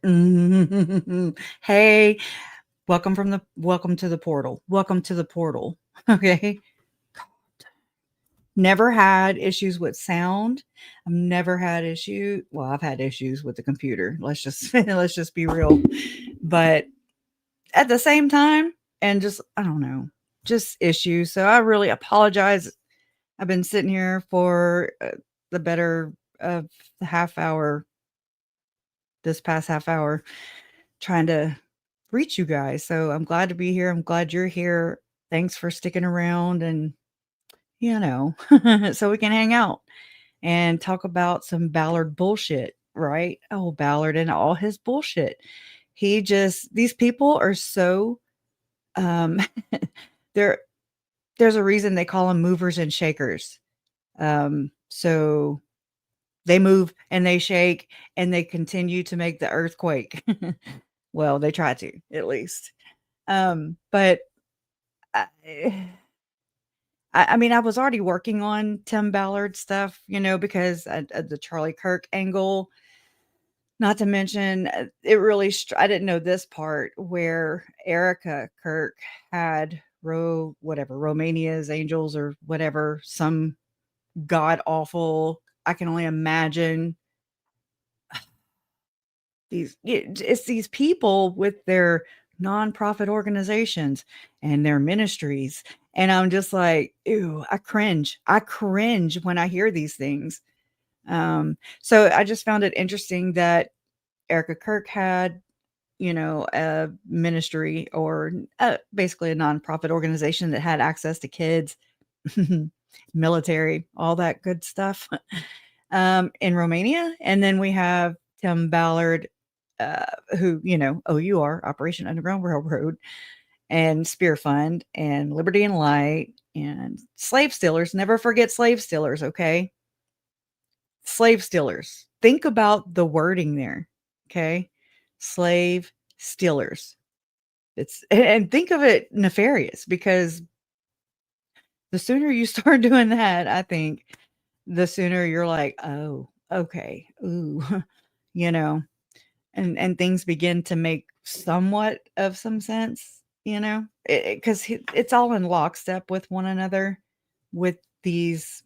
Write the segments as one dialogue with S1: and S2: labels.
S1: Hey, welcome to the portal. Welcome to the portal. Okay. Never had issues with sound. I've never had well, I've had issues with the computer. Let's just let's just be real. But at the same time, and just I don't know, just issues. So I really apologize. I've been sitting here for the better of the half hour, this past half hour, trying to reach you guys. So I'm glad to be here. I'm glad you're here. Thanks for sticking around and, you know, so we can hang out and talk about some Ballard bullshit, right? Oh, Ballard and all his bullshit. These people are so, um, there, there's a reason they call them movers and shakers. So they move and they shake and they continue to make the earthquake. Well, they try to, at least. But I I mean, I was already working on Tim Ballard stuff, because the Charlie Kirk angle, not to mention, it really I didn't know this part where Erica Kirk had Romania's Angels or whatever, some god awful, I can only imagine it's these people with their nonprofit organizations and their ministries, and I'm just like, ew, I cringe when I hear these things. So I just found it interesting that Erica Kirk had, a ministry or basically a nonprofit organization that had access to kids, military, all that good stuff, in Romania. And then we have Tim Ballard, who, OUR, Operation Underground Railroad, and Spear Fund, and Liberty and Light, and slave stealers. Never forget slave stealers, okay? Slave stealers. Think about the wording there, okay? Slave stealers. And think of it nefarious, because the sooner you start doing that, I think the sooner you're like, "Oh, okay. Ooh." You know, and things begin to make somewhat of some sense, because it's all in lockstep with one another with these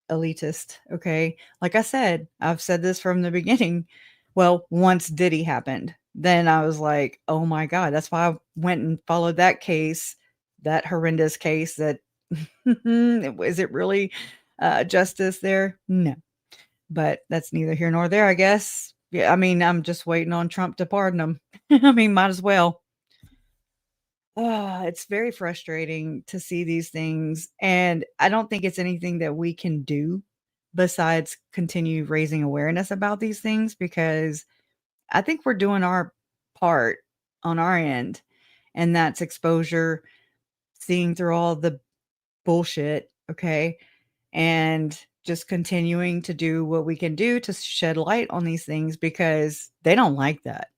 S1: elitist, okay? Like I said, I've said this from the beginning. Well, once Diddy happened, then I was like, "Oh my god." That's why I went and followed that case, that horrendous case that is it really, justice there? No. But that's neither here nor there, I guess. Yeah, I mean, I'm just waiting on Trump to pardon him. I mean, might as well. It's very frustrating to see these things, and I don't think it's anything that we can do besides continue raising awareness about these things, because I think we're doing our part on our end, and that's exposure, seeing through all the bullshit, okay? And just continuing to do what we can do to shed light on these things, because they don't like that.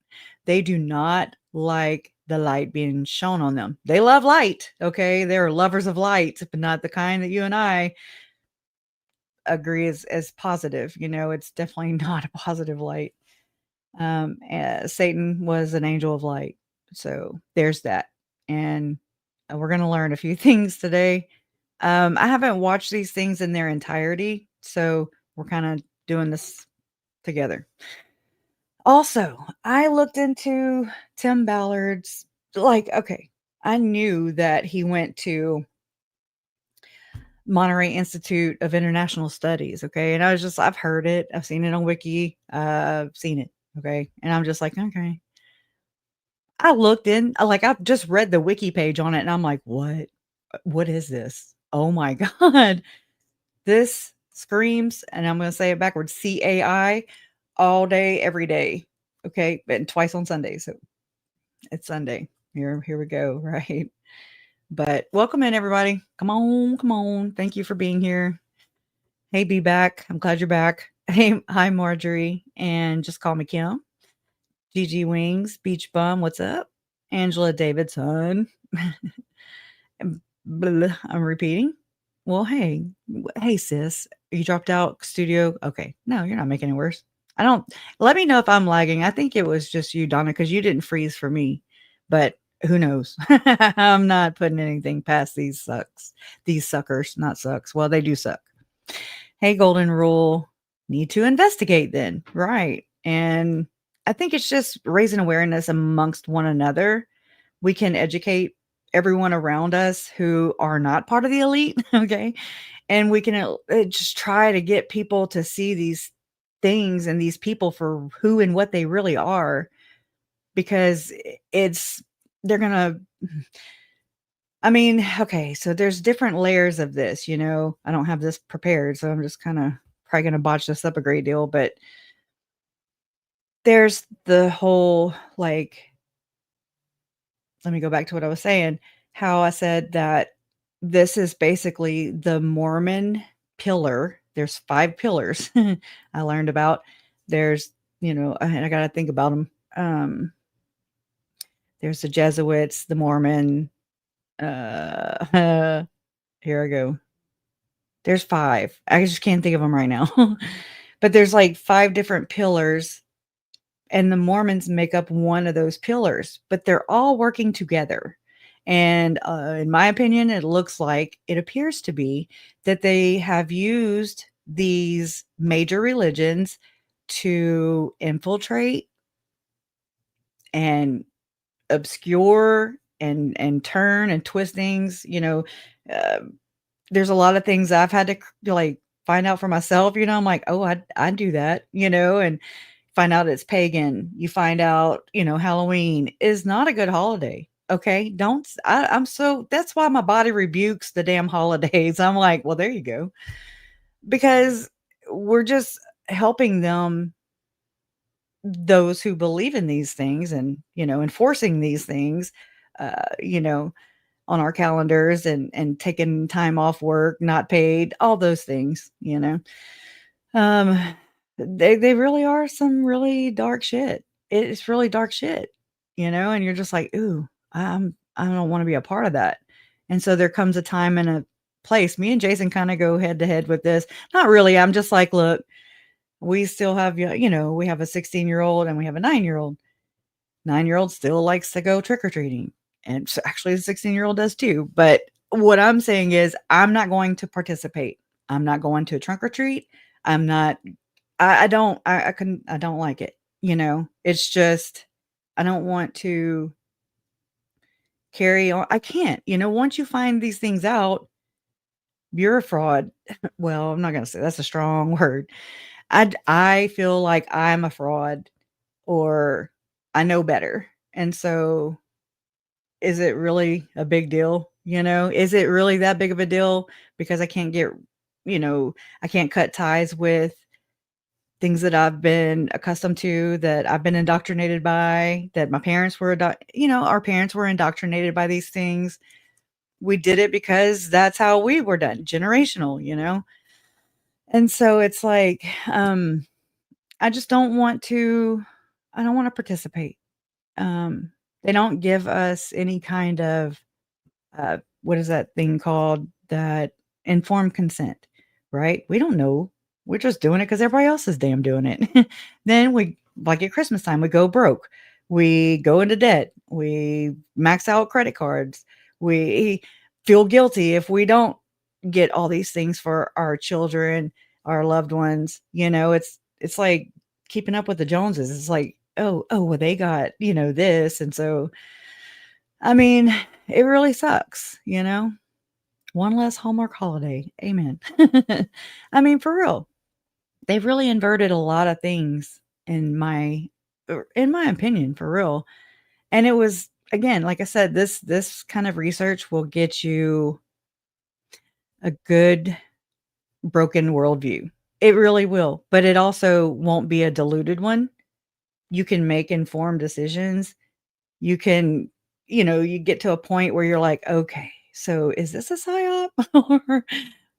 S1: They do not like the light being shown on them. They love light, okay? They're lovers of light, but not the kind that you and I agree is as positive. It's definitely not a positive light. Satan was an angel of light. So there's that. And we're going to learn a few things today. I haven't watched these things in their entirety, so we're kind of doing this together. Also, I looked into Tim Ballard's, like, okay, I knew that he went to Monterey Institute of International Studies, okay? And I've heard it, I've seen it on Wiki, I've seen it, okay? And I'm just like, okay. I've just read the Wiki page on it, and I'm like, what? What is this? Oh my God. This screams, and I'm gonna say it backwards, CAI, all day, every day, okay? And twice on Sunday, so it's Sunday. Here we go, right? But welcome in, everybody. Come on, come on. Thank you for being here. Hey, be back. I'm glad you're back. Hey, hi, Marjorie, and just call me Kim. Gigi Wings, Beach Bum, what's up? Angela Davidson. I'm repeating. Well, hey, hey, sis, you dropped out studio. Okay, no, you're not making it worse. I don't let me know if I'm lagging. I think it was just you, Donna, because you didn't freeze for me, but who knows? I'm not putting anything past these suckers, not sucks. Well, they do suck. Hey, golden rule, need to investigate then. Right. And I think it's just raising awareness amongst one another. We can educate everyone around us who are not part of the elite. Okay. And we can just try to get people to see these things and these people for who and what they really are, because it's they're gonna I mean, okay, so there's different layers of this, you know. I don't have this prepared, so I'm just kind of probably gonna botch this up a great deal, but there's the whole like, let me go back to what I was saying, how I said that this is basically the Mormon pillar. There's 5 pillars I learned about. There's, I gotta think about them. There's the Jesuits, the Mormon, here I go. There's 5. I just can't think of them right now. But there's like 5 different pillars, and the Mormons make up one of those pillars, but they're all working together. And in my opinion, it appears to be that they have used these major religions to infiltrate and obscure and turn and twist things. Uh, there's a lot of things I've had to like find out for myself. I'm like, oh, I do that, and find out it's pagan. You find out, Halloween is not a good holiday. Okay. That's why my body rebukes the damn holidays. I'm like, well, there you go. Because we're just helping those who believe in these things and, enforcing these things, on our calendars and taking time off work, not paid, all those things. Um, they really are some really dark shit. It's really dark shit, and you're just like, "Ooh, I don't wanna be a part of that." And so there comes a time and a place. Me and Jason kinda go head to head with this. Not really, I'm just like, "Look, we still have we have a 16-year-old and we have a 9-year-old. 9-year-old still likes to go trick or treating, and actually the 16-year-old does too, but what I'm saying is I'm not going to participate. I'm not going to trunk or treat. I'm not I don't like it. It's just I don't want to carry on. I can't, once you find these things out, you're a fraud. Well, I'm not gonna say that's a strong word. I feel like I'm a fraud or I know better. And so is it really a big deal? Is it really that big of a deal because you know, I can't cut ties with things that I've been accustomed to, that I've been indoctrinated by, that my parents were, our parents were indoctrinated by these things. We did it because that's how we were done, generational. And so it's like, I just don't want to, I don't want to participate. Um, they don't give us any kind of what is that thing called? That informed consent, right? We don't know. We're just doing it because everybody else is damn doing it. Then we, like at Christmas time, we go broke. We go into debt. We max out credit cards. We feel guilty if we don't get all these things for our children, our loved ones. It's like keeping up with the Joneses. It's like, well, they got, this. And so I mean, it really sucks. One less Hallmark holiday. Amen. I mean, for real. They've really inverted a lot of things in my opinion, for real. And it was, again, like I said, this kind of research will get you a good broken worldview. It really will, but it also won't be a diluted one. You can make informed decisions. You can, you get to a point where you're like, "Okay, so is this a psyop or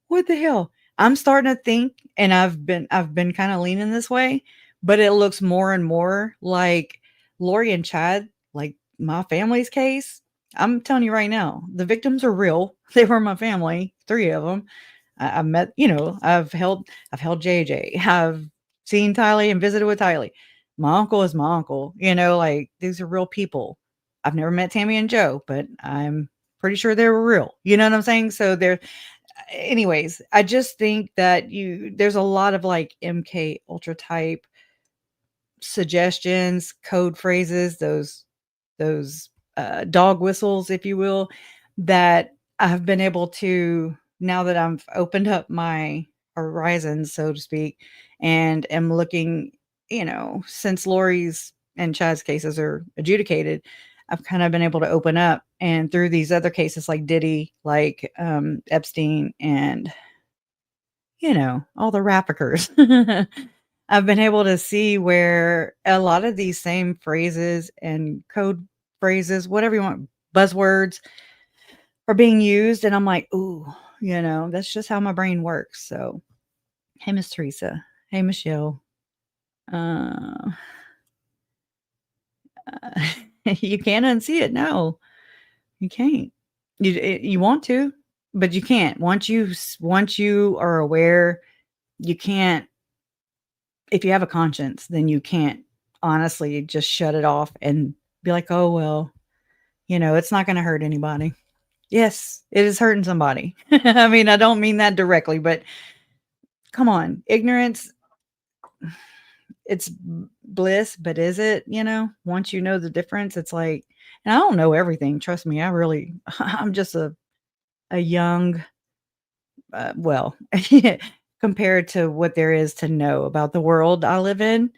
S1: what the hell?" I'm starting to think, and I've been kinda leaning this way, but it looks more and more like Lori and Chad, like my family's case. I'm telling you right now, the victims are real. They were my family, 3 of them. I've met, I've held JJ. I've seen Tylee and visited with Tylee. My uncle is my uncle, like, these are real people. I've never met Tammy and Joe, but I'm pretty sure they were real. You know what I'm saying? So there anyways, I just think that there's a lot of, like, MK Ultra type suggestions, code phrases, those dog whistles, if you will, that I've been able to, now that I've opened up my horizons, so to speak, and am looking, since Lori's and Chad's cases are adjudicated, I've kind of been able to open up, and through these other cases like Diddy, like Epstein, and all the Rappakers. I've been able to see where a lot of these same phrases and code phrases, whatever you want, buzzwords, are being used, and I'm like, "Ooh," that's just how my brain works. So, hey, Miss Teresa. Hey, Michelle. Uh, you can't unsee it. No, you can't. You want to, but you can't. Once you are aware, you can't. If you have a conscience, then you can't honestly just shut it off and be like, "Oh, well, it's not gonna hurt anybody." Yes, it is hurting somebody. I mean, I don't mean that directly, but come on, ignorance, it's bliss, but is it, once you know the difference, it's like, and I don't know everything, trust me, I really I'm just a young, well, compared to what there is to know about the world I live in,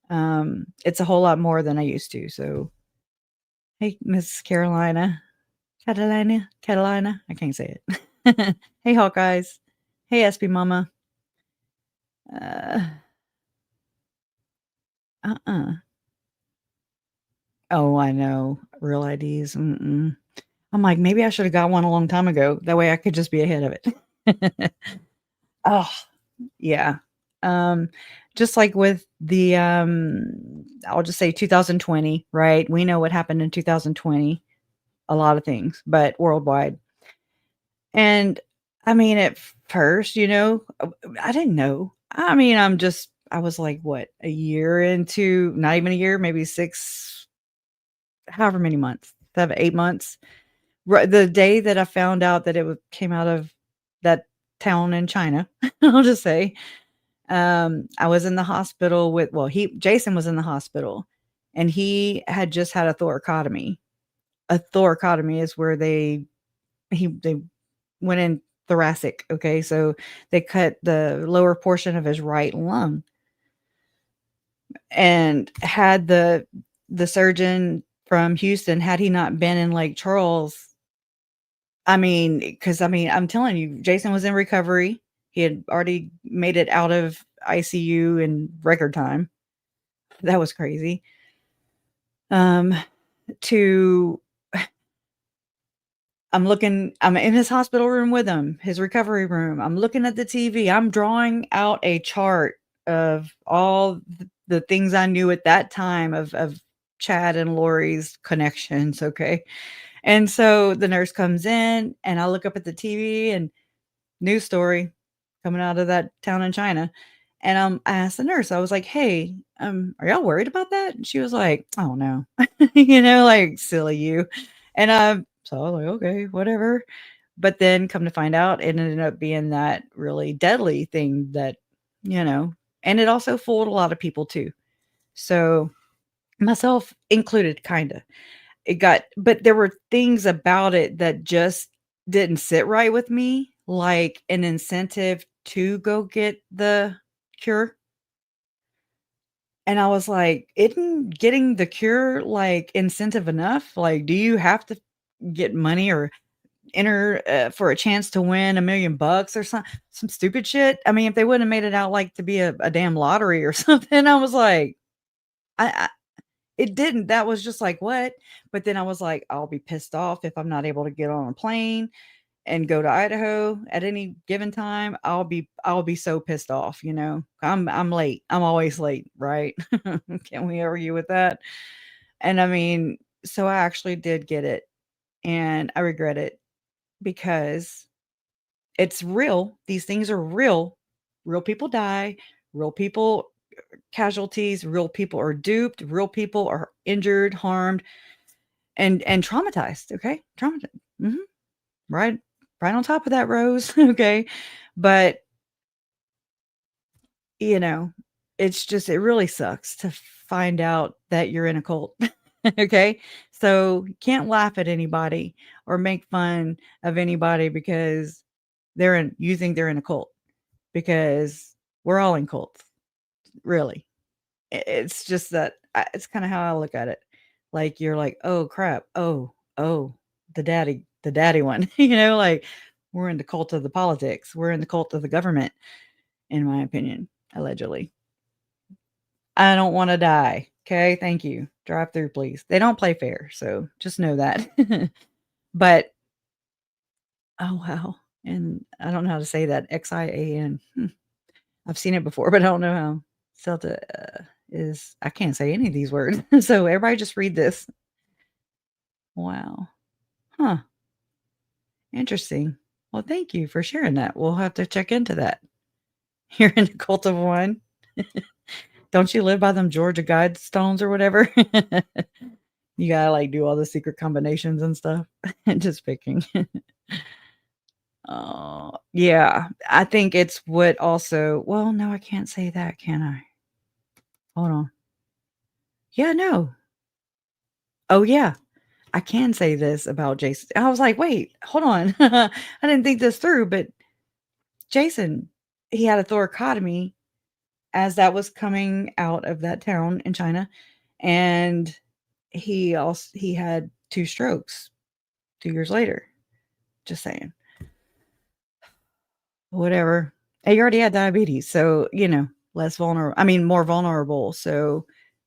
S1: it's a whole lot more than I used to, so hey, Miss Catalina, I can't say it. Hey, Hawkeyes. Hey, SB Mama. Uh, uh-uh. Oh, I know. Real IDs, mm-mm. I'm like, maybe I should have got one a long time ago. That way I could just be ahead of it. Oh, yeah. Um, just like with the, I'll just say 2020, right? We know what happened in 2020, a lot of things, but worldwide. And I mean, at first, I didn't know. I mean, I was like, what, a year into, not even a year, maybe six, however many months, 7, 8 months. The day that I found out that came out of that town in China, I'll just say, I was in the hospital Jason was in the hospital, and he had just had a thoracotomy. A thoracotomy is where they went in thoracic, okay? So they cut the lower portion of his right lung, and had the surgeon from Houston, had he not been in Lake Charles, I mean, because I mean, I'm telling you, Jason was in recovery. He had already made it out of ICU in record time. That was crazy. Um, to I'm in his hospital room with him, his recovery room. I'm looking at the TV. I'm drawing out a chart of all the things I knew at that time of Chad and Lori's connections, okay? And so the nurse comes in, and I look up at the TV, and news story coming out of that town in China. And I asked the nurse, I was like, "Hey, are y'all worried about that?" And she was like, "Oh no." Like, silly you. And so I was like, "Okay, whatever." But then come to find out, it ended up being that really deadly thing that, and it also fooled a lot of people too. So myself included, kinda. But there were things about it that just didn't sit right with me, like an incentive to go get the cure. And I was like, "Isn't getting the cure, like, incentive enough? Like, do you have to get money or enter, for a chance to win $1,000,000 or some stupid shit?" I mean, if they wouldn't have made it out like to be a damn lottery or something, I was like, I it didn't. That was just like, "What?" But then I was like, "I'll be pissed off if I'm not able to get on a plane and go to Idaho at any given time. I'll be so pissed off, I'm late. I'm always late, right? Can we argue with that? And I mean, so I actually did get it, and I regret it because it's real. These things are real. Real people die. Real people casualties, real people are duped, real people are injured, harmed, and traumatized. Okay, traumatized. Hmm. Right, right on top of that, Rose. Okay, but you know, it's just it really sucks to find out that you're in a cult. Okay, so you can't laugh at anybody or make fun of anybody because you think they're in a cult, because we're all in cults, really. It's just that it's kind of how I look at it. Like you're like, oh crap, oh, the daddy one, like we're in the cult of the politics, we're in the cult of the government, in my opinion, allegedly. I don't want to die. Okay, thank you. Drive through, please. They don't play fair, so just know that. But oh wow, and I don't know how to say that. XIAN. I've seen it before, but I don't know how Celta is. I can't say any of these words. So everybody just read this. Wow. Huh. Interesting. Well, thank you for sharing that. We'll have to check into that. You're in the cult of one. Don't you live by them Georgia Guidestones or whatever? You gotta like do all the secret combinations and stuff. Just picking. Oh, yeah. I think it's what also. Well, no, I can't say that, can I? Hold on. Yeah, no. Oh, yeah. I can say this about Jason. I was like, wait, hold on. I didn't think this through, but Jason, he had a thoracotomy as that was coming out of that town in China. And he had 2 strokes 2 years later. Just saying. Whatever. He already had diabetes, so, less vulnerable. I mean, more vulnerable. So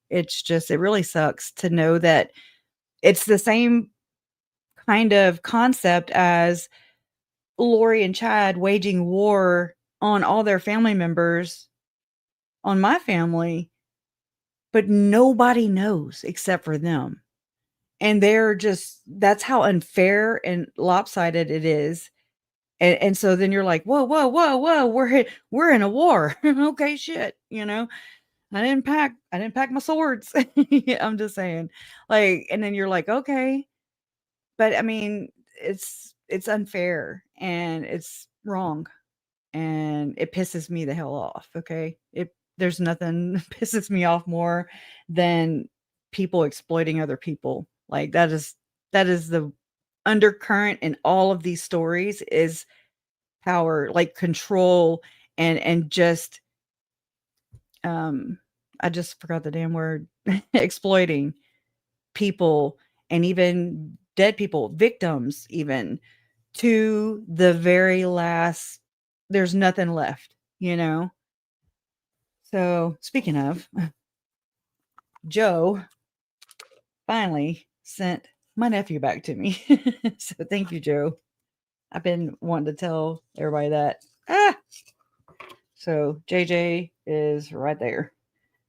S1: it's just it really sucks to know that it's the same kind of concept as Lori and Chad waging war on all their family members, on my family, but nobody knows except for them. And that's how unfair and lopsided it is. And so then you're like, whoa, whoa, whoa, whoa, we're in a war. Okay, shit. I didn't pack my swords. Yeah, I'm just saying. Like, and then you're like, okay. But I mean, it's unfair and it's wrong. And it pisses me the hell off, okay? There's nothing pisses me off more than people exploiting other people. Like that is the undercurrent in all of these stories is power, like control and just I just forgot the damn word. Exploiting people and even dead people, victims even to the very last there's nothing left, you know? So, speaking of, Joe finally sent my nephew back to me. So, thank you, Joe. I've been wanting to tell everybody that. Ah! So, JJ is right there.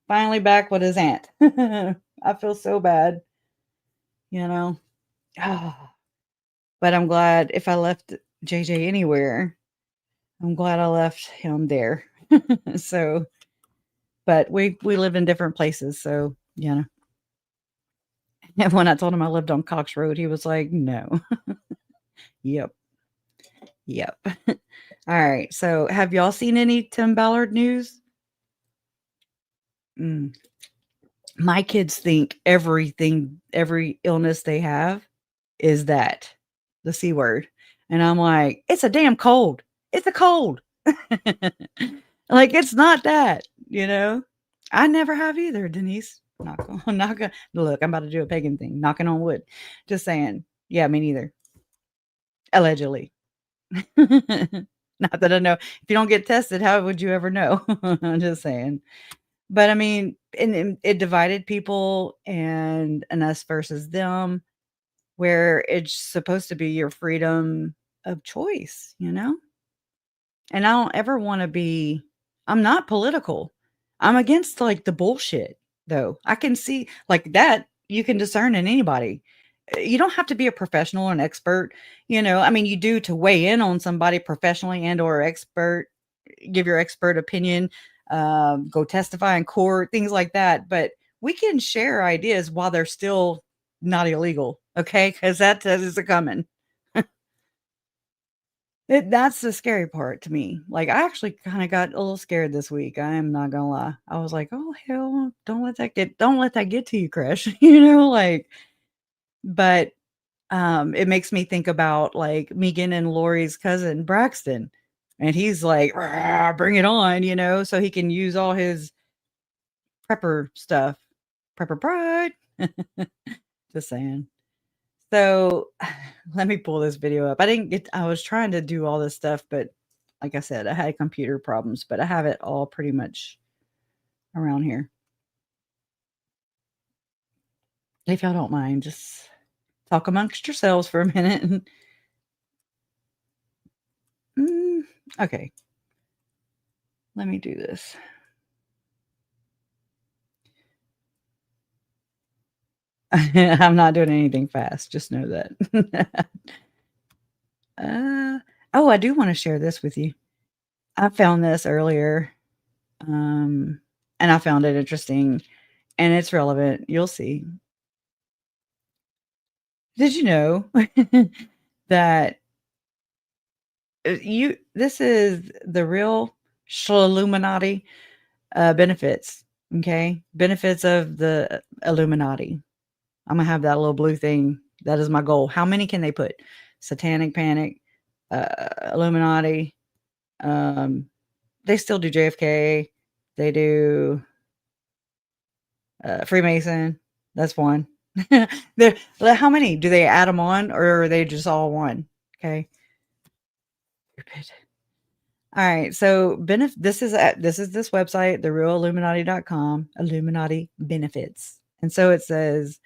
S1: Finally back with his aunt. I feel so bad, you know? Ah. But I'm glad if I left JJ anywhere, I'm glad I left him there. So, but we live in different places, so, And when I told him I lived on Cox Road, he was like, "No." Yep. Yep. All right. So, have y'all seen any Tim Ballard news? Mm. My kids think every illness they have is the C word. And I'm like, "It's a damn cold. It's a cold." Like, it's not that, you know? I never have either, Denise. Knock on look, I'm about to do a pagan thing, knocking on wood. Just saying. Yeah, me neither. Allegedly. Not that I know. If you don't get tested, how would you ever know? I'm just saying. But I mean, and it divided people and us versus them, where it's supposed to be your freedom of choice, you know? And I don't ever wanna be I'm not political. I'm against, like, the bullshit, though. I can see like, that you can discern in anybody. You don't have to be a professional or an expert, I mean, you do to weigh in on somebody professionally and or expert give your expert opinion. go testify in court, things like that. But we can share ideas while they're still not illegal, okay? Because that is a coming. That's the scary part to me. Like, I actually kinda got a little scared this week, I am not gonna lie. I was like, "Oh, hell, don't let that get to you, Krish," like but, it makes me think about, like, Megan and Lori's cousin, Braxton, and he's like, "Rah, bring it on," so he can use all his prepper stuff. Prepper pride. Just saying. So, let me pull this video up. I was trying to do all this stuff, but like I said, I had computer problems, but I have it all pretty much around here. If y'all don't mind, just talk amongst yourselves for a minute. Mm, okay. Let me do this. I'm not doing anything fast. Just know that. Oh, I do want to share this with you. I found this earlier, um, and I found it interesting, and it's relevant. You'll see. Did you know that you this is the real Illuminati benefits? Okay, benefits of the Illuminati. I'm gonna have that little blue thing. That is my goal. How many can they put? Satanic Panic, Illuminati. Um, they still do JFK. They do Freemason. That's one. How many do they add them on, or are they just all one? Okay. Stupid. All right. So this is this website, therealilluminati.com, Illuminati benefits. And so it says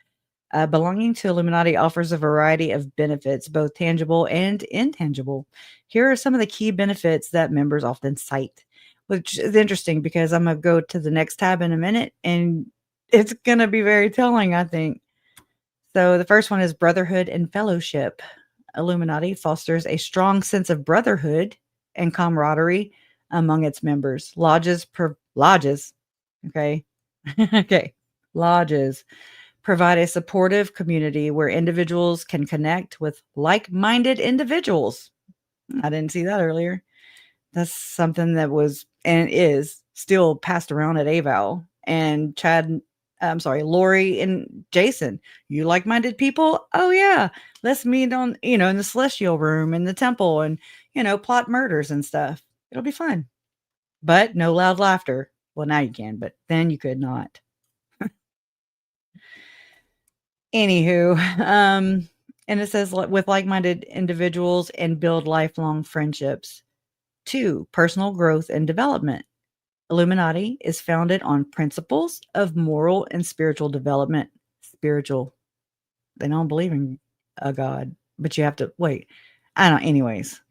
S1: belonging to Illuminati offers a variety of benefits, both tangible and intangible. Here are some of the key benefits that members often cite, which is interesting because I'm going to go to the next tab in a minute and it's going to be very telling, I think. So the first one is brotherhood and fellowship. Illuminati fosters a strong sense of brotherhood and camaraderie among its members. Lodges, okay, okay, lodges provide a supportive community where individuals can connect with like-minded individuals. I didn't see that earlier. That's something that was and is still passed around at AVAL. And Lori and Jason, you like-minded people? Oh yeah, let's meet on in the celestial room in the temple and plot murders and stuff. It'll be fun, but no loud laughter. Well, now you can, but then you could not. Anywho, and it says with like-minded individuals and build lifelong friendships. 2, personal growth and development. Illuminati is founded on principles of moral and spiritual development. Spiritual. They don't believe in a God, but you have to wait. I don't anyways.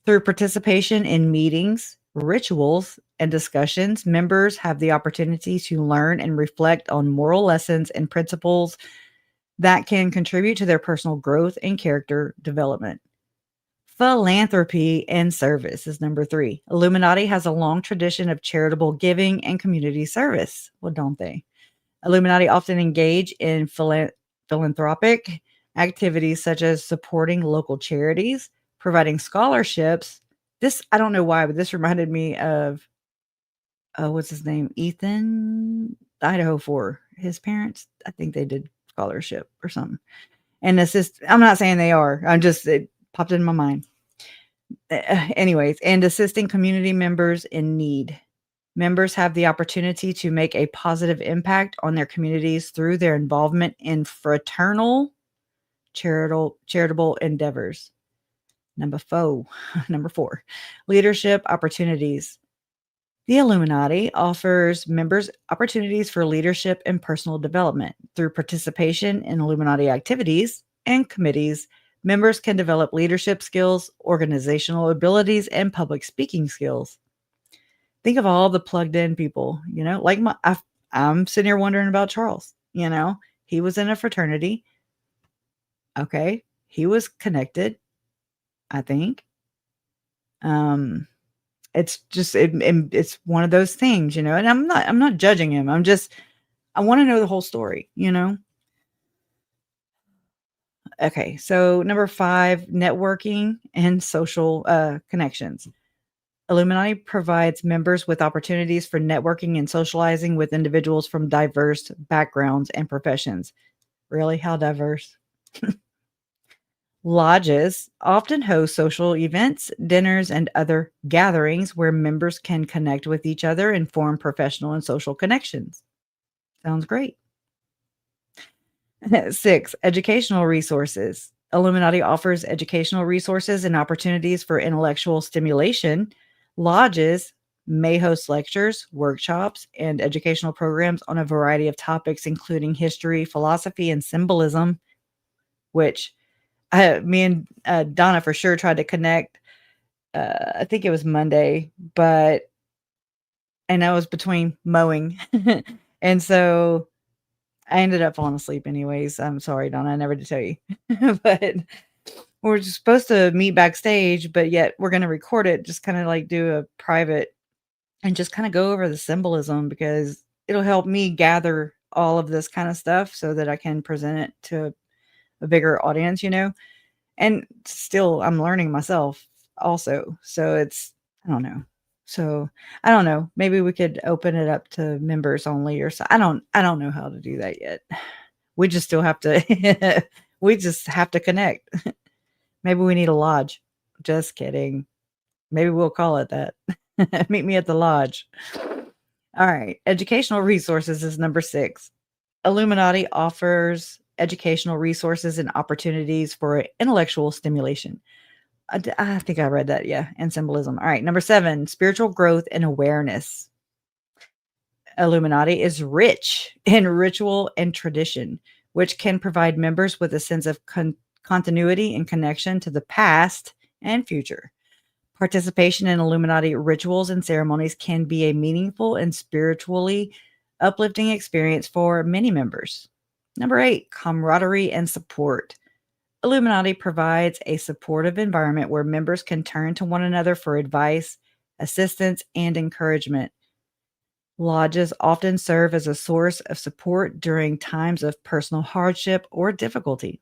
S1: Through participation in meetings, rituals, and discussions, members have the opportunity to learn and reflect on moral lessons and principles that can contribute to their personal growth and character development. Philanthropy and service is number 3. Illuminati has a long tradition of charitable giving and community service. Well, don't they? Illuminati often engage in philanthropic activities such as supporting local charities, providing scholarships. This, I don't know why, but this reminded me of, what's his name? Ethan, Idaho 4. His parents, I think they did scholarship or something. And I'm not saying they are. It popped in my mind. Anyways, and assisting community members in need. Members have the opportunity to make a positive impact on their communities through their involvement in fraternal charitable endeavors. Number 4, leadership opportunities. The Illuminati offers members opportunities for leadership and personal development. Through participation in Illuminati activities and committees, members can develop leadership skills, organizational abilities, and public speaking skills. Think of all the plugged in people, like I'm sitting here wondering about Charles. He was in a fraternity. Okay. He was connected, I think. It's just it's one of those things, and I'm not judging him. I wanna know the whole story, you know? Okay, so number 5, networking and social, connections. Illuminati provides members with opportunities for networking and socializing with individuals from diverse backgrounds and professions. Really? How diverse? Lodges often host social events, dinners, and other gatherings where members can connect with each other and form professional and social connections. Sounds great. 6, educational resources. Illuminati offers educational resources and opportunities for intellectual stimulation. Lodges may host lectures, workshops, and educational programs on a variety of topics, including history, philosophy, and symbolism, which me and Donna for sure tried to connect. I think it was Monday, but I know it was between mowing. And so I ended up falling asleep anyways. I'm sorry, Donna, I never did tell you. But we're just supposed to meet backstage, but yet we're gonna record it, just kinda, like, do a private and just kinda go over the symbolism because it'll help me gather all of this kinda stuff so that I can present it to a bigger audience, And still, I'm learning myself also, so I don't know. So, I don't know, maybe we could open it up to members only or so I don't know how to do that yet. We just still have to we just have to connect. Maybe we need a lodge. Just kidding. Maybe we'll call it that. Meet me at the lodge. Alright, educational resources is number 6. Illuminati offers educational resources and opportunities for intellectual stimulation. I think I read that, yeah, and symbolism. All right, number 7, spiritual growth and awareness. Illuminati is rich in ritual and tradition, which can provide members with a sense of continuity and connection to the past and future. Participation in Illuminati rituals and ceremonies can be a meaningful and spiritually uplifting experience for many members. Number 8, camaraderie and support. Illuminati provides a supportive environment where members can turn to one another for advice, assistance, and encouragement. Lodges often serve as a source of support during times of personal hardship or difficulty.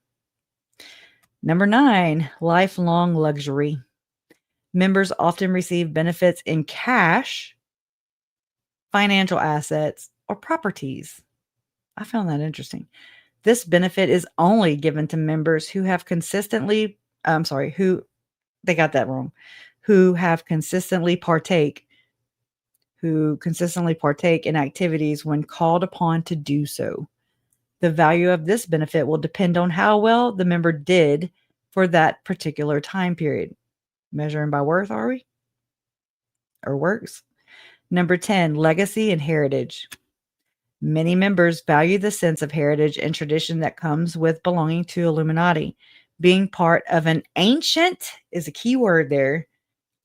S1: Number 9, lifelong luxury. Members often receive benefits in cash, financial assets, or properties. I found that interesting. This benefit is only given to members who have consistently I'm sorry, who they got that wrong, who have consistently partake in activities when called upon to do so. The value of this benefit will depend on how well the member did for that particular time period. Measuring by worth, are we? Or works? Number 10, legacy and heritage. Many members value the sense of heritage and tradition that comes with belonging to Illuminati. Being part of an ancient is a key word there.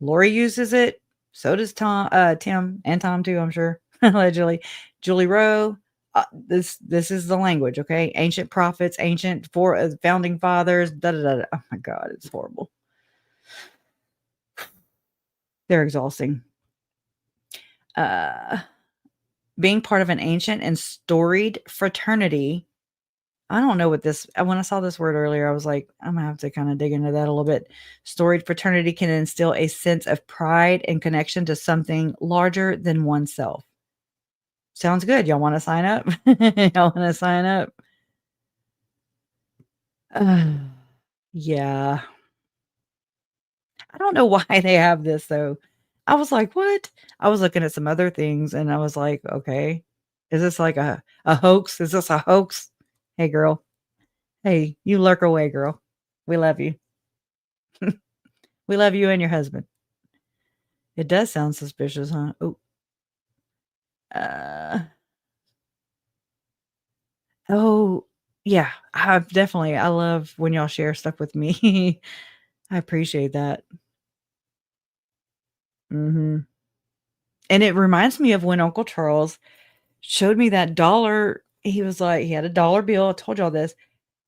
S1: Lori uses it. So does Tim, and Tom too, I'm sure. Allegedly. Julie Rowe. This is the language, okay? Ancient prophets, ancient founding fathers. Da da da. Oh my God, it's horrible. They're exhausting. Being part of an ancient and storied fraternity. I don't know what when I saw this word earlier, I was like, I'm gonna have to kind of dig into that a little bit. Storied fraternity can instill a sense of pride and connection to something larger than oneself. Sounds good. Y'all want to sign up? Y'all want to sign up? Yeah. I don't know why they have this though. I was like, "What?" I was looking at some other things and I was like, "Okay. Is this like a hoax? Is this a hoax?" Hey, girl. Hey, you lurk away, girl. We love you. We love you and your husband. It does sound suspicious, huh? Oh, uh, oh, yeah. I love when y'all share stuff with me. I appreciate that. Mhm. And it reminds me of when Uncle Charles showed me that dollar. He was like, he had a dollar bill. I told y'all this,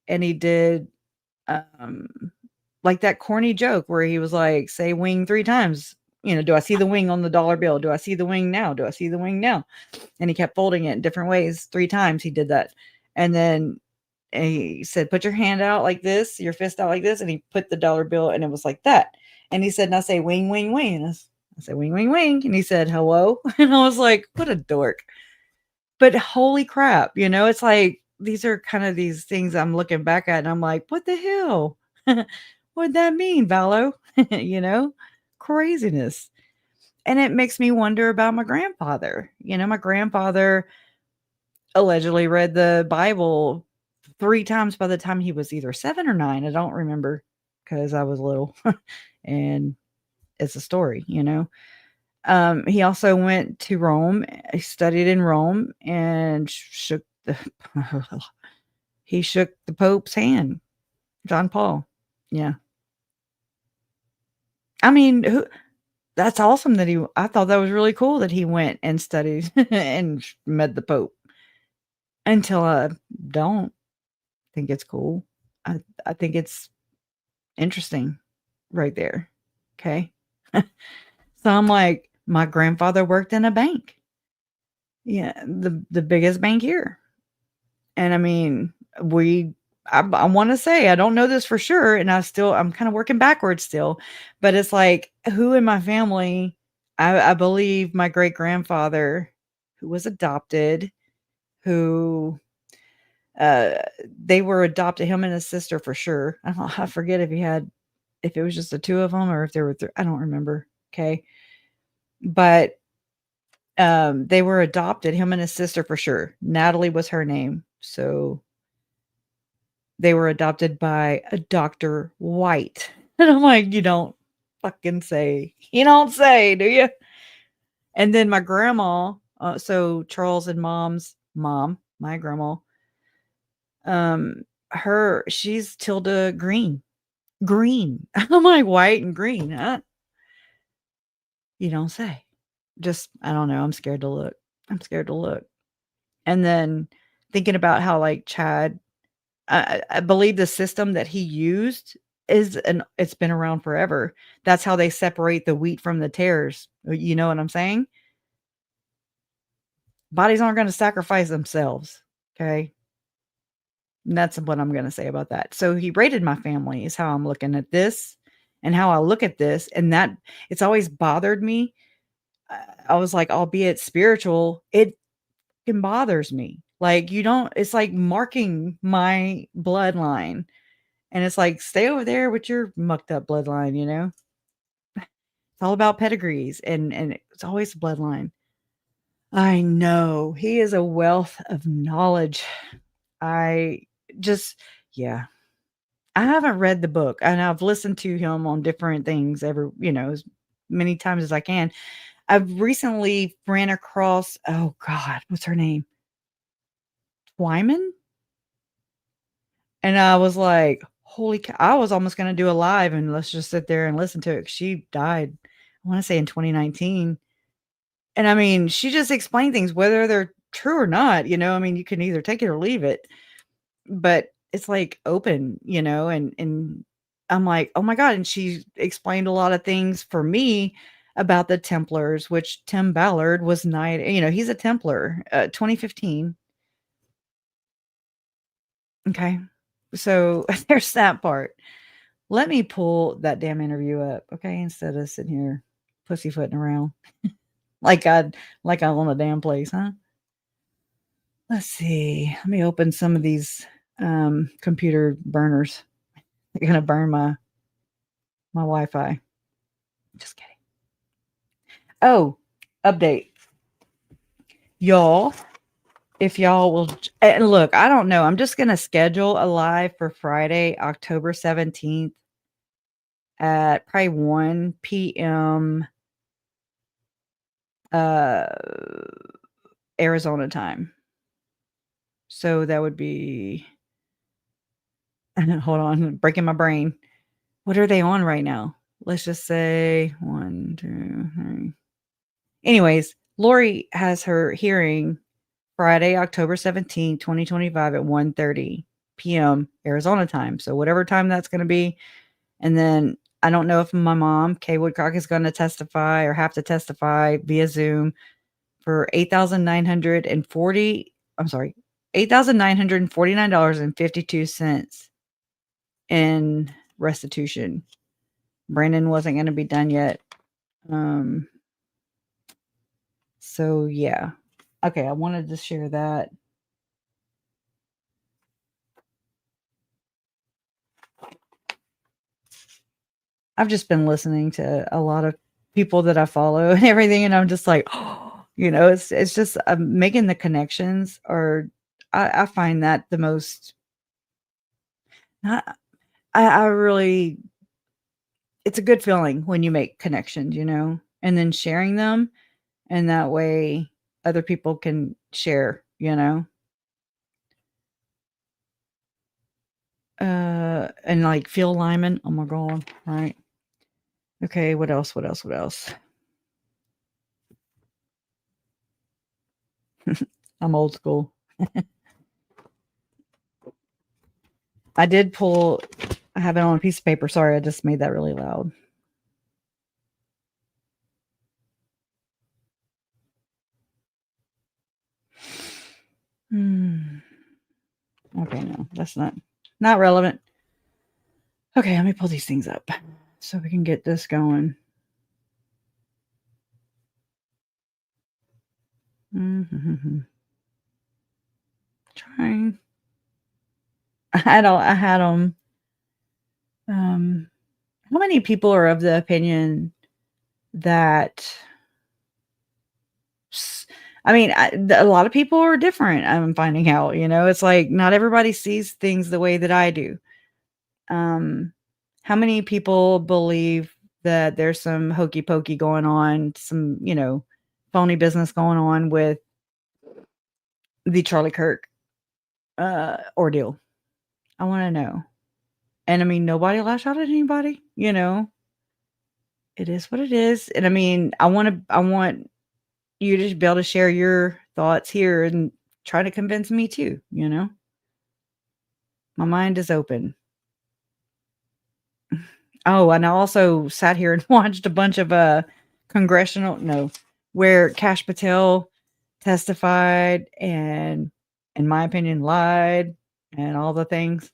S1: and he did um like that corny joke where he was like, say wing 3 times. Do I see the wing on the dollar bill? Do I see the wing now? Do I see the wing now? And he kept folding it in different ways. 3 times he did that. And then he said, "Put your hand out like this, your fist out like this," and he put the dollar bill, and it was like that. And he said, "Now say wing, wing, wing." And I said, "Wing, wing, wing." And he said, "Hello." And I was like, "What a dork." But holy crap, it's like these are kind of these things I'm looking back at, and I'm like, "What the hell? What'd that mean, Vallo?" You know? Craziness. And it makes me wonder about my grandfather. My grandfather allegedly read the Bible 3 times by the time he was either 7 or 9. I don't remember because I was little. And it's a story. He also went to Rome. He studied in Rome and shook the he shook the Pope's hand, John Paul. Yeah. I mean, that's awesome that I thought that was really cool that he went and studied and met the Pope. Until I don't think it's cool. I think it's interesting right there. Okay. So I'm like, my grandfather worked in a bank. Yeah, the biggest bank here. And I mean, I want to say I don't know this for sure, and I'm kind of working backwards still, but it's like who in my family, I believe my great grandfather, who was adopted, who uh they were adopted, him and his sister for sure. I forget if it was just the two of them or if there were I don't remember. Okay, but they were adopted, him and his sister for sure. Natalie was her name. So they were adopted by a Dr. White. And I'm like, you don't fucking say. You don't say, do you? And then my grandma, so Charles and mom's mom, my grandma, she's Tilda Green. Green. I'm like, white and green, huh? You don't say. Just, I don't know. I'm scared to look. I'm scared to look. And then thinking about how like Chad, I believe the system that he used it's been around forever. That's how they separate the wheat from the tares. You know what I'm saying? Bodies aren't going to sacrifice themselves. Okay. And that's what I'm going to say about that. So he rated my family is how I'm looking at this and how I look at this. And that it's always bothered me. I was like, albeit spiritual, it bothers me. Like it's like marking my bloodline. And it's like, stay over there with your mucked up bloodline. It's all about pedigrees and it's always bloodline. I know. He is a wealth of knowledge. I just yeah. I haven't read the book and I've listened to him on different things as many times as I can. I've recently ran across, oh God, what's her name? Twyman? And I was like, holy cow. I was almost going to do a live and let's just sit there and listen to it. She died, I want to say in 2019. And I mean, she just explained things, whether they're true or not. I mean, you can either take it or leave it, but it's like open, and I'm like, oh my God. And she explained a lot of things for me about the Templars, which Tim Ballard was he's a Templar, 2015. Okay. So there's that part. Let me pull that damn interview up, okay, instead of sitting here pussyfooting around like I own a damn place, huh? Let's see. Let me open some of these computer burners. They're gonna burn my Wi-Fi. Just kidding. Oh, update. Y'all, if y'all will and look, I don't know. I'm just gonna schedule a live for Friday, October 17th at probably 1 p.m. uh Arizona time. So that would be hold on, breaking my brain. What are they on right now? Let's just say 1, 2, 3. Anyways, Lori has her hearing Friday, October 17th, 2025 at 1:30 p.m. Arizona time. So whatever time that's going to be. And then I don't know if my mom, Kay Woodcock, is going to testify or have to testify via Zoom for 8,940. I'm sorry, $8,949.52 in restitution. Brandon wasn't going to be done yet. So yeah. Okay, I wanted to share that. I've just been listening to a lot of people that I follow and everything, and I'm just like, oh, it's just making the connections, or I find that the most. Not, I really, it's a good feeling when you make connections, and then sharing them, and that way other people can share, and like Phil Lyman. Oh my god, right? Okay, what else? What else? What else? I'm old school. I did pull. I have it on a piece of paper. Sorry, I just made that really loud. Okay, no, that's not relevant. Okay, let me pull these things up so we can get this going. Trying. I had them. How many people are of the opinion that? I mean, a lot of people are different. I'm finding out. It's like not everybody sees things the way that I do. How many people believe that there's some hokey pokey going on, some phony business going on with the Charlie Kirk ordeal? I want to know. And I mean, nobody lashed out at anybody. It is what it is. And I mean, I want you to be able to share your thoughts here and try to convince me too. My mind is open. Oh, and I also sat here and watched a bunch of where Kash Patel testified and, in my opinion, lied and all the things.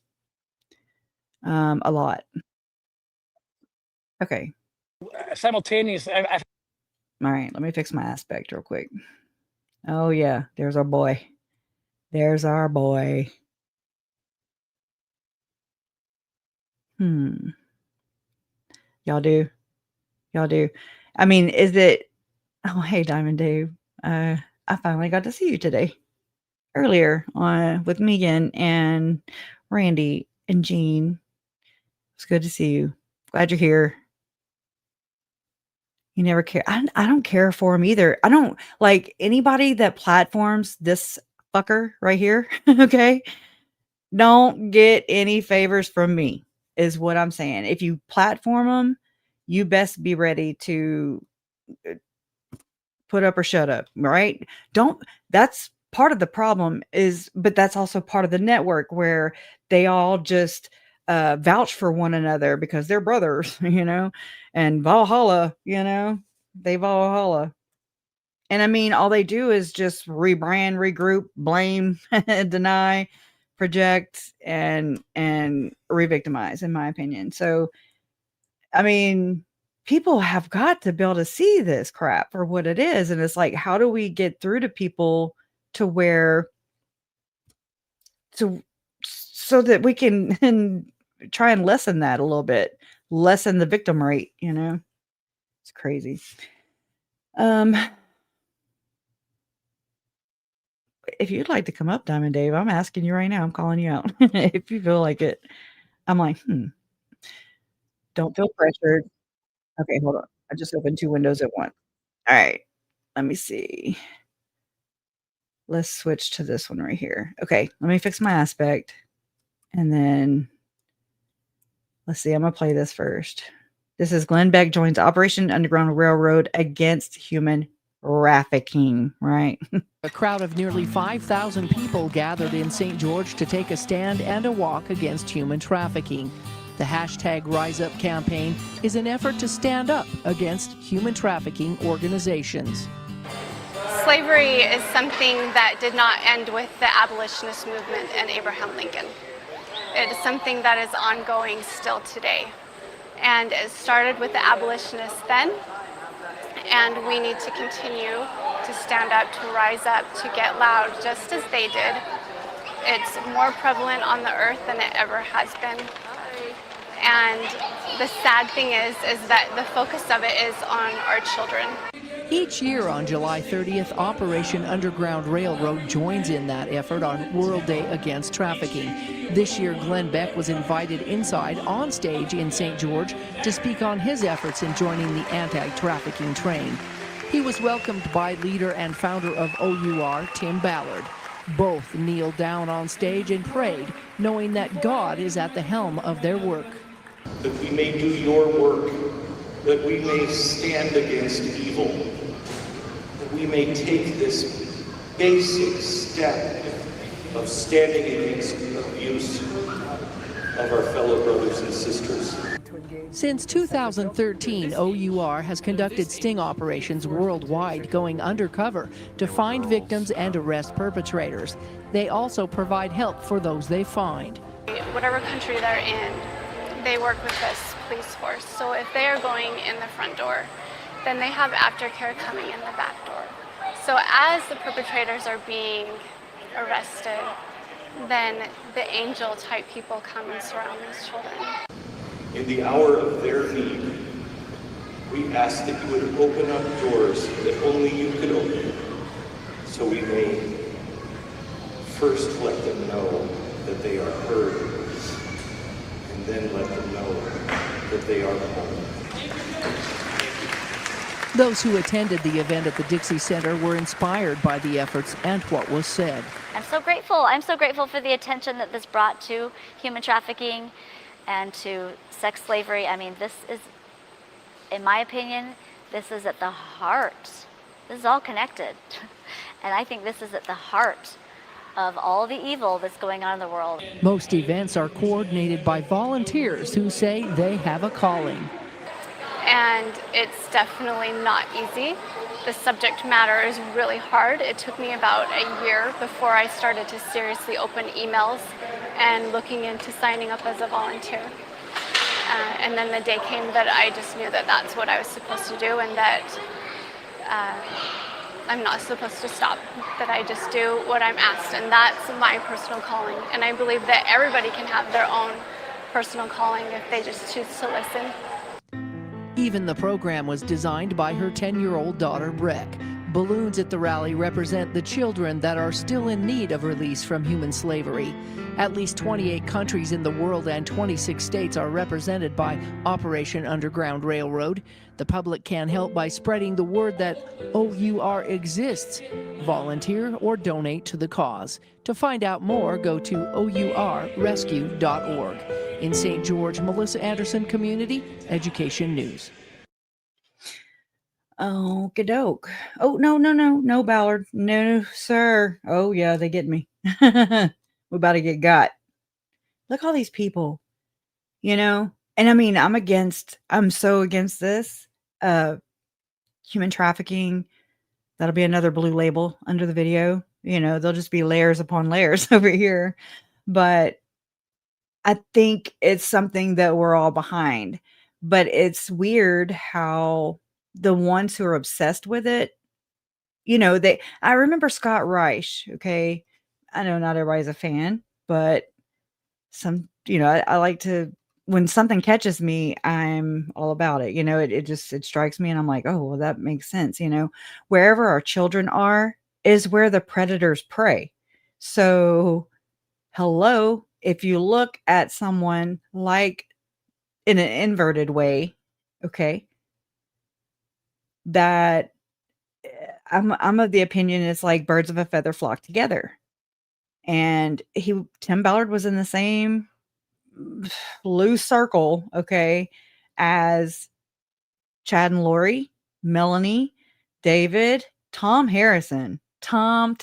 S1: A lot. Okay.
S2: Simultaneous.
S1: All right, let me fix my aspect real quick. Oh yeah, there's our boy. There's our boy. Y'all do. I mean, is it? Oh, hey, Diamond Dave. I finally got to see you today. Earlier on with Megan and Randy and Jean. It's good to see you. Glad you're here. You never care. I don't care for him either. I don't like anybody that platforms this fucker right here. Okay. Don't get any favors from me, is what I'm saying. If you platform them, you best be ready to put up or shut up, right? That's part of the problem but that's also part of the network where they all just vouch for one another because they're brothers, and Valhalla, they Valhalla. And I mean, all they do is just rebrand, regroup, blame, deny, project, and re-victimize, in my opinion. So, I mean, people have got to be able to see this crap for what it is. And it's like, how do we get through to people to where so that we can and try and lessen that a little bit, lessen the victim rate, It's crazy. If you'd like to come up, Diamond Dave, I'm asking you right now. I'm calling you out. If you feel like it. I'm like, Don't feel pressured. Okay, hold on. I just opened 2 windows at once. All right. Let me see. Let's switch to this one right here. Okay, let me fix my aspect. And then let's see. I'm going to play this first. This is Glenn Beck joins Operation Underground Railroad against human trafficking, right?
S3: A crowd of nearly 5,000 people gathered in St. George to take a stand and a walk against human trafficking. The hashtag RiseUp campaign is an effort to stand up against human trafficking organizations.
S4: Slavery is something that did not end with the abolitionist movement and Abraham Lincoln. It is something that is ongoing still today. And it started with the abolitionists then, and we need to continue to stand up, to rise up, to get loud, just as they did. It's more prevalent on the earth than it ever has been. And the sad thing is that the focus of it is on our children.
S3: Each year on July 30th, Operation Underground Railroad joins in that effort on World Day Against Trafficking. This year, Glenn Beck was invited inside on stage in St. George to speak on his efforts in joining the anti-trafficking train. He was welcomed by leader and founder of OUR, Tim Ballard. Both kneeled down on stage and prayed, knowing that God is at the helm of their work.
S5: That we may do your work, that we may stand against evil, that we may take this basic step of standing against abuse of our fellow brothers and sisters.
S3: Since 2013, OUR has conducted sting operations worldwide, going undercover to find victims and arrest perpetrators. They also provide help for those they find.
S4: Whatever country they're in, they work with this police force. So if they are going in the front door, then they have aftercare coming in the back door. So as the perpetrators are being arrested, then the angel type people come and surround these children.
S5: In the hour of their need, we ask that you would open up doors that only you could open, so we may first let them know that they are heard, and then let them know that they are home.
S3: Those who attended the event at the Dixie Center were inspired by the efforts and what was said.
S6: I'm so grateful. I'm so grateful for the attention that this brought to human trafficking and to sex slavery. I mean, this is, in my opinion, this is at the heart. This is all connected. And I think this is at the heart of all the evil that's going on in the world.
S3: Most events are coordinated by volunteers who say they have a calling.
S4: And it's definitely not easy. The subject matter is really hard. It took me about a year before I started to seriously open emails and looking into signing up as a volunteer. And then the day came that I just knew that that's what I was supposed to do, and that I'm not supposed to stop, that I just do what I'm asked, and that's my personal calling. And I believe that everybody can have their own personal calling if they just choose to listen.
S3: Even the program was designed by her 10-year-old daughter, Breck. Balloons at the rally represent the children that are still in need of release from human slavery. At least 28 countries in the world and 26 states are represented by Operation Underground Railroad. The public can help by spreading the word that OUR exists. Volunteer or donate to the cause. To find out more, go to OURrescue.org. In St. George, Melissa Anderson, Community Education News.
S1: Okie-doke. Oh, no, Ballard. No, sir. Oh, yeah, they get me. We're about to get got. Look, all these people, and I mean, I'm so against this. Human trafficking, that'll be another blue label under the video. There'll just be layers upon layers over here. But I think it's something that we're all behind. But it's weird how the ones who are obsessed with it, I remember Scott Reich. Okay. I know not everybody's a fan, but I like to, when something catches me, I'm all about it. It strikes me and I'm like, oh, well, that makes sense. Wherever our children are is where the predators prey. So hello, if you look at someone like in an inverted way, okay, that I'm of the opinion it's like birds of a feather flock together. And Tim Ballard was in the same loose circle, okay, as Chad and Lori, Melanie, David, Tom Harrison, Tom,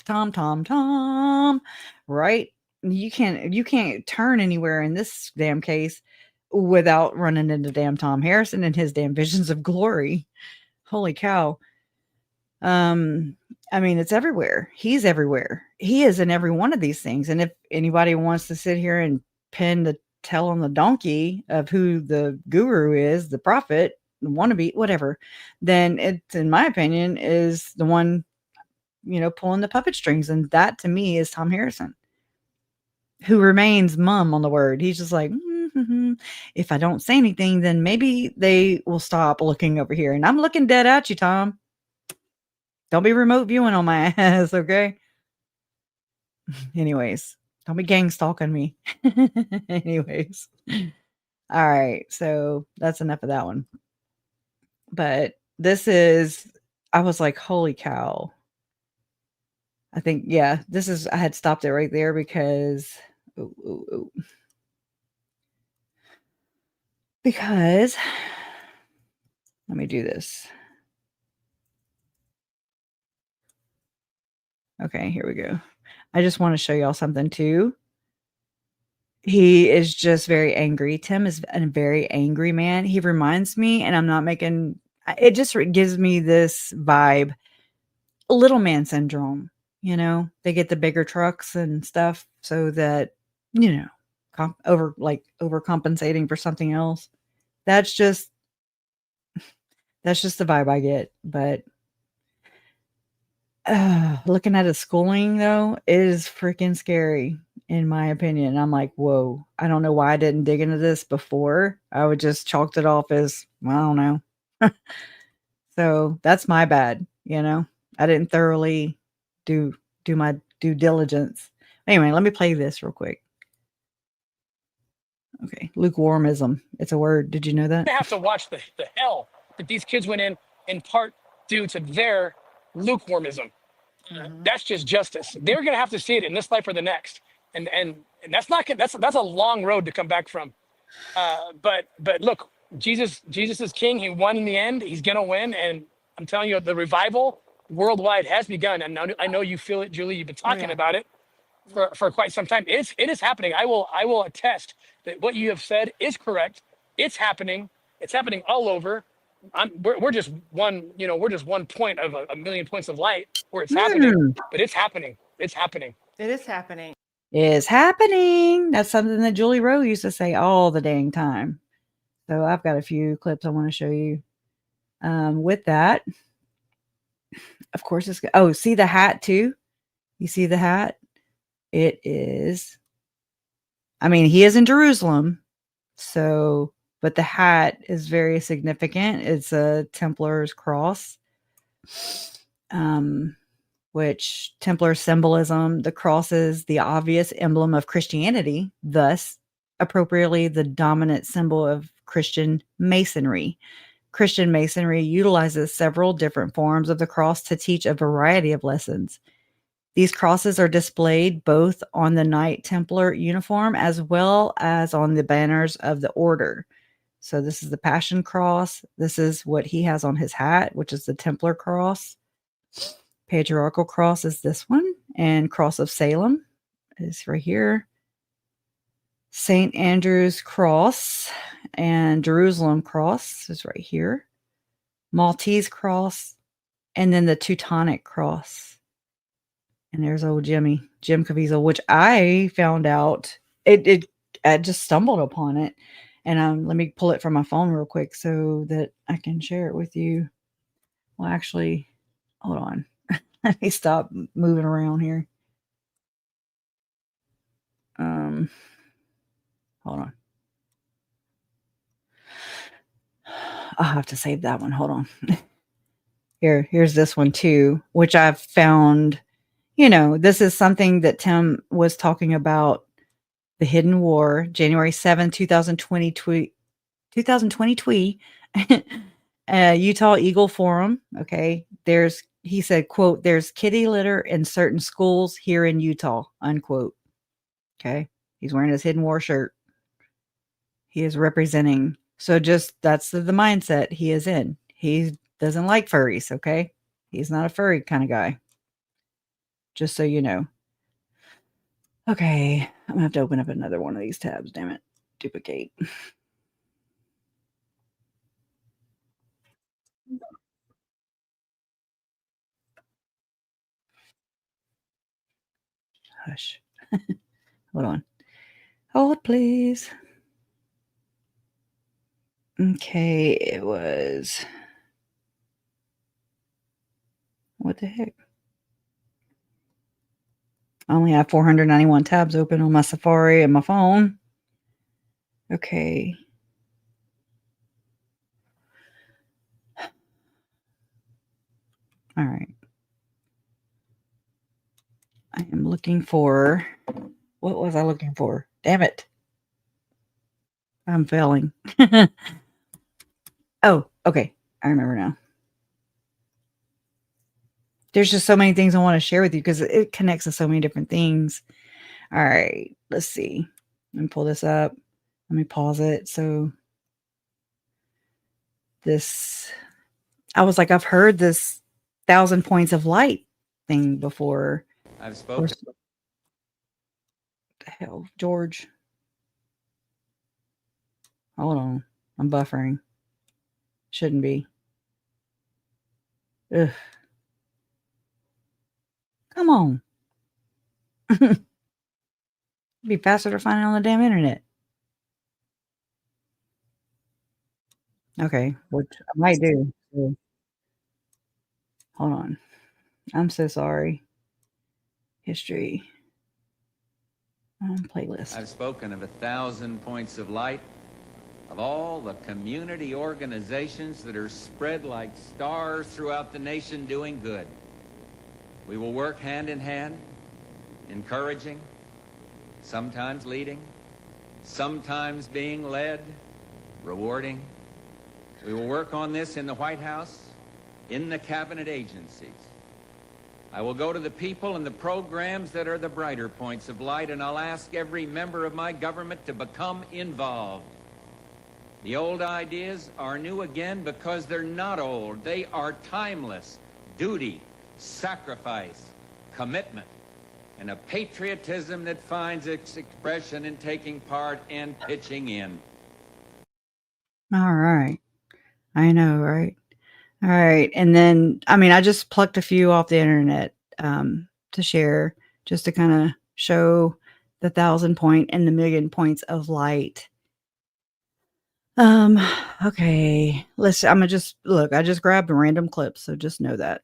S1: right? You can't turn anywhere in this damn case without running into damn Tom Harrison and his damn visions of glory. Holy cow. I mean, it's everywhere. He's everywhere. He is in every one of these things. And if anybody wants to sit here and pin the tail on the donkey of who the guru is, the prophet, the wannabe, whatever, then it, in my opinion, is the one, pulling the puppet strings. And that to me is Tom Harrison, who remains mum on the word. He's just like, if I don't say anything, then maybe they will stop looking over here. And I'm looking dead at you, Tom. Don't be remote viewing on my ass, okay? Anyways, don't be gang stalking me. Anyways. All right, so that's enough of that one. But this is, I was like, holy cow. I think, yeah, this is, I had stopped it right there because, because, let me do this. Okay, here we go. I just want to show y'all something too. He is just very angry. Tim is a very angry man. He reminds me, and I'm not making, it just gives me this vibe, little man syndrome. They get the bigger trucks and stuff so that, overcompensating for something else. That's just the vibe I get. But looking at his schooling though is freaking scary in my opinion. I'm like, whoa, I don't know why I didn't dig into this before. I would just chalked it off as, well, I don't know. So that's my bad. I didn't thoroughly do my due diligence. Anyway, let me play this real quick. Okay. Lukewarmism. It's a word. Did you know that?
S2: They have to watch the hell that these kids went in part due to their lukewarmism. That's just justice. They're going to have to see it in this life or the next. And that's not, that's a long road to come back from. But look, Jesus is king. He won in the end. He's going to win. And I'm telling you, the revival worldwide has begun. And I know you feel it, Julie. You've been talking about it for quite some time. It is happening. I will attest that what you have said is correct. It's happening. It's happening all over. We're just one, we're just one point of a million points of light where it's happening, but it's happening. It's happening.
S7: It is happening.
S1: Is happening. That's something that Julie Rowe used to say all the dang time. So I've got a few clips I want to show you. With that, of course, see the hat too. You see the hat? It is. I mean, he is in Jerusalem, so. But the hat is very significant. It's a Templar's cross, which Templar symbolism, the cross is the obvious emblem of Christianity, thus appropriately the dominant symbol of Christian masonry. Christian masonry utilizes several different forms of the cross to teach a variety of lessons. These crosses are displayed both on the Knight Templar uniform as well as on the banners of the order. So this is the Passion Cross. This is what he has on his hat, which is the Templar Cross. Patriarchal Cross is this one. And Cross of Salem is right here. St. Andrew's Cross and Jerusalem Cross is right here. Maltese Cross. And then the Teutonic Cross. And there's old Jim Caviezel, which I found out. I just stumbled upon it. And let me pull it from my phone real quick so that I can share it with you. Well, actually, hold on. Let me stop moving around here. Hold on. I'll have to save that one. Hold on. Here's this one too, which I've found, this is something that Tim was talking about. The Hidden War, January 7, 2020 Utah Eagle Forum. Okay. He said, quote, there's kitty litter in certain schools here in Utah, unquote. Okay. He's wearing his Hidden War shirt. He is representing. So that's the mindset he is in. He doesn't like furries. Okay. He's not a furry kind of guy. Just so you know. Okay, I'm gonna have to open up another one of these tabs, damn it. Duplicate. Hush. Hold on. Hold, please. Okay, it was. What the heck? I only have 491 tabs open on my Safari and my phone. Okay. All right. I am looking for. What was I looking for? Damn it. I'm failing. Oh, okay. I remember now. There's just so many things I want to share with you because it connects to so many different things. All right. Let's see. Let me pull this up. Let me pause it. So this, I was like, I've heard this 1,000 points of light thing before.
S7: I've spoken.
S1: What the hell, George? Hold on. I'm buffering. Shouldn't be. Ugh. Come on. It'd be faster to find it on the damn internet. Okay, which I might do. So, hold on. I'm so sorry. History. Playlist.
S7: I've spoken of 1,000 points of light, of all the community organizations that are spread like stars throughout the nation doing good. We will work hand in hand, encouraging, sometimes leading, sometimes being led, rewarding. We will work on this in the White House, in the cabinet agencies. I will go to the people and the programs that are the brighter points of light, and I'll ask every member of my government to become involved. The old ideas are new again because they're not old. They are timeless. Duty, sacrifice, commitment, and a patriotism that finds its expression in taking part and pitching in.
S1: All right. I know, right? All right. And then, I mean, I just plucked a few off the internet to share just to kind of show the 1,000 point and the million points of light. Okay. I'm gonna just look, I just grabbed a random clip, so just know that.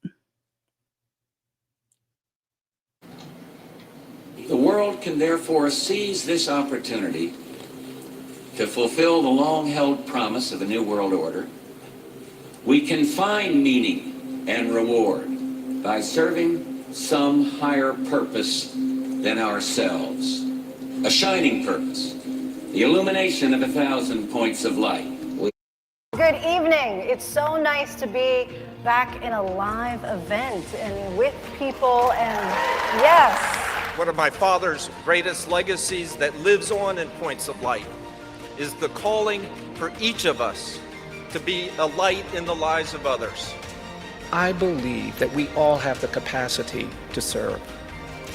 S8: The world can therefore seize this opportunity to fulfill the long-held promise of a new world order. We can find meaning and reward by serving some higher purpose than ourselves. A shining purpose, the illumination of 1,000 points of light.
S9: Good evening. It's so nice to be back in a live event and with people, and yes.
S10: One of my father's greatest legacies that lives on in Points of Light is the calling for each of us to be a light in the lives of others.
S11: I believe that we all have the capacity to serve.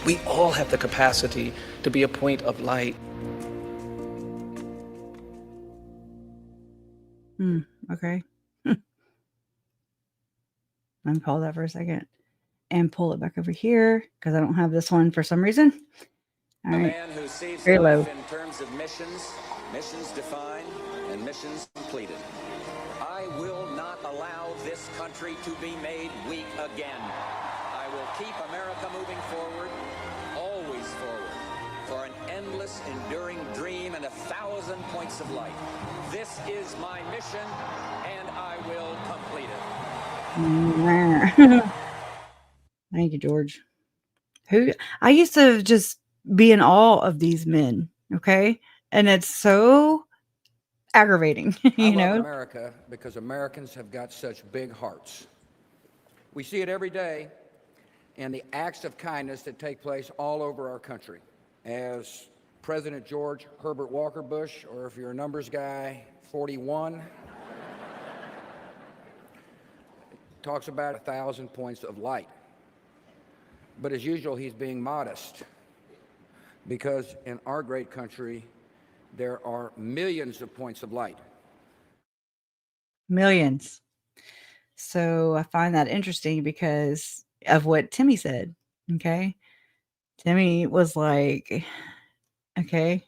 S11: We all have the capacity to be a point of light.
S1: Okay. Let me pause that for a second and pull it back over here because I don't have this one for some reason. All right.
S8: A man who sees
S1: Very low.
S8: life in terms of missions, missions defined, and missions completed. I will not allow this country to be made weak again. I will keep America moving forward, always forward, for an endless, enduring dream and 1,000 points of light. This is my mission, and I will complete it.
S1: Thank you, George. I used to just be in awe of these men, okay? And it's so aggravating,
S12: I
S1: you know?
S12: love America because Americans have got such big hearts. We see it every day in the acts of kindness that take place all over our country. As President George Herbert Walker Bush, or if you're a numbers guy, 41, talks about 1,000 points of light. But as usual, he's being modest because in our great country, there are millions of points of light.
S1: Millions. So I find that interesting because of what Timmy said, okay? Timmy was like, okay.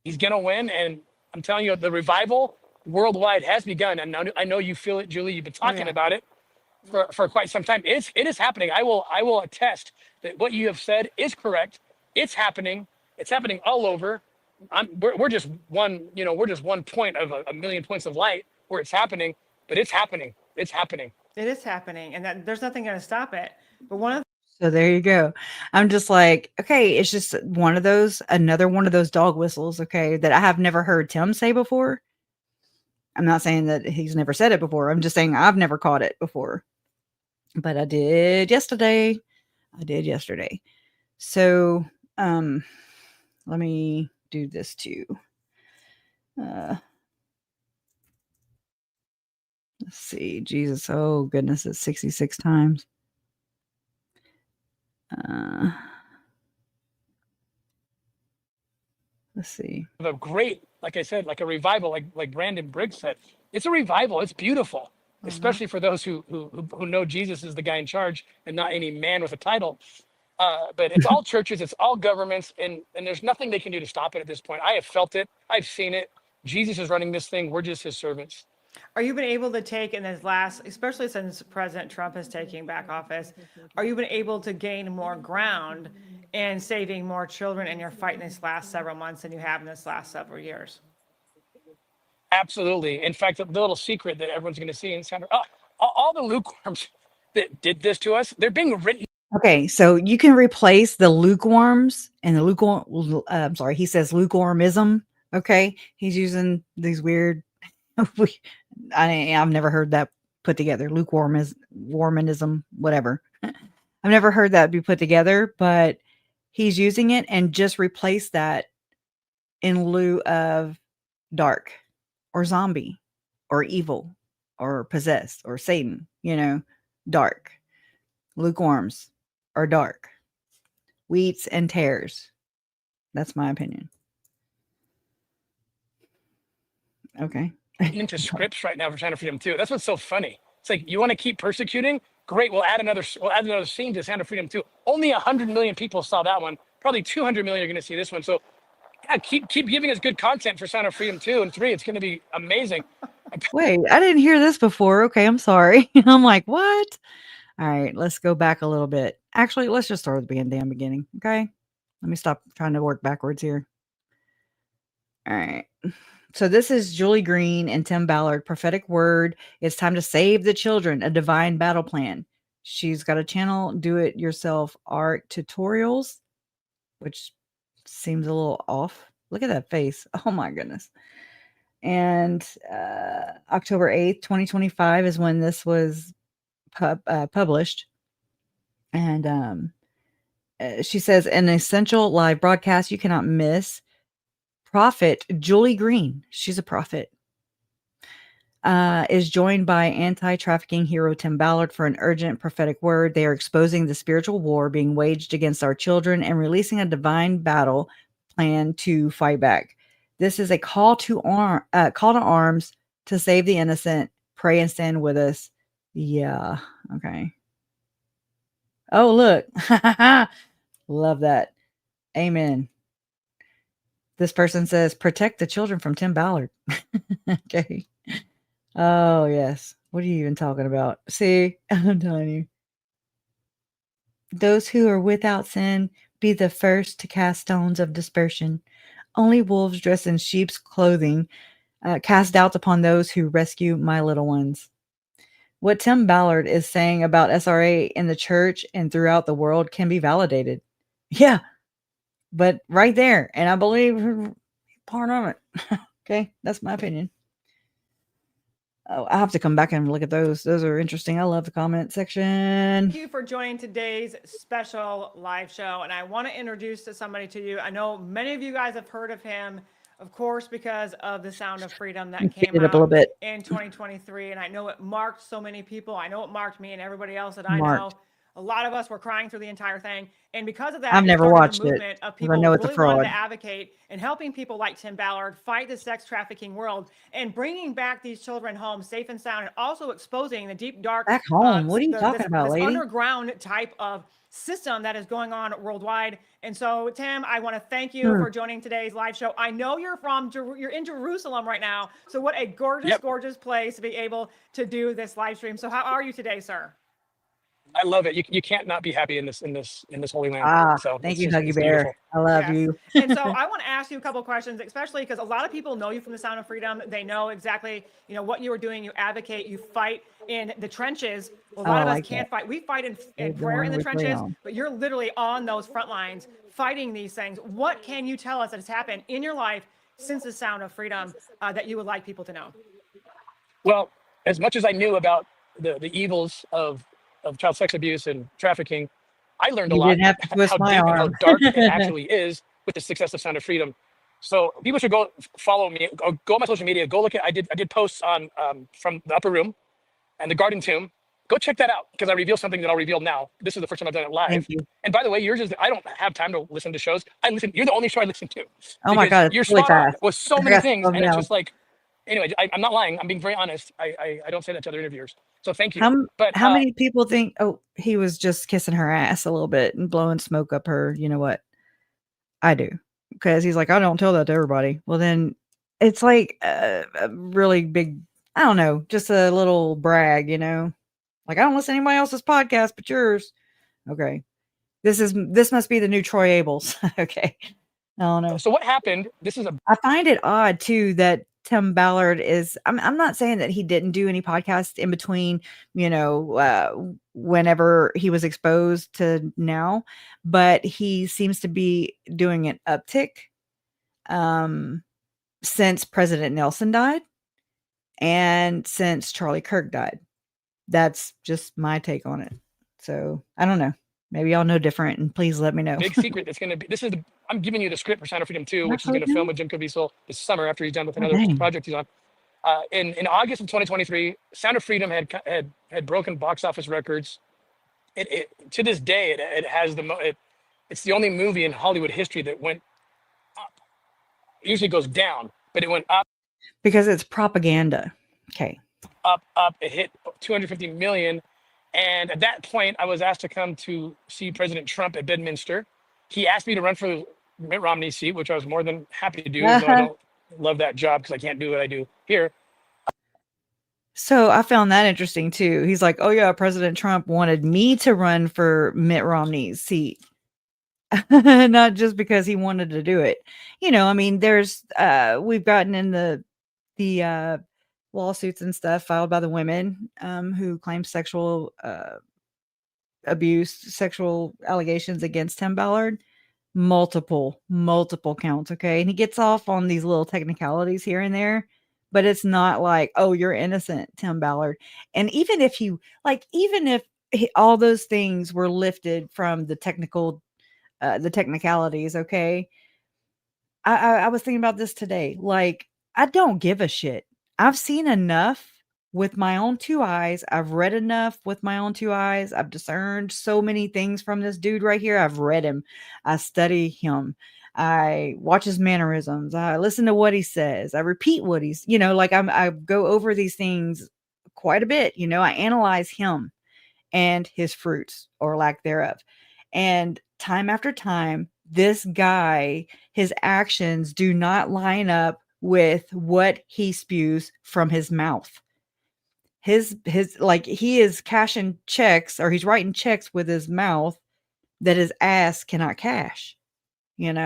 S2: He's going to win. And I'm telling you, the revival worldwide has begun. And I know you feel it, Julie. You've been talking about it for quite some time. It is happening. I will attest that what you have said is correct. It's happening. It's happening all over. We're just one, we're just one point of a million points of light where it's happening, but it's happening. It's happening.
S13: It is happening, and that there's nothing going to stop it. But
S1: so there you go. I'm just like, okay, it's just another one of those dog whistles, okay, that I have never heard Tim say before. I'm not saying that he's never said it before. I'm just saying I've never caught it before. But I did yesterday. So, let me do this too. Let's see. Jesus. Oh, goodness. It's 66 times. Let's see.
S2: A great, like I said, like a revival, like Brandon Briggs said. It's a revival. It's beautiful, especially for those who know Jesus is the guy in charge and not any man with a title. But it's all churches, it's all governments, and there's nothing they can do to stop it at this point. I have felt it. I've seen it. Jesus is running this thing. We're just his servants.
S13: Are you been able to take in this last, especially since President Trump is taking back office, are you been able to gain more ground in saving more children in your fight in these last several months than you have in this last several years?
S2: Absolutely. In fact, the little secret that everyone's going to see in Sandra, all the lukewarms that did this to us, they're being written.
S1: Okay, so you can replace the lukewarms and the lukewarm. I'm sorry, he says lukewarmism. Okay, he's using these weird. I've never heard that put together. Lukewarmism, whatever. I've never heard that be put together, but he's using it and just replace that in lieu of dark or zombie or evil or possessed or Satan. Dark. Lukewarms are dark. Wheats and tares. That's my opinion. Okay.
S2: Into scripts right now for Sound of Freedom 2. That's what's so funny. It's like, you want to keep persecuting? Great. We'll add another scene to Sound of Freedom 2. Only 100 million people saw that one. Probably 200 million are going to see this one. So yeah, keep giving us good content for Sound of Freedom 2 and 3. It's going to be amazing.
S1: Wait, I didn't hear this before. Okay, I'm sorry. I'm like, what? All right, let's go back a little bit. Actually, let's just start at the damn beginning. Okay. Let me stop trying to work backwards here. All right. So this is Julie Green and Tim Ballard. Prophetic word. It's time to save the children. A divine battle plan. She's got a channel, do it yourself art tutorials, which seems a little off. Look at that face. Oh my goodness. And October 8th, 2025 is when this was published. And she says, an essential live broadcast you cannot miss. Prophet Julie Green, she's a prophet, is joined by anti-trafficking hero Tim Ballard for an urgent prophetic word. They are exposing the spiritual war being waged against our children and releasing a divine battle plan to fight back. This is a call to arms to save the innocent. Pray and stand with us. Yeah. Okay. Oh, look. Love that. Amen. This person says, protect the children from Tim Ballard. Okay. Oh, yes. What are you even talking about? See, I'm telling you. Those who are without sin, be the first to cast stones of dispersion. Only wolves dressed in sheep's clothing cast doubts upon those who rescue my little ones. What Tim Ballard is saying about SRA in the church and throughout the world can be validated. Yeah. But right there, and I believe part of it. Okay, that's my opinion. Oh, I have to come back and look at those. Those are interesting. I love the comment section.
S13: Thank you for joining today's special live show. And I want to introduce somebody to you. I know many of you guys have heard of him, of course, because of the Sound of Freedom that came out a little bit in 2023. And I know it marked so many people. I know it marked me and everybody else that I know. A lot of us were crying through the entire thing. And because of that,
S1: I've
S13: it
S1: never
S13: started
S1: watched
S13: a
S1: it
S13: movement of
S1: 'cause I
S13: people
S1: know it's a
S13: really wanting
S1: fraud.
S13: to advocate and helping people like Tim Ballard fight the sex trafficking world and bringing back these children home safe and sound, and also exposing the deep, dark,
S1: Back home. What are you talking about,
S13: this
S1: lady?
S13: underground type of system that is going on worldwide. And so, Tim, I want to thank you for joining today's live show. I know you're you're in Jerusalem right now. So what a gorgeous, gorgeous place to be able to do this live stream. So how are you today, sir?
S2: I love it. You can't not be happy in this holy land. So
S1: Thank
S2: it's
S1: you,
S2: just,
S1: Huggy
S2: it's
S1: Bear.
S2: beautiful.
S1: I love
S13: Yes.
S1: you.
S13: And so I want to ask you a couple of questions, especially because a lot of people know you from the Sound of Freedom. They know exactly, what you are doing. You advocate, you fight in the trenches. A lot of us can't fight. We fight in prayer in the trenches, but you're literally on those front lines fighting these things. What can you tell us that has happened in your life since the Sound of Freedom that you would like people to know?
S2: Well, as much as I knew about the evils of child sex abuse and trafficking, I learned a
S1: You
S2: lot
S1: didn't have to twist
S2: how
S1: my
S2: deep and how
S1: arm.
S2: dark it actually is with the success of Sound of Freedom. So people should go follow me, go on my social media, go look at, I did posts on from the Upper Room and the Garden Tomb. Go check that out because I reveal something that I'll reveal now. This is the first time I've done it live.
S1: Thank you.
S2: And by the way, yours is, I don't have time to listen to shows. You're the only show I listen to.
S1: Oh my God,
S2: You're
S1: it's really
S2: spot on
S1: fast.
S2: with so
S1: I
S2: many
S1: gotta
S2: things.
S1: slow
S2: And it's
S1: down.
S2: just like, anyway, I'm not lying. I'm being very honest. I don't say that to other interviewers. So thank you.
S1: How
S2: But
S1: how many people think, oh, he was just kissing her ass a little bit and blowing smoke up her, you know what? I do. Because he's like, I don't tell that to everybody. Well, then it's like a really big, I don't know, just a little brag, Like, I don't listen to anybody else's podcast but yours. Okay. This must be the new Troy Abels. Okay. I don't know.
S2: so what happened? This is a
S1: I find it odd too that Tim Ballard is, I'm not saying that he didn't do any podcasts in between, whenever he was exposed to now, but he seems to be doing an uptick um since President Nelson died and since Charlie Kirk died. That's just my take on it. So, I don't know. Maybe y'all know different, and please let me know.
S2: big secret that's going to be, I'm giving you the script for Sound of Freedom 2, which he's going to film with Jim Caviezel this summer after he's done with another project he's on. In August of 2023, Sound of Freedom had broken box office records. It to this day, it has it's the only movie in Hollywood history that went up. It usually goes down, but it went up.
S1: Because it's propaganda. Okay.
S2: Up. It hit 250 million. And at that point, I was asked to come to see President Trump at Bedminster. He asked me to run for Mitt Romney's seat, which I was more than happy to do, even though I don't love that job because I can't do what I do here.
S1: So I found that interesting too. He's like, oh yeah, President Trump wanted me to run for Mitt Romney's seat. Not just because he wanted to do it. I mean, there's we've gotten in the lawsuits and stuff filed by the women who claim sexual abuse, sexual allegations against Tim Ballard. Multiple counts. Okay. And he gets off on these little technicalities here and there, but it's not like, oh, you're innocent, Tim Ballard. And even if all those things were lifted from the technicalities, okay, I was thinking about this today. Like, I don't give a shit. I've seen enough with my own two eyes. I've read enough with my own two eyes. I've discerned so many things from this dude right here. I've read him. I study him. I watch his mannerisms. I listen to what he says. I repeat what he's, I go over these things quite a bit. I analyze him and his fruits or lack thereof. And time after time, this guy, his actions do not line up with what he spews from his mouth. His like, he is cashing checks, or he's writing checks with his mouth that his ass cannot cash, and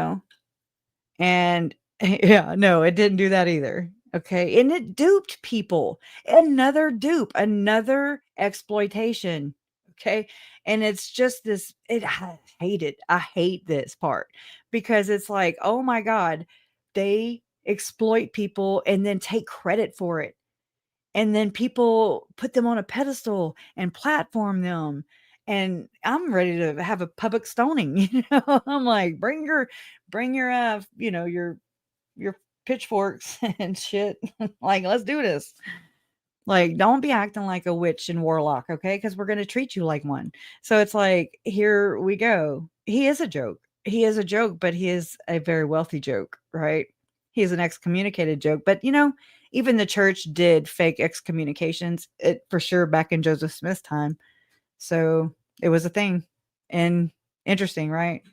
S1: yeah, no, it didn't do that either. Okay. And it duped people. Another dupe, another exploitation. Okay. And it's just this, I hate it. I hate this part because it's like, oh my God, they exploit people and then take credit for it. And then people put them on a pedestal and platform them. And I'm ready to have a public stoning. I'm like, bring your, your pitchforks and shit. Like, let's do this. Like, don't be acting like a witch and warlock, okay? Because we're going to treat you like one. So it's like, here we go. He is a joke. He is a joke, but he is a very wealthy joke, right? He's an excommunicated joke. But, even the church did fake excommunications, for sure, back in Joseph Smith's time. So it was a thing. And interesting, right?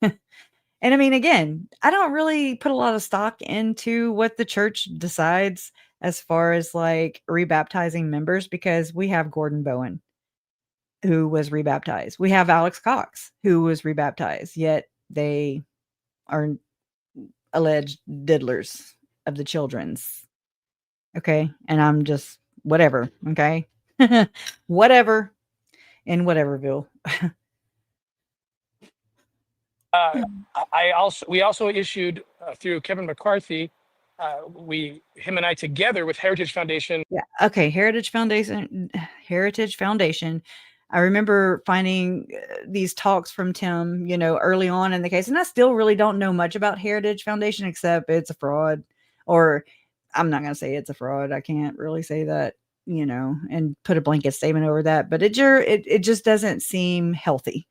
S1: And I mean, again, I don't really put a lot of stock into what the church decides as far as like rebaptizing members, because we have Gordon Bowen who was rebaptized. We have Alex Cox who was rebaptized, yet they are alleged diddlers of the children's. Okay. And I'm just whatever. Okay. Whatever in whateverville.
S2: We also issued through Kevin McCarthy, him and I together with Heritage Foundation.
S1: Yeah. Okay. Heritage Foundation. I remember finding these talks from Tim, early on in the case, and I still really don't know much about Heritage Foundation except it's a fraud, or I'm not going to say it's a fraud. I can't really say that, and put a blanket statement over that, but it just doesn't seem healthy.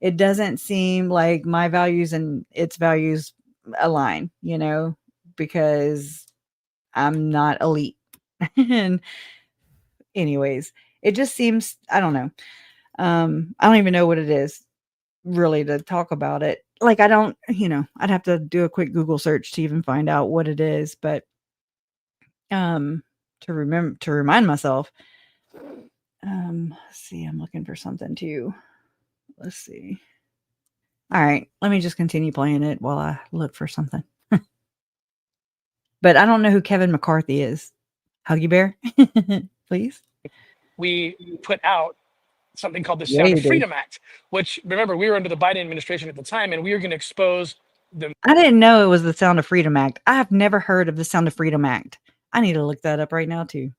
S1: It doesn't seem like my values and its values align, because I'm not elite. And anyways, it just seems, I don't know. I don't even know what it is really to talk about it. Like, I don't, I'd have to do a quick Google search to even find out what it is, but to remind myself. Let's see, I'm looking for something too. Let's see. All right, let me just continue playing it while I look for something. But I don't know who Kevin McCarthy is. Huggy Bear, please.
S2: We put out something called the
S1: Yeah,
S2: Sound
S1: you
S2: of
S1: do.
S2: Freedom Act, which, remember, we were under the Biden administration at the time, and we were going to expose the
S1: I didn't know it was the Sound of Freedom Act. I have never heard of the Sound of Freedom Act. I need to look that up right now too.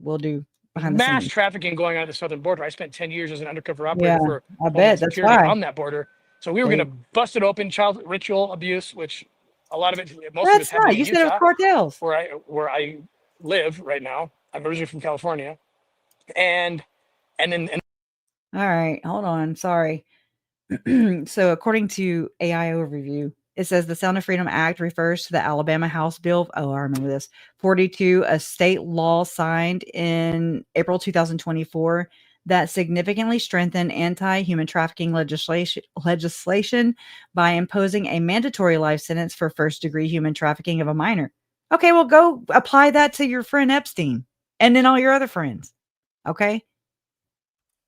S1: We'll do behind the
S2: mass
S1: scenes.
S2: trafficking going on at the southern border. I spent 10 years as an undercover
S1: Yeah,
S2: operator for
S1: I
S2: Homeland
S1: bet that's
S2: Security
S1: why.
S2: on that border. So we were going to bust it open, child ritual abuse, which a lot of it, most of it's
S1: That's
S2: happening
S1: not.
S2: in
S1: You said it was
S2: Utah,
S1: cartels.
S2: where I live right now. I'm originally from California, and then
S1: All right, hold on. Sorry. So, according to AI Overview, it says the Sound of Freedom Act refers to the Alabama House Bill. Oh, I remember this. 42, a state law signed in April 2024 that significantly strengthened anti-human trafficking legislation by imposing a mandatory life sentence for first-degree human trafficking of a minor. Okay, well, go apply that to your friend Epstein and then all your other friends. Okay.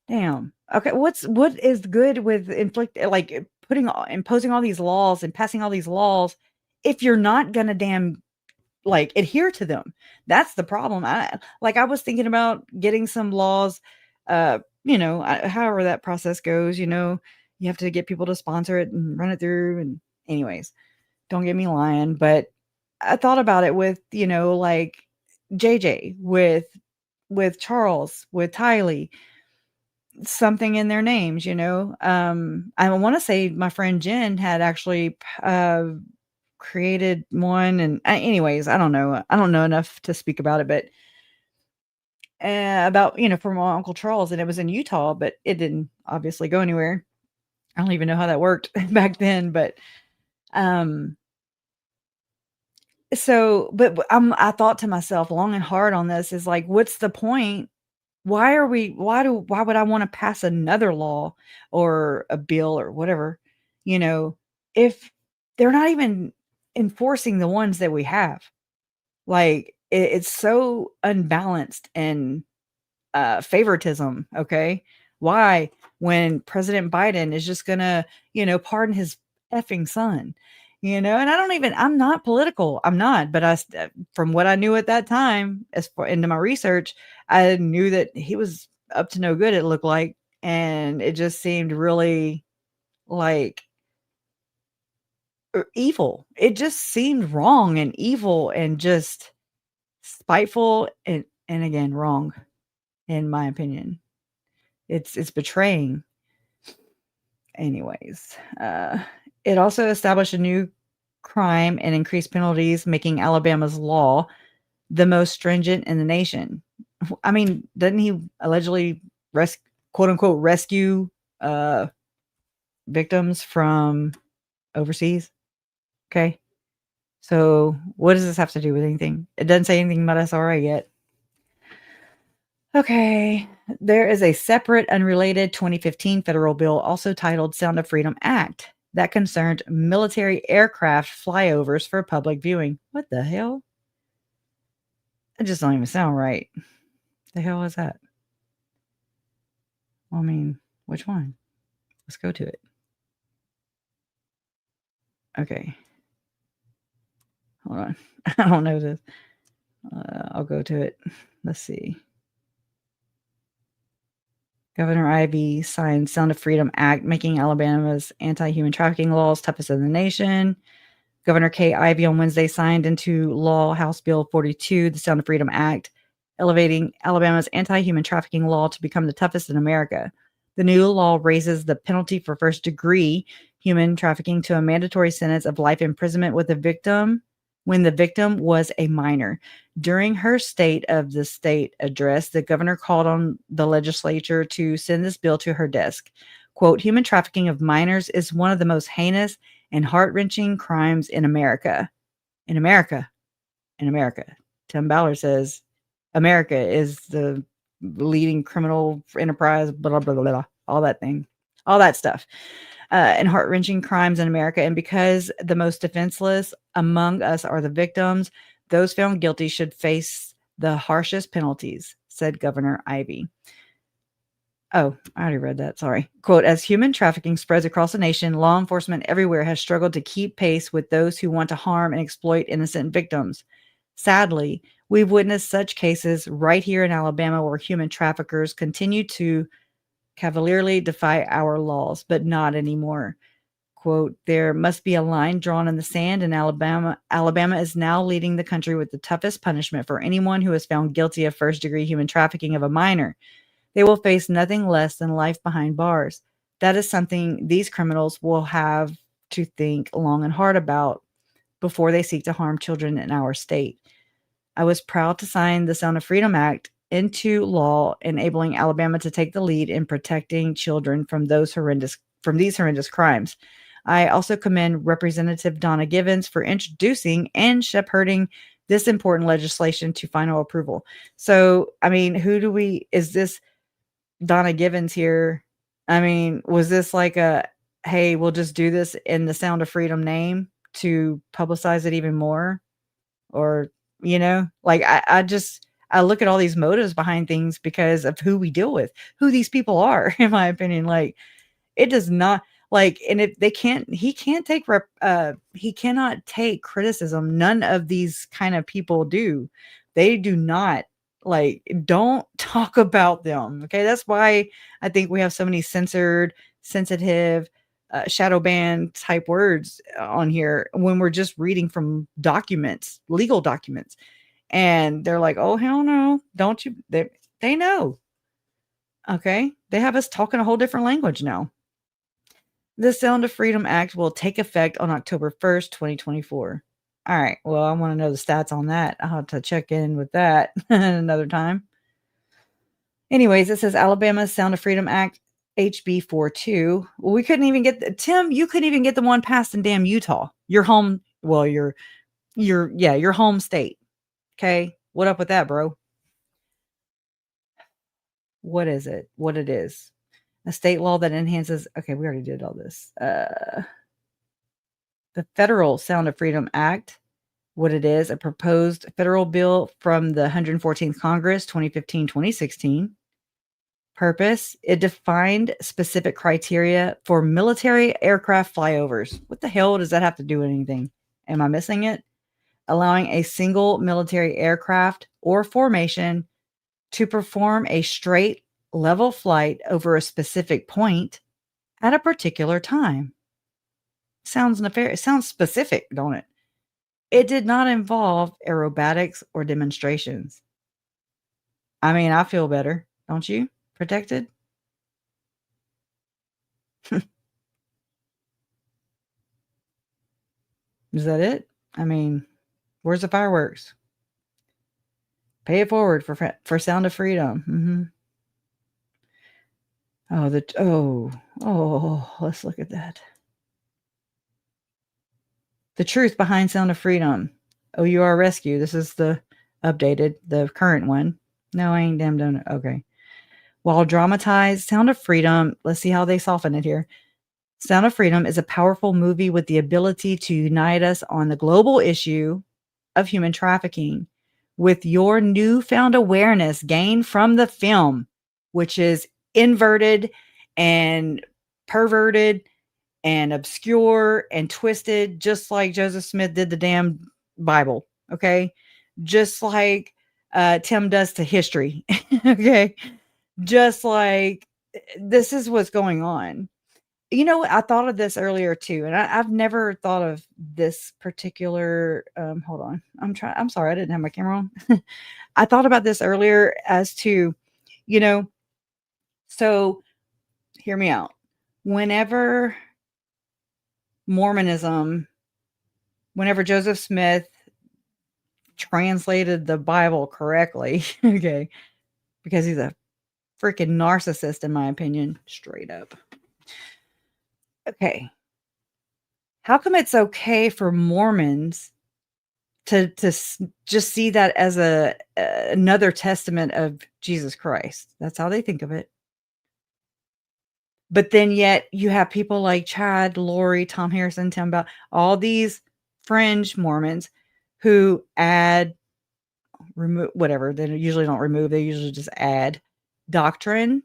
S1: Damn. Okay, what is good with imposing all these laws and passing all these laws if you're not gonna damn like adhere to them? That's the problem. I was thinking about getting some laws, however that process goes, you have to get people to sponsor it and run it through. And anyways, don't get me lying, but I thought about it with, like JJ, with Charles, with Tylee, something in their names, I want to say my friend Jen had actually created one, and anyways, I don't know enough to speak about it, but about, for my Uncle Charles, and it was in Utah, but it didn't obviously go anywhere. I don't even know how that worked back then, but I thought to myself long and hard on this, is like, what's the point? Why would I want to pass another law or a bill or whatever, if they're not even enforcing the ones that we have? Like, it's so unbalanced and favoritism. Okay. Why, when President Biden is just gonna, pardon his effing son, and I'm not political. I'm not, but from what I knew at that time, as far into my research, I knew that he was up to no good, it looked like. And it just seemed really like evil. It just seemed wrong and evil and just spiteful and again, wrong, in my opinion. It's betraying. Anyways, it also established a new crime and increased penalties, making Alabama's law the most stringent in the nation. I mean, doesn't he allegedly quote unquote rescue victims from overseas? Okay. So what does this have to do with anything? It doesn't say anything about SRA yet. Okay. There is a separate, unrelated 2015 federal bill also titled Sound of Freedom Act that concerned military aircraft flyovers for public viewing. What the hell? That just don't even sound right. The hell is that? I mean, which one? Let's go to it. Okay. Hold on. I don't know this. I'll go to it. Let's see. Governor Ivey signed Sound of Freedom Act, making Alabama's anti-human trafficking laws toughest in the nation. Governor Kay Ivey on Wednesday signed into law House Bill 42, the Sound of Freedom Act, elevating Alabama's anti-human trafficking law to become the toughest in America. The new law raises the penalty for first-degree human trafficking to a mandatory sentence of life imprisonment with the victim when the victim was a minor. During her State of the State address, the governor called on the legislature to send this bill to her desk. Quote, human trafficking of minors is one of the most heinous and heart-wrenching crimes in America. In America. In America. Tim Ballard says America is the leading criminal enterprise, blah, blah, blah, blah, all that thing. All that stuff. And heart-wrenching crimes in America. And because the most defenseless among us are the victims, those found guilty should face the harshest penalties, said Governor Ivey. Oh, I already read that. Sorry. Quote, as human trafficking spreads across the nation, law enforcement everywhere has struggled to keep pace with those who want to harm and exploit innocent victims. Sadly, we've witnessed such cases right here in Alabama where human traffickers continue to cavalierly defy our laws, but not anymore. Quote, there must be a line drawn in the sand, and Alabama is now leading the country with the toughest punishment for anyone who is found guilty of first-degree human trafficking of a minor. They will face nothing less than life behind bars. That is something these criminals will have to think long and hard about before they seek to harm children in our state. I was proud to sign the Sound of Freedom Act into law, enabling Alabama to take the lead in protecting children from these horrendous crimes. I also commend Representative Donna Givens for introducing and shepherding this important legislation to final approval. So, I mean, is this Donna Givens here? I mean, was this like hey, we'll just do this in the Sound of Freedom name to publicize it even more? Or, like I look at all these motives behind things because of who we deal with, who these people are, in my opinion. Like, it does not and if he cannot take criticism. None of these kind of people do. They do not don't talk about them. Okay. That's why I think we have so many censored, sensitive, shadow ban type words on here when we're just reading from documents, legal documents. And they're like, oh, hell no. Don't you? They know. Okay. They have us talking a whole different language now. The Sound of Freedom Act will take effect on October 1st, 2024. All right. Well, I want to know the stats on that. I'll have to check in with that another time. Anyways, it says Alabama's Sound of Freedom Act, HB 42. Well, we couldn't even get Tim, you couldn't even get the one passed in damn Utah. Your home, well, your home state. Okay. What up with that, bro? What is it? What it is? A state law that enhances. Okay, we already did all this. The federal Sound of Freedom Act. What it is, a proposed federal bill from the 114th Congress, 2015-2016. Purpose, it defined specific criteria for military aircraft flyovers. What the hell does that have to do with anything? Am I missing it? Allowing a single military aircraft or formation to perform a straight level flight over a specific point at a particular time. Sounds nefarious. It sounds specific, don't it? It did not involve aerobatics or demonstrations. I mean, I feel better, don't you? Protected? Is that it? I mean, where's the fireworks? Pay it forward for Sound of Freedom. Let's look at that. The truth behind Sound of Freedom. OUR Rescue. This is the updated, the current one. No, I ain't damn done it. Okay. While dramatized, Sound of Freedom, let's see how they soften it here. Sound of Freedom is a powerful movie with the ability to unite us on the global issue of human trafficking. With your newfound awareness gained from the film, which is inverted and perverted and obscure and twisted, just like Joseph Smith did the damn Bible, okay? Just like Tim does to history, okay? Just like this is what's going on. You know, I thought of this earlier too, and I've never thought of this particular. Hold on, I'm sorry, I didn't have my camera on. I thought about this earlier as to, you know, so hear me out. Whenever Mormonism, whenever Joseph Smith translated the Bible correctly, okay, because he's a freaking narcissist, in my opinion, straight up. Okay. How come it's okay for Mormons to just see that as another testament of Jesus Christ? That's how they think of it. But then yet you have people like Chad, Lori, Tom Harrison, Tim Bell, all these fringe Mormons who remove whatever. They usually don't remove, they usually just add doctrine,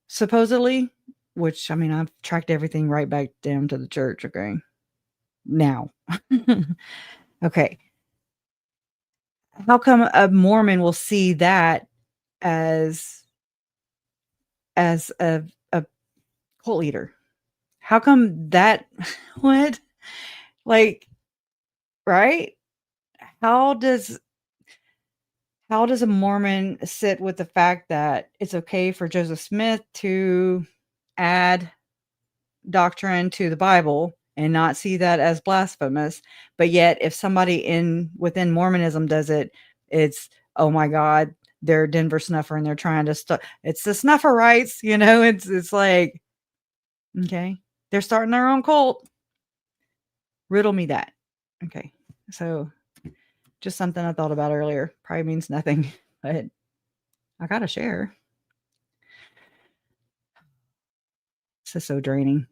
S1: supposedly. Which, I mean, I've tracked everything right back down to the church, okay? Now. Okay. How come a Mormon will see that as a cult leader? How come that what? Like, right? How does a Mormon sit with the fact that it's okay for Joseph Smith to add doctrine to the Bible and not see that as blasphemous, but yet if somebody within Mormonism does it, it's, oh my God, they're Denver snuffer and they're trying to it's the snufferites, you know, it's like, okay, they're starting their own cult. Riddle me that. Okay, so just something I thought about earlier. Probably means nothing, but I gotta share. This is so draining.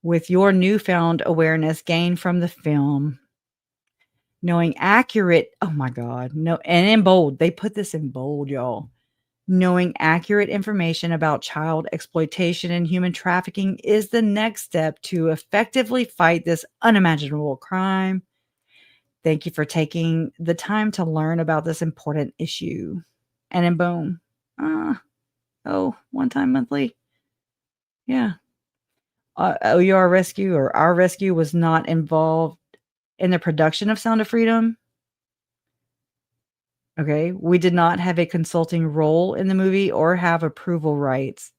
S1: With your newfound awareness gained from the film, knowing accurate, oh my God, no, and in bold, they put this in bold, y'all. Knowing accurate information about child exploitation and human trafficking is the next step to effectively fight this unimaginable crime. Thank you for taking the time to learn about this important issue. And in boom, one time monthly. Yeah. OUR Rescue or Our Rescue was not involved in the production of Sound of Freedom. Okay. We did not have a consulting role in the movie or have approval rights.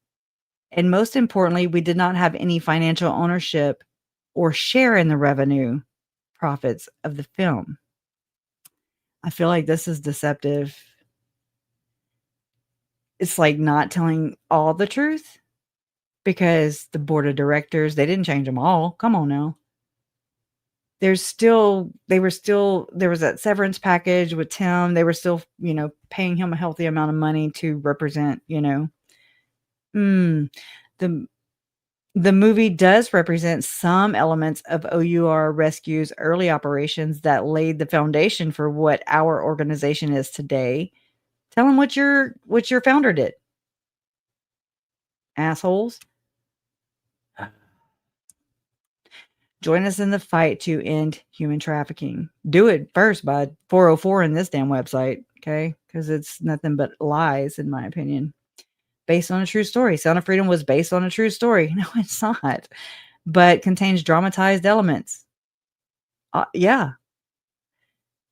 S1: And most importantly, we did not have any financial ownership or share in the revenue profits of the film. I feel like this is deceptive. It's like not telling all the truth. Because the board of directors, they didn't change them all. Come on now. There was that severance package with Tim. They were still, paying him a healthy amount of money to represent, the movie does represent some elements of OUR Rescue's early operations that laid the foundation for what our organization is today. Tell them what your founder did. Assholes. Join us in the fight to end human trafficking. Do it first by 404 in this damn website, okay? Because it's nothing but lies, in my opinion. Based on a true story. Sound of Freedom was based on a true story. No, it's not. But contains dramatized elements. Yeah.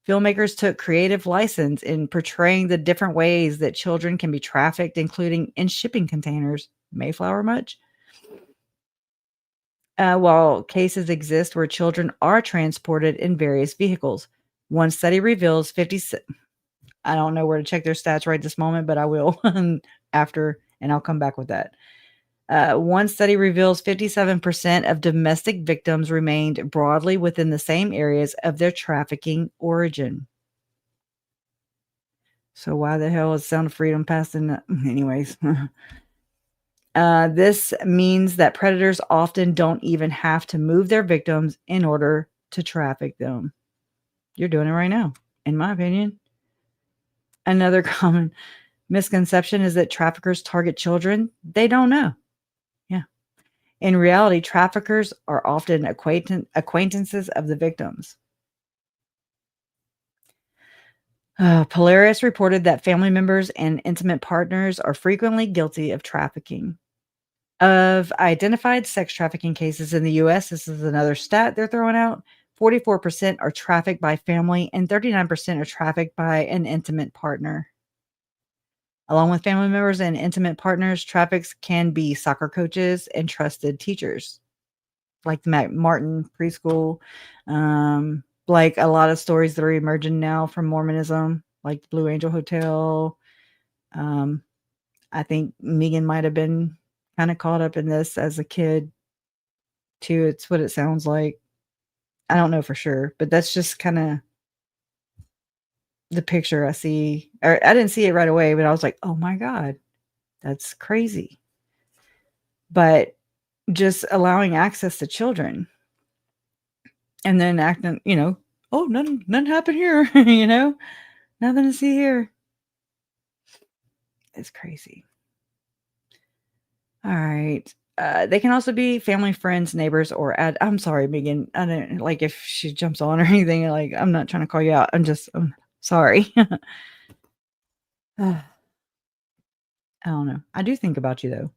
S1: Filmmakers took creative license in portraying the different ways that children can be trafficked, including in shipping containers. Mayflower much? While cases exist where children are transported in various vehicles. One study reveals I don't know where to check their stats right this moment, but I will after, and I'll come back with that. One study reveals 57% of domestic victims remained broadly within the same areas of their trafficking origin. So why the hell is Sound of Freedom passed in the... Anyways. This means that predators often don't even have to move their victims in order to traffic them. You're doing it right now, in my opinion. Another common misconception is that traffickers target children. They don't know. Yeah. In reality, traffickers are often acquaintances of the victims. Polaris reported that family members and intimate partners are frequently guilty of trafficking. Of identified sex trafficking cases in the U.S., this is another stat they're throwing out, 44% are trafficked by family and 39% are trafficked by an intimate partner. Along with family members and intimate partners, traffics can be soccer coaches and trusted teachers, like the Mac Martin preschool, like a lot of stories that are emerging now from Mormonism, like the Blue Angel Hotel. I think Megan might have been kind of caught up in this as a kid too. It's what it sounds like. I don't know for sure, but that's just kind of the picture I see. Or I didn't see it right away, but I was like, oh my God, that's crazy. But just allowing access to children and then acting, oh, nothing happened here, nothing to see here. It's crazy. All right. They can also be family, friends, neighbors, or I'm sorry, Megan. I don't like if she jumps on or anything. Like, I'm not trying to call you out. I'm sorry. I don't know. I do think about you though.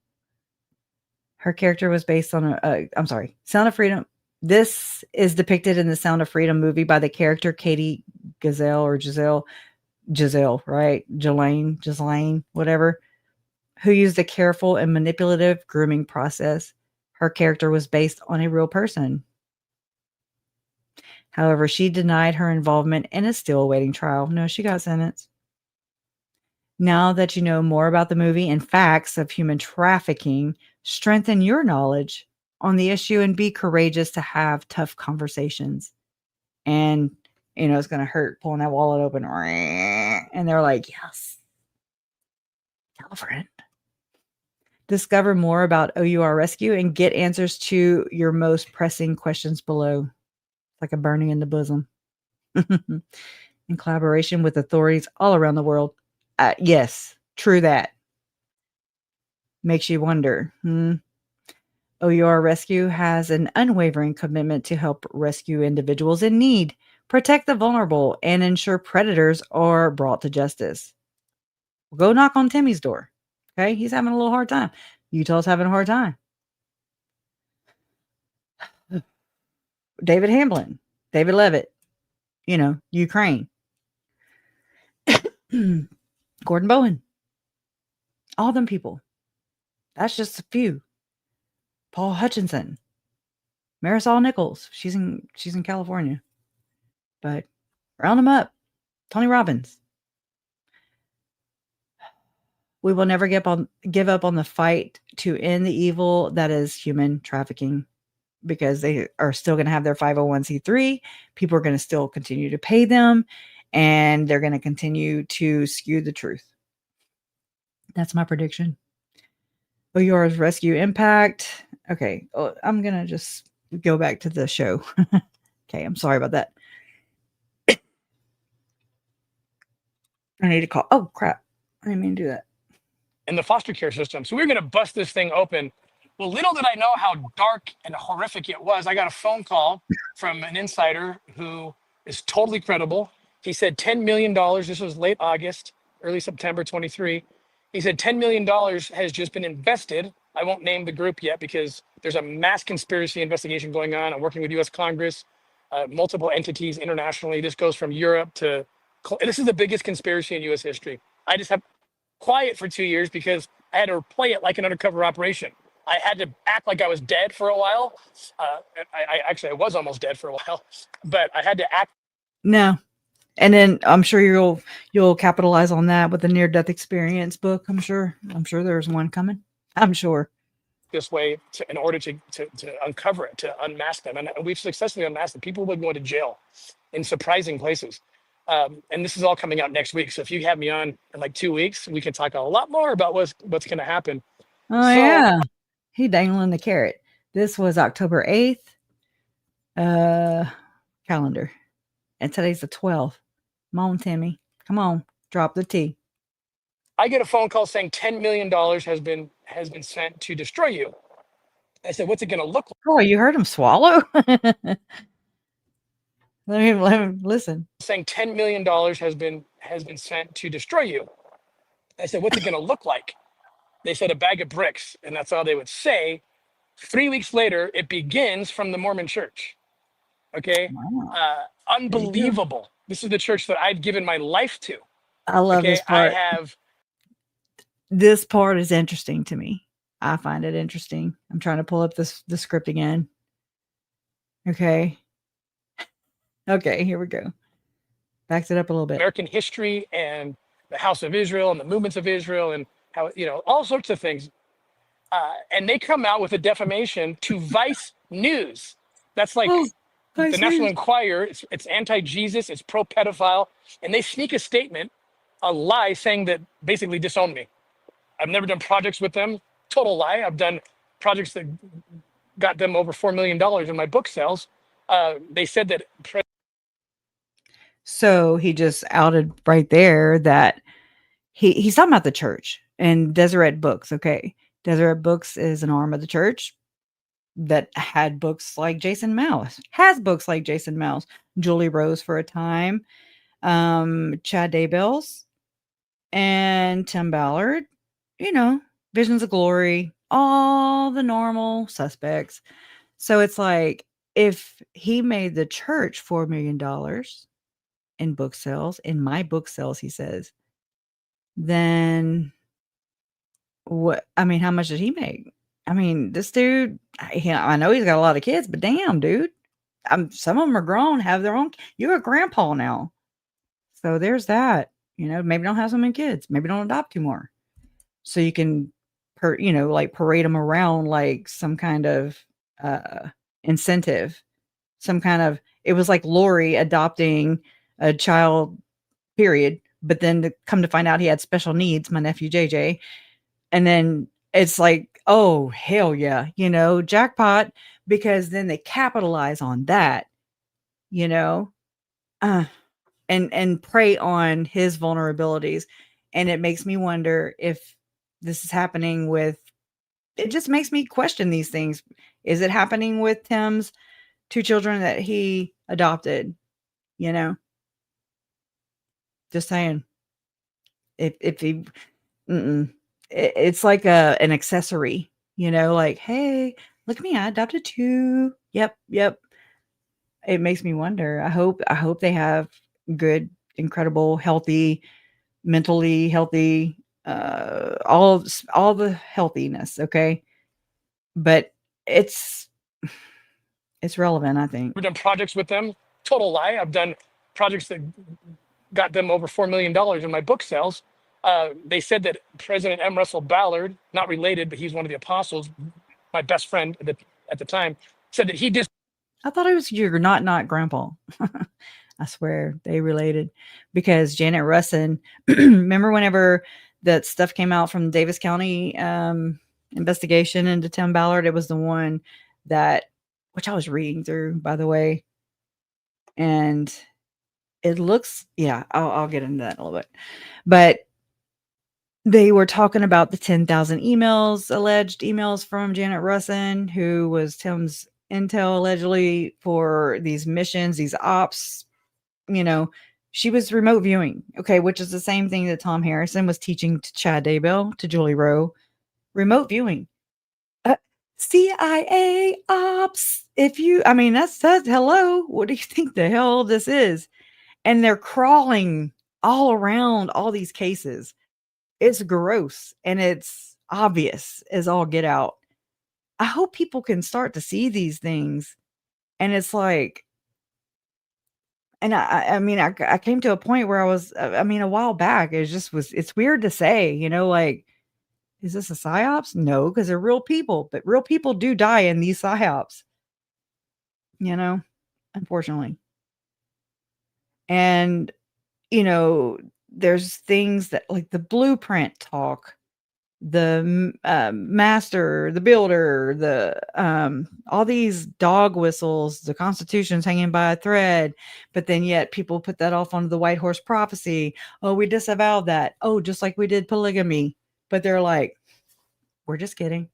S1: Her character was based on I'm sorry, Sound of Freedom. This is depicted in the Sound of Freedom movie by the character Katie Giselle, right? Ghislaine, whatever, who used a careful and manipulative grooming process. Her character was based on a real person. However, she denied her involvement and is still awaiting trial. No, she got sentenced. Now that you know more about the movie and facts of human trafficking, strengthen your knowledge on the issue and be courageous to have tough conversations. And, it's going to hurt pulling that wallet open. And they're like, yes, girlfriend. Discover more about OUR Rescue and get answers to your most pressing questions below. Like a burning in the bosom. In collaboration with authorities all around the world. Yes, true that. Makes you wonder. OUR Rescue has an unwavering commitment to help rescue individuals in need, protect the vulnerable, and ensure predators are brought to justice. Go knock on Timmy's door. Okay, he's having a little hard time. Utah's having a hard time. David Hamblin, David Levitt, Ukraine. Gordon Bowen. All them people. That's just a few. Paul Hutchinson. Marisol Nichols. She's in California. But round them up. Tony Robbins. We will never give up on the fight to end the evil that is human trafficking, because they are still going to have their 501c3. People are going to still continue to pay them, and they're going to continue to skew the truth. That's my prediction. OUR's rescue impact. Okay, I'm going to just go back to the show. Okay, I'm sorry about that. I need to call. Oh, crap. I didn't mean to do that.
S2: In the foster care system. So we're going to bust this thing open. Well, little did I know how dark and horrific it was. I got a phone call from an insider who is totally credible. He said $10 million. This was late August, early September 23. He said $10 million has just been invested. I won't name the group yet because there's a mass conspiracy investigation going on. I'm working with U.S. Congress, multiple entities internationally. This goes from Europe to... This is the biggest conspiracy in U.S. history. I just have quiet for 2 years because I had to play it like an undercover operation. I had to act like I was dead for a while. I was almost dead for a while, but I had to act.
S1: No, And then I'm sure you'll capitalize on that with the near death experience book. I'm sure there's one coming. I'm sure.
S2: this way in order to uncover it, to unmask them. And we've successfully unmasked them. People have been going to jail in surprising places. And this is all coming out next week. So if you have me on in like 2 weeks, we can talk a lot more about what's going to happen.
S1: Oh,
S2: So,
S1: yeah. He dangling the carrot. This was October 8th calendar. And today's the 12th. Come on, Timmy. Come on. Drop the T.
S2: I get a phone call saying $10 million has been sent to destroy you. I said, what's it going to look like?
S1: Oh, you heard him swallow? let me listen.
S2: Saying $10 million has been sent to destroy you. I said, what's it going to look like? They said a bag of bricks, and that's all they would say. 3 weeks later, it begins from the Mormon church. Okay.
S1: Wow.
S2: Unbelievable. This is the church that I've given my life to.
S1: I love
S2: Okay.
S1: this part.
S2: This
S1: part is interesting to me. I find it interesting. I'm trying to pull up the script again. Okay. Okay, here we go. Backs it up a little bit.
S2: American history and the House of Israel and the movements of Israel and how, all sorts of things. And they come out with a defamation to Vice News. That's like the National Enquirer. It's anti-Jesus. It's pro-pedophile. And they sneak a statement, a lie, saying that basically disown me. I've never done projects with them. Total lie. I've done projects that got them over $4 million in my book sales. They said that.
S1: So he just outed right there that he's talking about the church and Deseret Books. Okay. Deseret Books is an arm of the church that had books like Jason Mouse, has books like Jason Mouse, Julie Rose for a time, Chad Daybells, and Tim Ballard, Visions of Glory, all the normal suspects. So it's like, if he made the church $4 million in book sales, in my book sales, he says, then what? I mean, how much did he make? I mean, this dude, I know he's got a lot of kids, but damn, dude, some of them are grown, have their own. You're a grandpa now. So there's that. Maybe don't have so many kids. Maybe don't adopt two more. So you can, like parade them around like some kind of incentive. Some kind of, it was like Lori adopting a child, period. But then to come to find out he had special needs, my nephew JJ. And then it's like, oh, hell yeah, jackpot, because then they capitalize on that, and prey on his vulnerabilities. And it makes me wonder if this is happening with, it just makes me question these things. Is it happening with Tim's two children that he adopted? Just saying. If he, it's like an accessory, like, hey, look at me, I adopted two. Yep. It makes me wonder. I hope they have good, incredible, healthy, mentally healthy, all the healthiness. Okay. But it's relevant, I think.
S2: We've done projects with them. Total lie. I've done projects that got them over $4 million in my book sales. They said that President M. Russell Ballard, not related, but he's one of the apostles, my best friend at the time, said that he just.
S1: I thought it was your not grandpa. I swear they related, because Janet Russin, remember whenever that stuff came out from Davis County investigation into Tim Ballard? It was the one which I was reading through, by the way. And it looks, yeah, I'll get into that in a little bit. But they were talking about the 10,000 alleged emails from Janet Russin, who was Tim's intel allegedly for these missions, these ops. She was remote viewing, okay, which is the same thing that Tom Harrison was teaching to Chad Daybell, to Julie Rowe. Remote viewing. CIA ops. That's hello. What do you think the hell this is? And they're crawling all around all these cases. It's gross and it's obvious as all get out. I hope people can start to see these things. And it's like, And I mean, I came to a point where I was, I mean, a while back, it's weird to say, like, is this a psyops? No, because they're real people, but real people do die in these psyops, you know, unfortunately. And, there's things that like the blueprint talk, the master, the builder, all these dog whistles, the Constitution's hanging by a thread, but then yet people put that off onto the white horse prophecy. Oh, we disavow that. Oh, just like we did polygamy. But they're like, we're just kidding.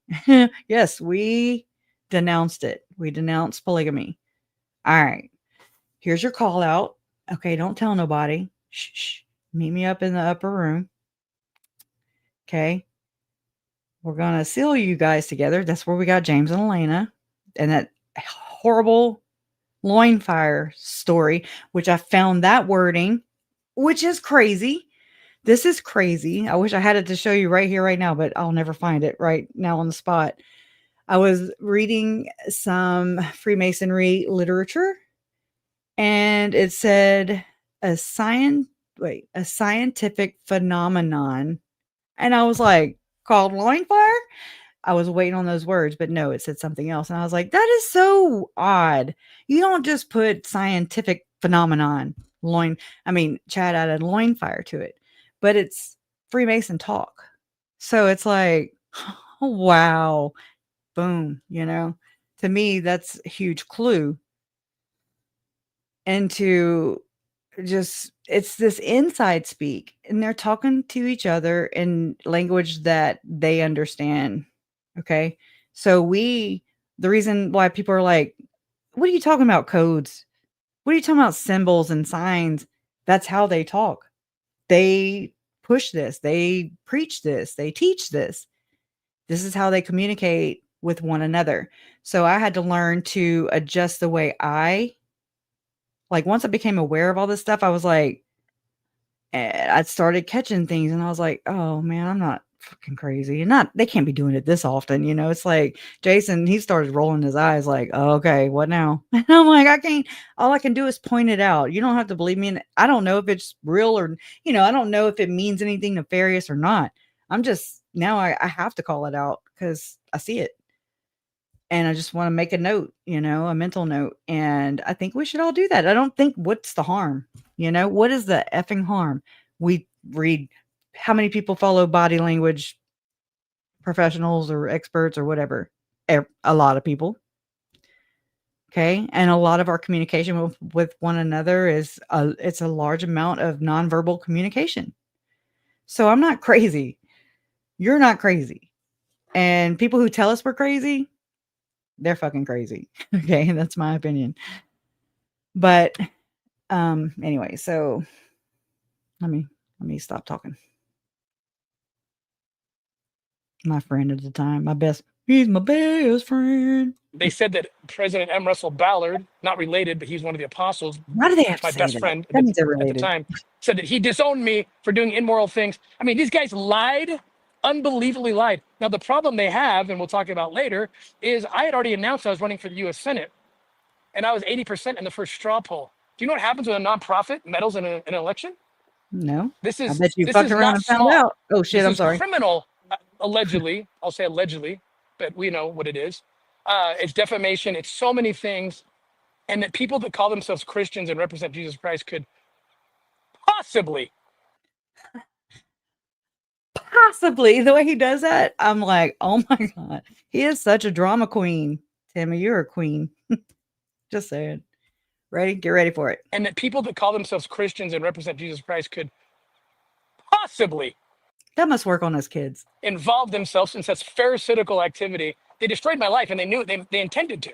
S1: Yes, we denounced it. We denounced polygamy. All right. Here's your call out. Okay, don't tell nobody. Shh, shh. Meet me up in the upper room. Okay. We're going to seal you guys together. That's where we got James and Elena and that horrible loin fire story, which I found that wording, which is crazy. This is crazy. I wish I had it to show you right here, right now, but I'll never find it right now on the spot. I was reading some Freemasonry literature and it said a scientific phenomenon. And I was like, called loin fire? I was waiting on those words, but no, it said something else. And I was like, that is so odd. You don't just put scientific phenomenon, Chad added loin fire to it, but it's Freemason talk. So it's like, oh, wow, boom, to me, that's a huge clue into it's this inside speak, and they're talking to each other in language that they understand. Okay. So the reason why people are like, what are you talking about codes? What are you talking about symbols and signs? That's how they talk. They push this. They preach this. They teach this. This is how they communicate with one another. So I had to learn to adjust the way once I became aware of all this stuff, I was like, I started catching things and I was like, oh man, I'm not fucking crazy. And they can't be doing it this often. It's like Jason, he started rolling his eyes like, oh, okay, what now? And I'm like, all I can do is point it out. You don't have to believe me. And I don't know if it's real or, I don't know if it means anything nefarious or not. I'm just, now I have to call it out because I see it. And I just want to make a note, a mental note. And I think we should all do that. I don't think what's the harm? What is the effing harm? We read how many people follow body language professionals or experts or whatever. A lot of people. Okay. And a lot of our communication with one another it's a large amount of nonverbal communication. So I'm not crazy. You're not crazy. And people who tell us we're crazy, they're fucking crazy. Okay, that's my opinion. But anyway, so let me stop talking. My friend at the time, he's my best friend.
S2: They said that President M. Russell Ballard, not related, but he's one of the apostles.
S1: Why do they have to
S2: my
S1: say
S2: best
S1: that?
S2: friend
S1: That means they're
S2: at the
S1: related.
S2: time, said that he disowned me for doing immoral things. I mean, these guys lied, unbelievably lied. Now, the problem they have, and we'll talk about later, is I had already announced I was running for the U.S. Senate, and I was 80% in the first straw poll. Do you know what happens when a nonprofit meddles in an election?
S1: No.
S2: This is
S1: I bet you
S2: this
S1: fucked
S2: is
S1: around
S2: not
S1: and found
S2: small.
S1: out. Oh shit,
S2: This
S1: I'm
S2: is
S1: sorry.
S2: criminal, allegedly. I'll say allegedly, but we know what it is. It's defamation. It's so many things. And that people that call themselves Christians and represent Jesus Christ could possibly.
S1: Possibly. The way he does that, I'm like, oh my God. He is such a drama queen. Tammy, you're a queen. Just saying. Ready? Get ready for it.
S2: And that people that call themselves Christians and represent Jesus Christ could possibly.
S1: That must work on us kids.
S2: Involve themselves in such pharisaical activity. They destroyed my life and they knew it. They intended to.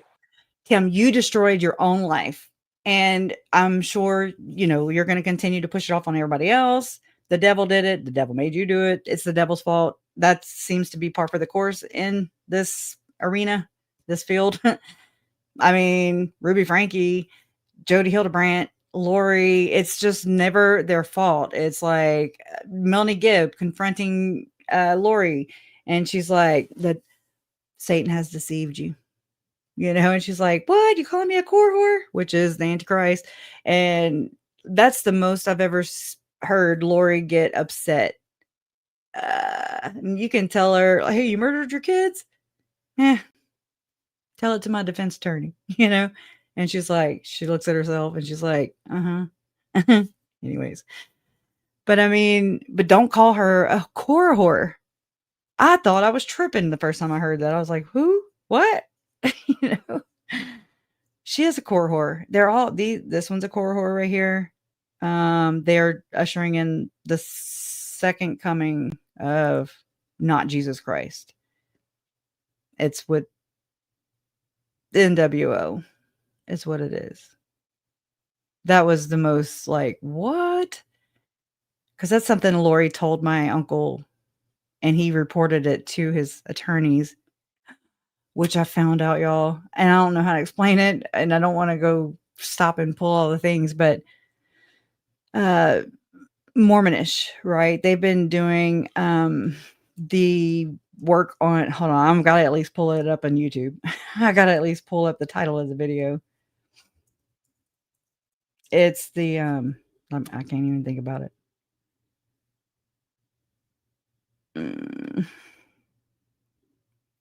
S1: Tim, you destroyed your own life. And I'm sure, you're going to continue to push it off on everybody else. The devil did it. The devil made you do it. It's the devil's fault. That seems to be par for the course in this arena, this field. I mean, Ruby Frankie, Jody Hildebrandt, Lori, it's just never their fault. It's like Melanie Gibb confronting Lori, and she's like, that Satan has deceived you. And she's like, what? You calling me a core whore? Which is the Antichrist. And that's the most I've ever heard Lori get upset. You can tell her, hey, you murdered your kids? Tell it to my defense attorney, And she's like, she looks at herself and she's like, uh-huh. Anyways. But I mean, don't call her a core whore. I thought I was tripping the first time I heard that. I was like, who? What? She is a core whore. They're all this one's a core whore right here. They're ushering in the second coming of not Jesus Christ. It's with NWO. Is what it is. That was the most like, what? Because that's something Lori told my uncle, and he reported it to his attorneys, which I found out, y'all. And I don't know how to explain it, and I don't want to go stop and pull all the things, but Mormonish, right? They've been doing the work on, hold on, I've got to at least pull it up on YouTube. I got to at least pull up the title of the video. It's the, I can't even think about it.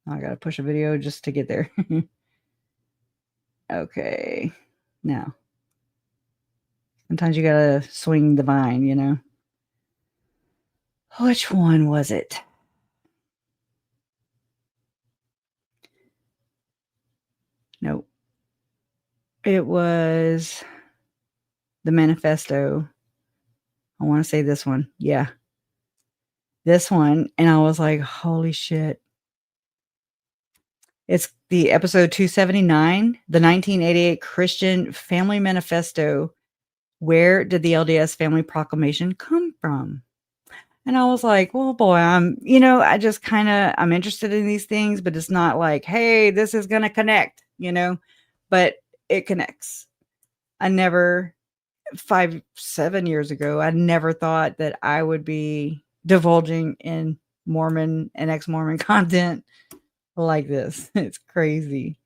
S1: I got to push a video just to get there. Okay. Now, sometimes you got to swing the vine, Which one was it? Nope. It was the manifesto. I want to say this one. Yeah. This one. And I was like, holy shit. It's the episode 279, the 1988 Christian Family Manifesto. Where did the LDS Family Proclamation come from? And I was like, well, boy, I'm interested in these things, but it's not like, hey, this is going to connect, but it connects. I never, 7 years ago, I never thought that I would be divulging in Mormon and ex-Mormon content like this. It's crazy.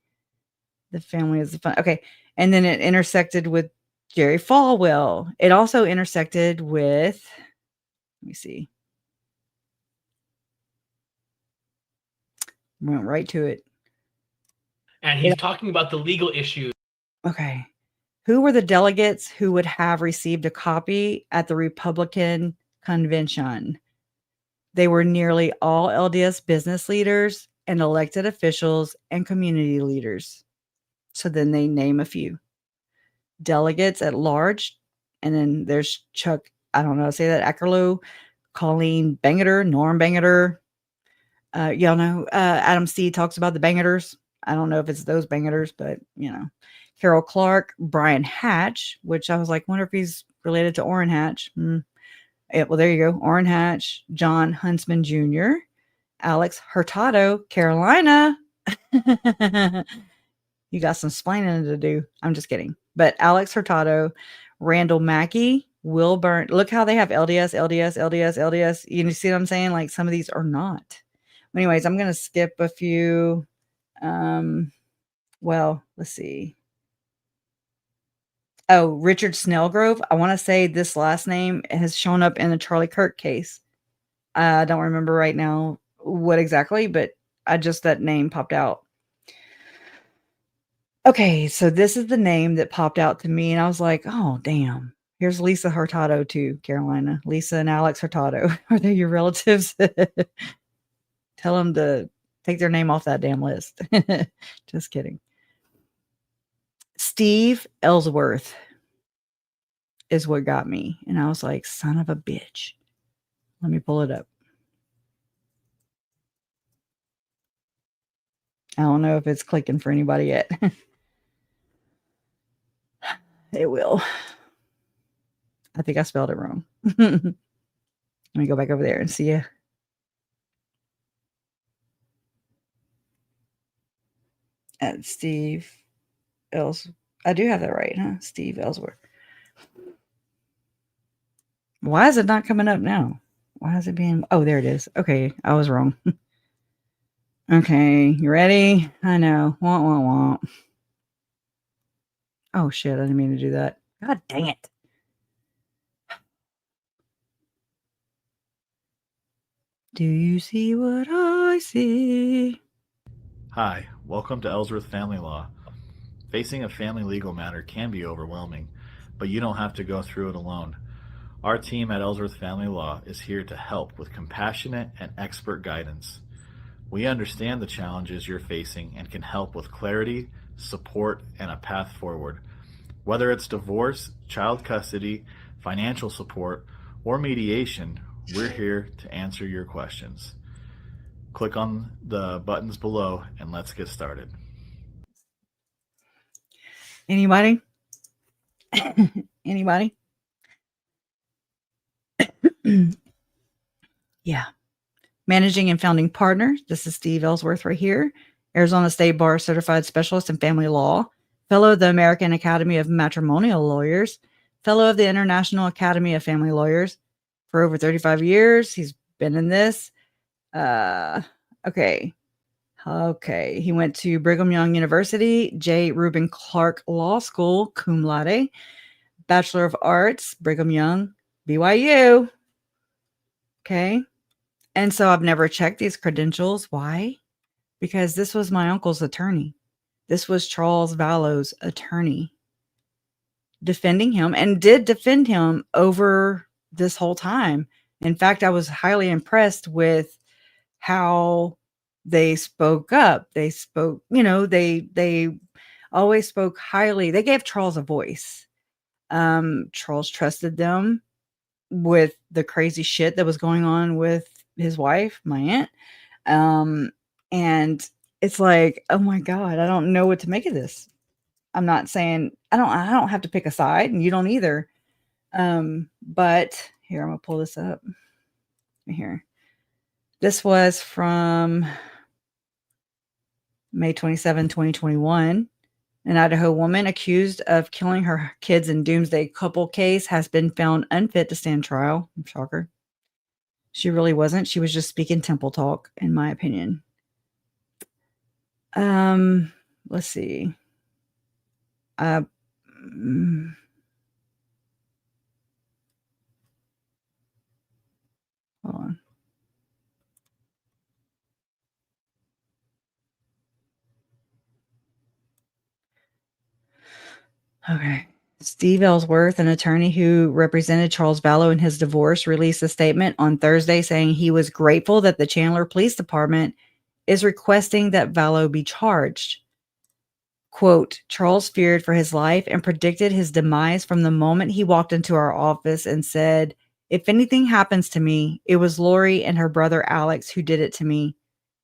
S1: The family is fun. Okay. And then it intersected with Jerry Falwell. It also intersected with, let me see. Went right to it.
S14: And he's talking about the legal issue.
S1: Okay. Who were the delegates who would have received a copy at the Republican convention? They were nearly all LDS business leaders and elected officials and community leaders. So then they name a few. Delegates at large. And then there's Chuck, I don't know how to say that, Ackerlow, Colleen Bangeter, Norm Bangeter. Y'all know Adam C. talks about the Bangeters. I don't know if it's those Bangeters, but, Carol Clark, Brian Hatch, which I was like, wonder if he's related to Orrin Hatch. Yeah, well, there you go. Orrin Hatch, John Huntsman Jr., Alex Hurtado, Carolina. You got some splaining to do. I'm just kidding. But Alex Hurtado, Randall Mackey, Will Burn. Look how they have LDS, LDS, LDS, LDS. You see what I'm saying? Like some of these are not. Anyways, I'm going to skip a few. Well, let's see. Oh, Richard Snellgrove. I want to say this last name has shown up in the Charlie Kirk case. I don't remember right now what exactly, but that name popped out. Okay, so this is the name that popped out to me, and I was like, oh, damn. Here's Lisa Hurtado too, Carolina. Lisa and Alex Hurtado. Are they your relatives? Tell them to take their name off that damn list. Just kidding. Steve Ellsworth is what got me. And I was like, son of a bitch. Let me pull it up. I don't know if it's clicking for anybody yet. It will. I think I spelled it wrong. Let me go back over there and see you. At Steve Ellsworth. I do have that right, huh? Steve Ellsworth. Why is it not coming up now? Why is it being... Oh, there it is. Okay, I was wrong. Okay, you ready? I know. Wah, wah, wah. Oh, shit. I didn't mean to do that. God dang it. Do you see what I see?
S15: Hi, welcome to Ellsworth Family Law. Facing a family legal matter can be overwhelming, but you don't have to go through it alone. Our team at Ellsworth Family Law is here to help with compassionate and expert guidance. We understand the challenges you're facing and can help with clarity, support, and a path forward. Whether it's divorce, child custody, financial support, or mediation, we're here to answer your questions. Click on the buttons below and let's get started.
S1: Anybody? Anybody? Yeah. Managing and founding partner. This is Steve Ellsworth right here. Arizona State Bar Certified Specialist in Family Law. Fellow of the American Academy of Matrimonial Lawyers. Fellow of the International Academy of Family Lawyers. For over 35 years, he's been in this. Okay. He went to Brigham Young University, J. Reuben Clark Law School, cum laude. Bachelor of Arts, Brigham Young, BYU. Okay. And so I've never checked these credentials. Why? Because this was my uncle's attorney. This was Charles Vallow's attorney defending him, and did defend him over this whole time. In fact, I was highly impressed with how they spoke up. They spoke, they always spoke highly. They gave Charles a voice. Charles trusted them with the crazy shit that was going on with his wife, my aunt. And it's like, oh my God, I don't know what to make of this. I'm not saying I don't have to pick a side, and you don't either. But here, I'm gonna pull this up here. This was from May 27, 2021. An Idaho woman accused of killing her kids in doomsday couple case has been found unfit to stand trial. Shocker. She really wasn't. She was just speaking temple talk, in my opinion. Let's see. Hold on. Okay. Steve Ellsworth, an attorney who represented Charles Vallow in his divorce, released a statement on Thursday saying he was grateful that the Chandler Police Department is requesting that Vallow be charged. Quote, Charles feared for his life and predicted his demise from the moment he walked into our office and said, if anything happens to me, it was Lori and her brother Alex who did it to me.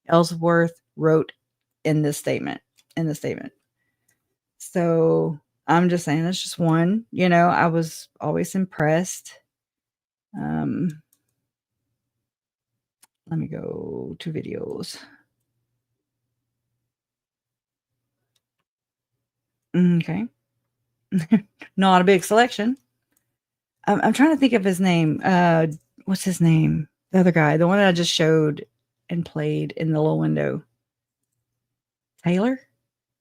S1: Ellsworth wrote in the statement. So I'm just saying that's just one. I was always impressed. Let me go to videos. Okay. Not a big selection. I'm trying to think of his name. What's his name? The other guy, the one that I just showed and played in the little window. Taylor?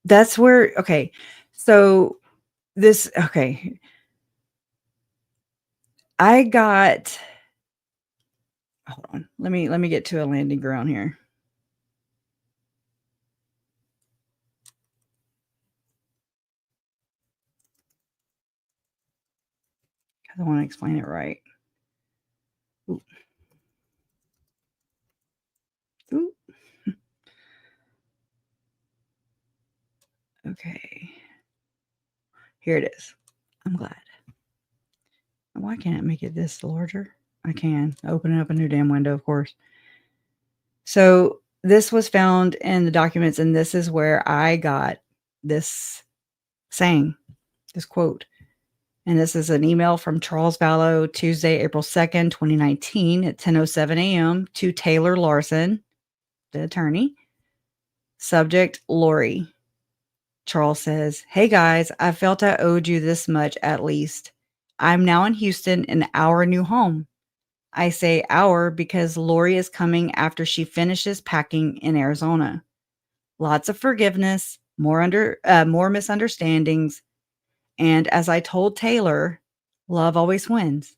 S1: That's where, okay. So okay. I got, hold on. Let me get to a landing ground here. I want to explain it right. Ooh. Ooh. Okay. Here it is. I'm glad. Why can't it make it this larger? I can. Open up a new damn window, of course. So this was found in the documents, and this is where I got this saying, this quote. And this is an email from Charles Vallow, Tuesday, April 2nd, 2019 at 10:07 a.m. to Taylor Larson, the attorney. Subject, Lori. Charles says, hey guys, I felt I owed you this much at least. I'm now in Houston in our new home. I say our because Lori is coming after she finishes packing in Arizona. Lots of forgiveness, more misunderstandings, and as I told Taylor, love always wins.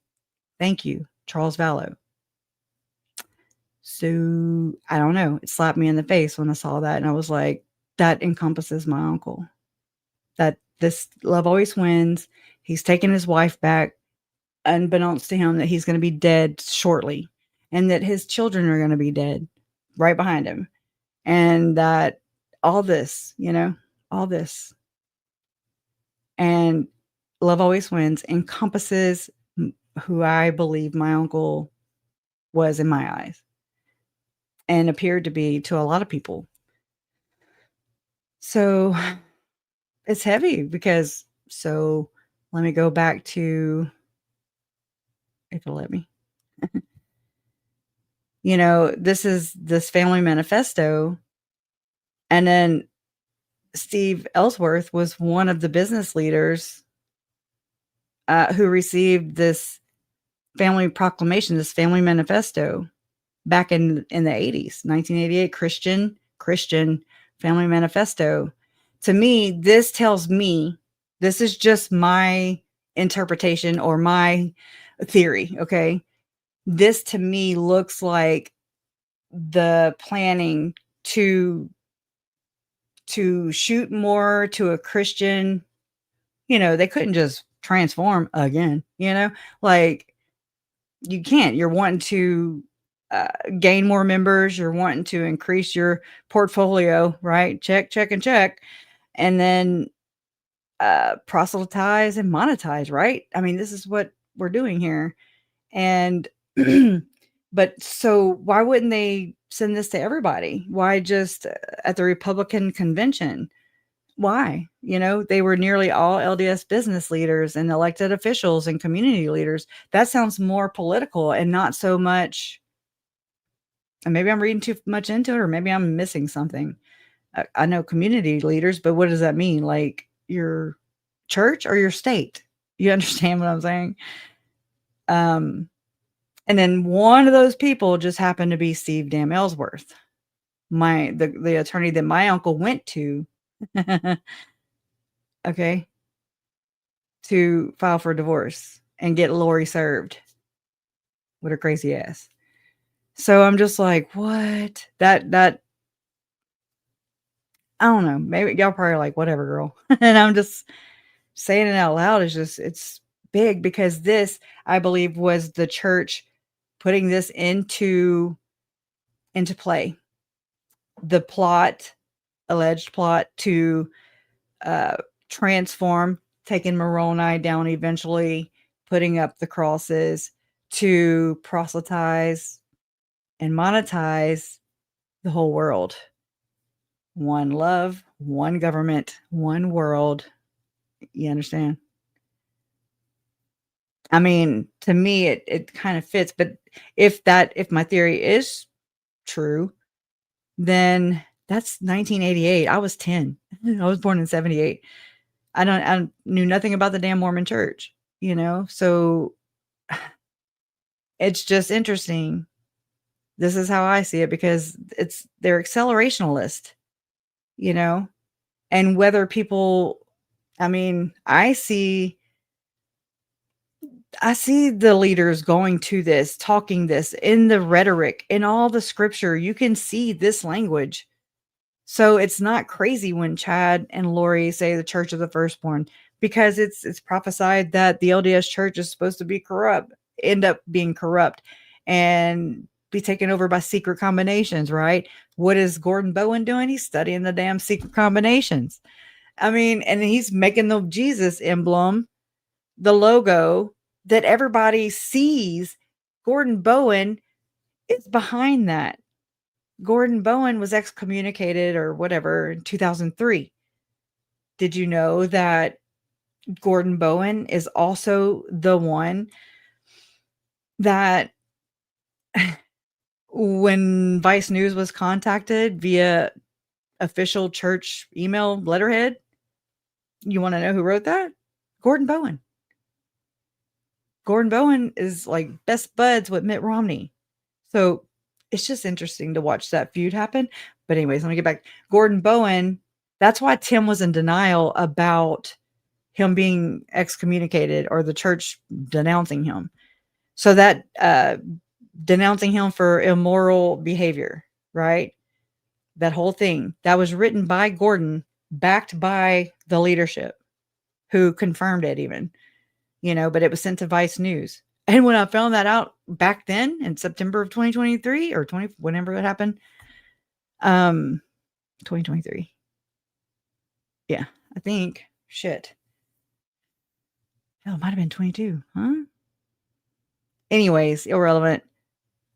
S1: Thank you, Charles Vallow. So I don't know. It slapped me in the face when I saw that, and I was like, that encompasses my uncle. That this love always wins. He's taking his wife back, unbeknownst to him that he's going to be dead shortly, and that his children are going to be dead right behind him, and that all this, all this, and love always wins encompasses who I believe my uncle was in my eyes and appeared to be to a lot of people. So it's heavy because, so let me go back to, if it'll let me, this is this family manifesto. And then Steve Ellsworth was one of the business leaders who received this family proclamation, this family manifesto back in the 80s, 1988, Christian family manifesto. To me, this tells me, this is just my interpretation or my theory. Okay. This to me looks like the planning to shoot more to a Christian, they couldn't just transform again, like you can't. You're wanting to gain more members. You're wanting to increase your portfolio, right? Check, and check. And then proselytize and monetize, right? I mean, this is what we're doing here. And, but so why wouldn't they send this to everybody? Why just at the Republican convention? Why? They were nearly all LDS business leaders and elected officials and community leaders. That sounds more political and not so much. And maybe I'm reading too much into it, or maybe I'm missing something. I know community leaders, but what does that mean? Like your church or your state? You understand what I'm saying? And then one of those people just happened to be Steve Dam Ellsworth, the attorney that my uncle went to, okay, to file for divorce and get Lori served with her crazy ass. So I'm just like, what? That I don't know. Maybe y'all probably like, whatever, girl. And I'm just saying it out loud. It's big because this, I believe, was the church putting this into play. The alleged plot to transform, taking Moroni down eventually, putting up the crosses to proselytize and monetize the whole world. One love, one government, one world. You understand? I mean, to me, it kind of fits. But if my theory is true, then that's 1988. I was 10. I was born in 78. I knew nothing about the damn Mormon church, so it's just interesting. This is how I see it because they're accelerationalist, and whether people, I mean, I see the leaders going to this, talking this in the rhetoric, in all the scripture, you can see this language. So it's not crazy when Chad and Lori say the church of the firstborn, because it's prophesied that the LDS church is supposed to be corrupt, end up being corrupt, and be taken over by secret combinations, right? What is Gordon Bowen doing? He's studying the damn secret combinations. I mean, and he's making the Jesus emblem, the logo that everybody sees. Gordon Bowen is behind that. Gordon Bowen was excommunicated or whatever in 2003. Did you know that Gordon Bowen is also the one that when Vice News was contacted via official church email letterhead, you want to know who wrote that? Gordon Bowen. Gordon Bowen is like best buds with Mitt Romney. So it's just interesting to watch that feud happen. But anyways, let me get back. Gordon Bowen, that's why Tim was in denial about him being excommunicated or the church denouncing him. So that denouncing him for immoral behavior, right? That whole thing that was written by Gordon, backed by the leadership, who confirmed it even, but it was sent to Vice News. And when I found that out back then in September of 2023 or 20, whenever it happened, 2023. Yeah, I think. Shit. Hell, it might have been 22, huh? Anyways, irrelevant.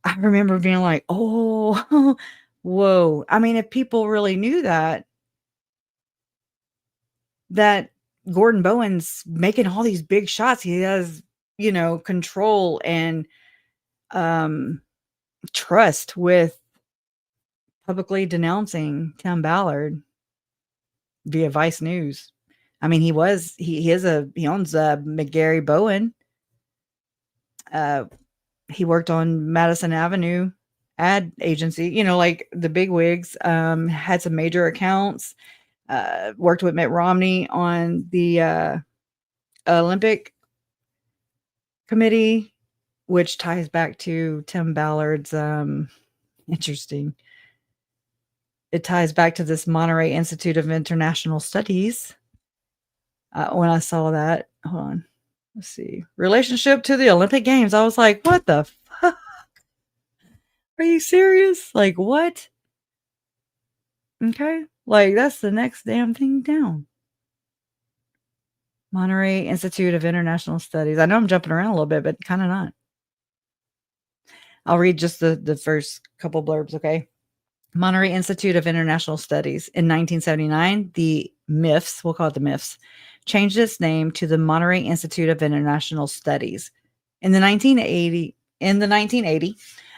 S1: I remember being like, oh, whoa. I mean, if people really knew that Gordon Bowen's making all these big shots, he has, control and trust with publicly denouncing Tim Ballard via Vice News. I mean, he owns McGarry Bowen. He worked on Madison Avenue ad agency, like the big wigs, had some major accounts, worked with Mitt Romney on the Olympic committee, which ties back to Tim Ballard's interesting. It ties back to this Monterey Institute of International Studies. When I saw that, hold on, let's see, relationship to the Olympic Games. I was like, what the fuck? Are you serious? Like, what? Okay, like that's the next damn thing down. Monterey Institute of International Studies. I know I'm jumping around a little bit, but kind of not. I'll read just the first couple blurbs, okay? Monterey Institute of International Studies. In 1979, the MIFS, we'll call it the MIFS, changed its name to the Monterey Institute of International Studies. In the 1980,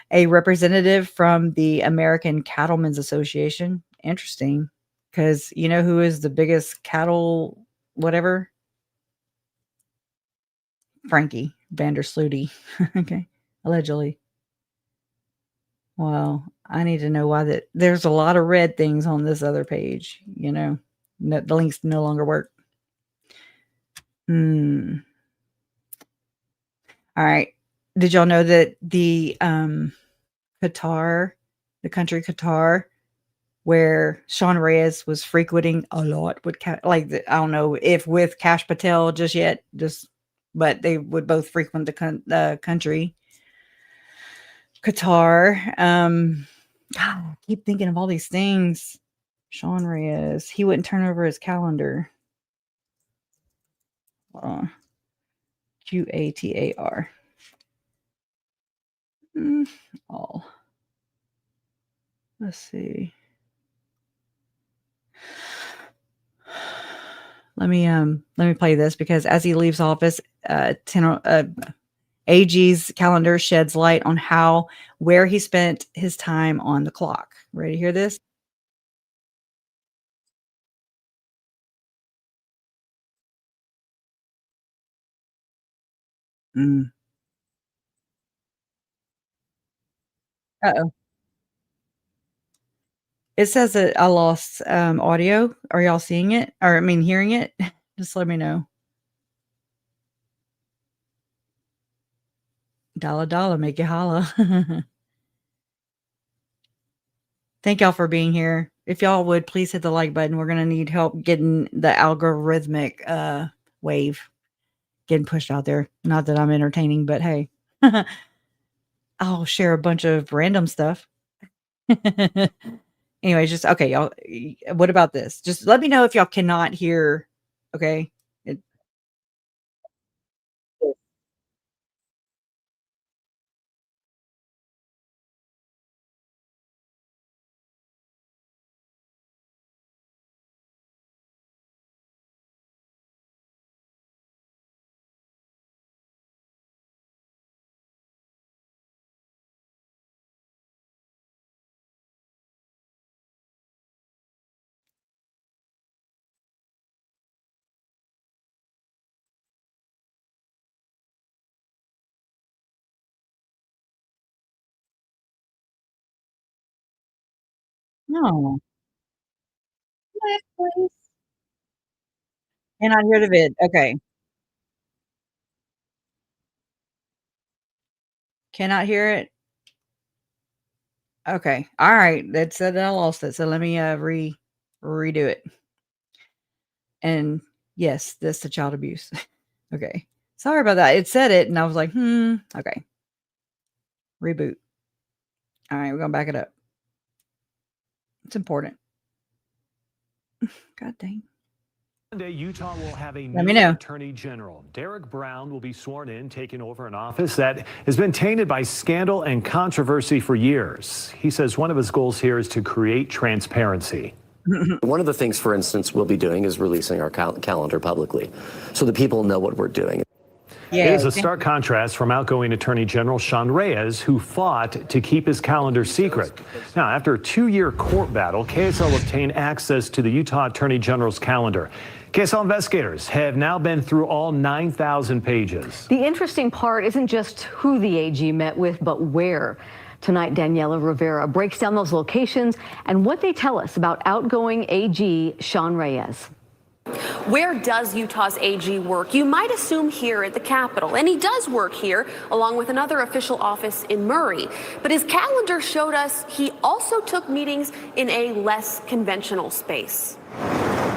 S1: a representative from the American Cattlemen's Association, interesting, because you know who is the biggest cattle whatever? Frankie Vandersloot. Okay, allegedly. Well, I need to know why there's a lot of red things on this other page, No, the links no longer work. All right. Did y'all know that the Qatar, the country Qatar, where Sean Reyes was frequenting a lot with I don't know if with Kash Patel just yet, but they would both frequent the country. Qatar. God, I keep thinking of all these things. Sean Reyes. He wouldn't turn over his calendar. Qatar. All. Let's see. Let me play this because as he leaves office, AG's calendar sheds light on where he spent his time on the clock. Ready to hear this? Uh-oh. It says that I lost audio. Are y'all seeing it? Or I mean hearing it? Just let me know. Dollar, make it holla. Thank y'all for being here. If y'all would please hit the like button. We're gonna need help getting the algorithmic wave getting pushed out there. Not that I'm entertaining, but hey, I'll share a bunch of random stuff. Anyways, just okay, y'all. What about this? Just let me know if y'all cannot hear. Okay. No. Left place. Cannot hear the vid. Okay. Cannot hear it. Okay. All right. That said that I lost it. So let me redo it. And yes, that's the child abuse. Okay. Sorry about that. It said it and I was like, okay. Reboot. All right, we're gonna back it up. It's important. God dang.
S16: Monday, Utah will have a
S1: Let me
S16: new
S1: know.
S16: attorney general. Derek Brown will be sworn in, taking over an office that has been tainted by scandal and controversy for years. He says one of his goals here is to create transparency.
S17: One of the things, for instance, we'll be doing is releasing our calendar publicly so that people know what we're doing.
S16: It is a stark contrast from outgoing Attorney General Sean Reyes, who fought to keep his calendar secret. Now, after a 2-year court battle, KSL obtained access to the Utah Attorney General's calendar. KSL investigators have now been through all 9,000 pages.
S18: The interesting part isn't just who the AG met with, but where. Tonight, Daniela Rivera breaks down those locations and what they tell us about outgoing AG Sean Reyes.
S19: Where does Utah's AG work? You might assume here at the Capitol, and he does work here along with another official office in Murray. But his calendar showed us he also took meetings in a less conventional space.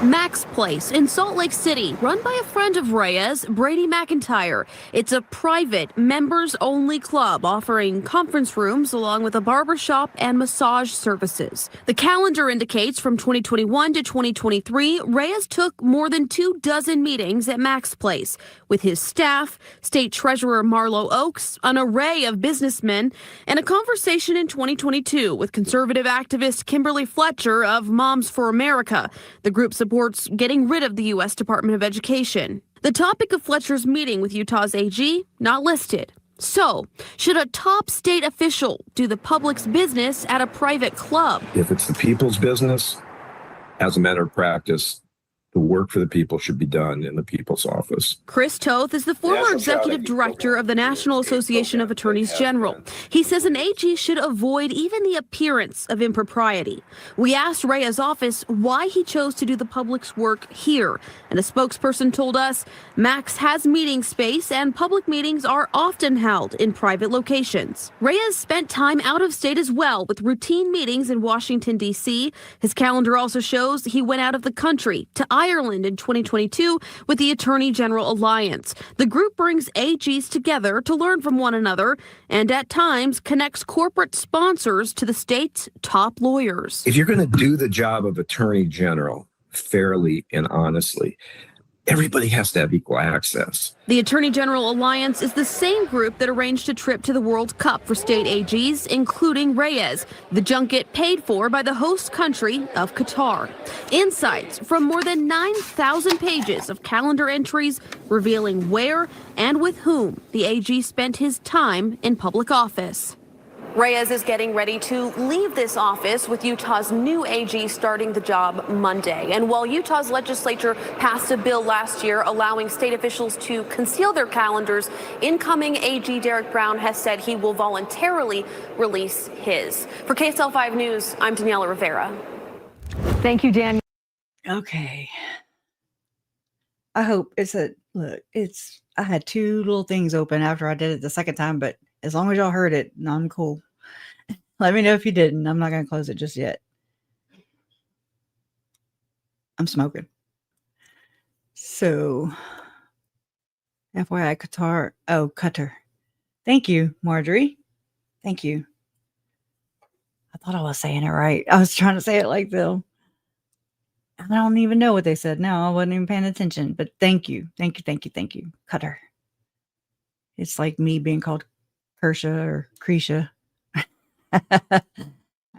S20: Mac's Place in Salt Lake City, run by a friend of Reyes, Brady McIntyre. It's a private, members-only club offering conference rooms along with a barbershop and massage services. The calendar indicates from 2021 to 2023, Reyes took more than 24 meetings at Mac's Place with his staff, State Treasurer Marlo Oaks, an array of businessmen, and a conversation in 2022 with conservative activist Kimberly Fletcher of Moms for America. The group supports getting rid of the U.S. Department of Education. The topic of Fletcher's meeting with Utah's AG, not listed. So, should a top state official do the public's business at a private club?
S21: If it's the people's business, as a matter of practice, the work for the people should be done in the people's office.
S20: Chris Toth is the former executive director of the National Association of Attorneys General. He says an AG should avoid even the appearance of impropriety. We asked Reyes' office why he chose to do the public's work here, and a spokesperson told us Max has meeting space and public meetings are often held in private locations. Reyes spent time out of state as well with routine meetings in Washington, D.C. His calendar also shows he went out of the country to Ireland in 2022 with the Attorney General Alliance. The group brings AGs together to learn from one another and at times connects corporate sponsors to the state's top lawyers.
S21: If you're going to do the job of Attorney General fairly and honestly, everybody has to have equal access.
S20: The Attorney General Alliance is the same group that arranged a trip to the World Cup for state AGs, including Reyes, the junket paid for by the host country of Qatar. Insights from more than 9,000 pages of calendar entries revealing where and with whom the AG spent his time in public office.
S19: Reyes is getting ready to leave this office with Utah's new AG starting the job Monday. And while Utah's legislature passed a bill last year allowing state officials to conceal their calendars, incoming AG Derek Brown has said he will voluntarily release his. For KSL 5 News, I'm Daniela Rivera.
S18: Thank you, Danielle.
S1: Okay. I hope I had two little things open after I did it the second time, but as long as y'all heard it, I'm cool. Let me know if you didn't. I'm not going to close it just yet. I'm smoking. So, FYI, Qatar. Thank you, Marjorie. Thank you. I thought I was saying it right. I was trying to say it like them. I don't even know what they said now. I wasn't even paying attention. But thank you. Thank you. Qatar. It's like me being called Kersha or Krisha. All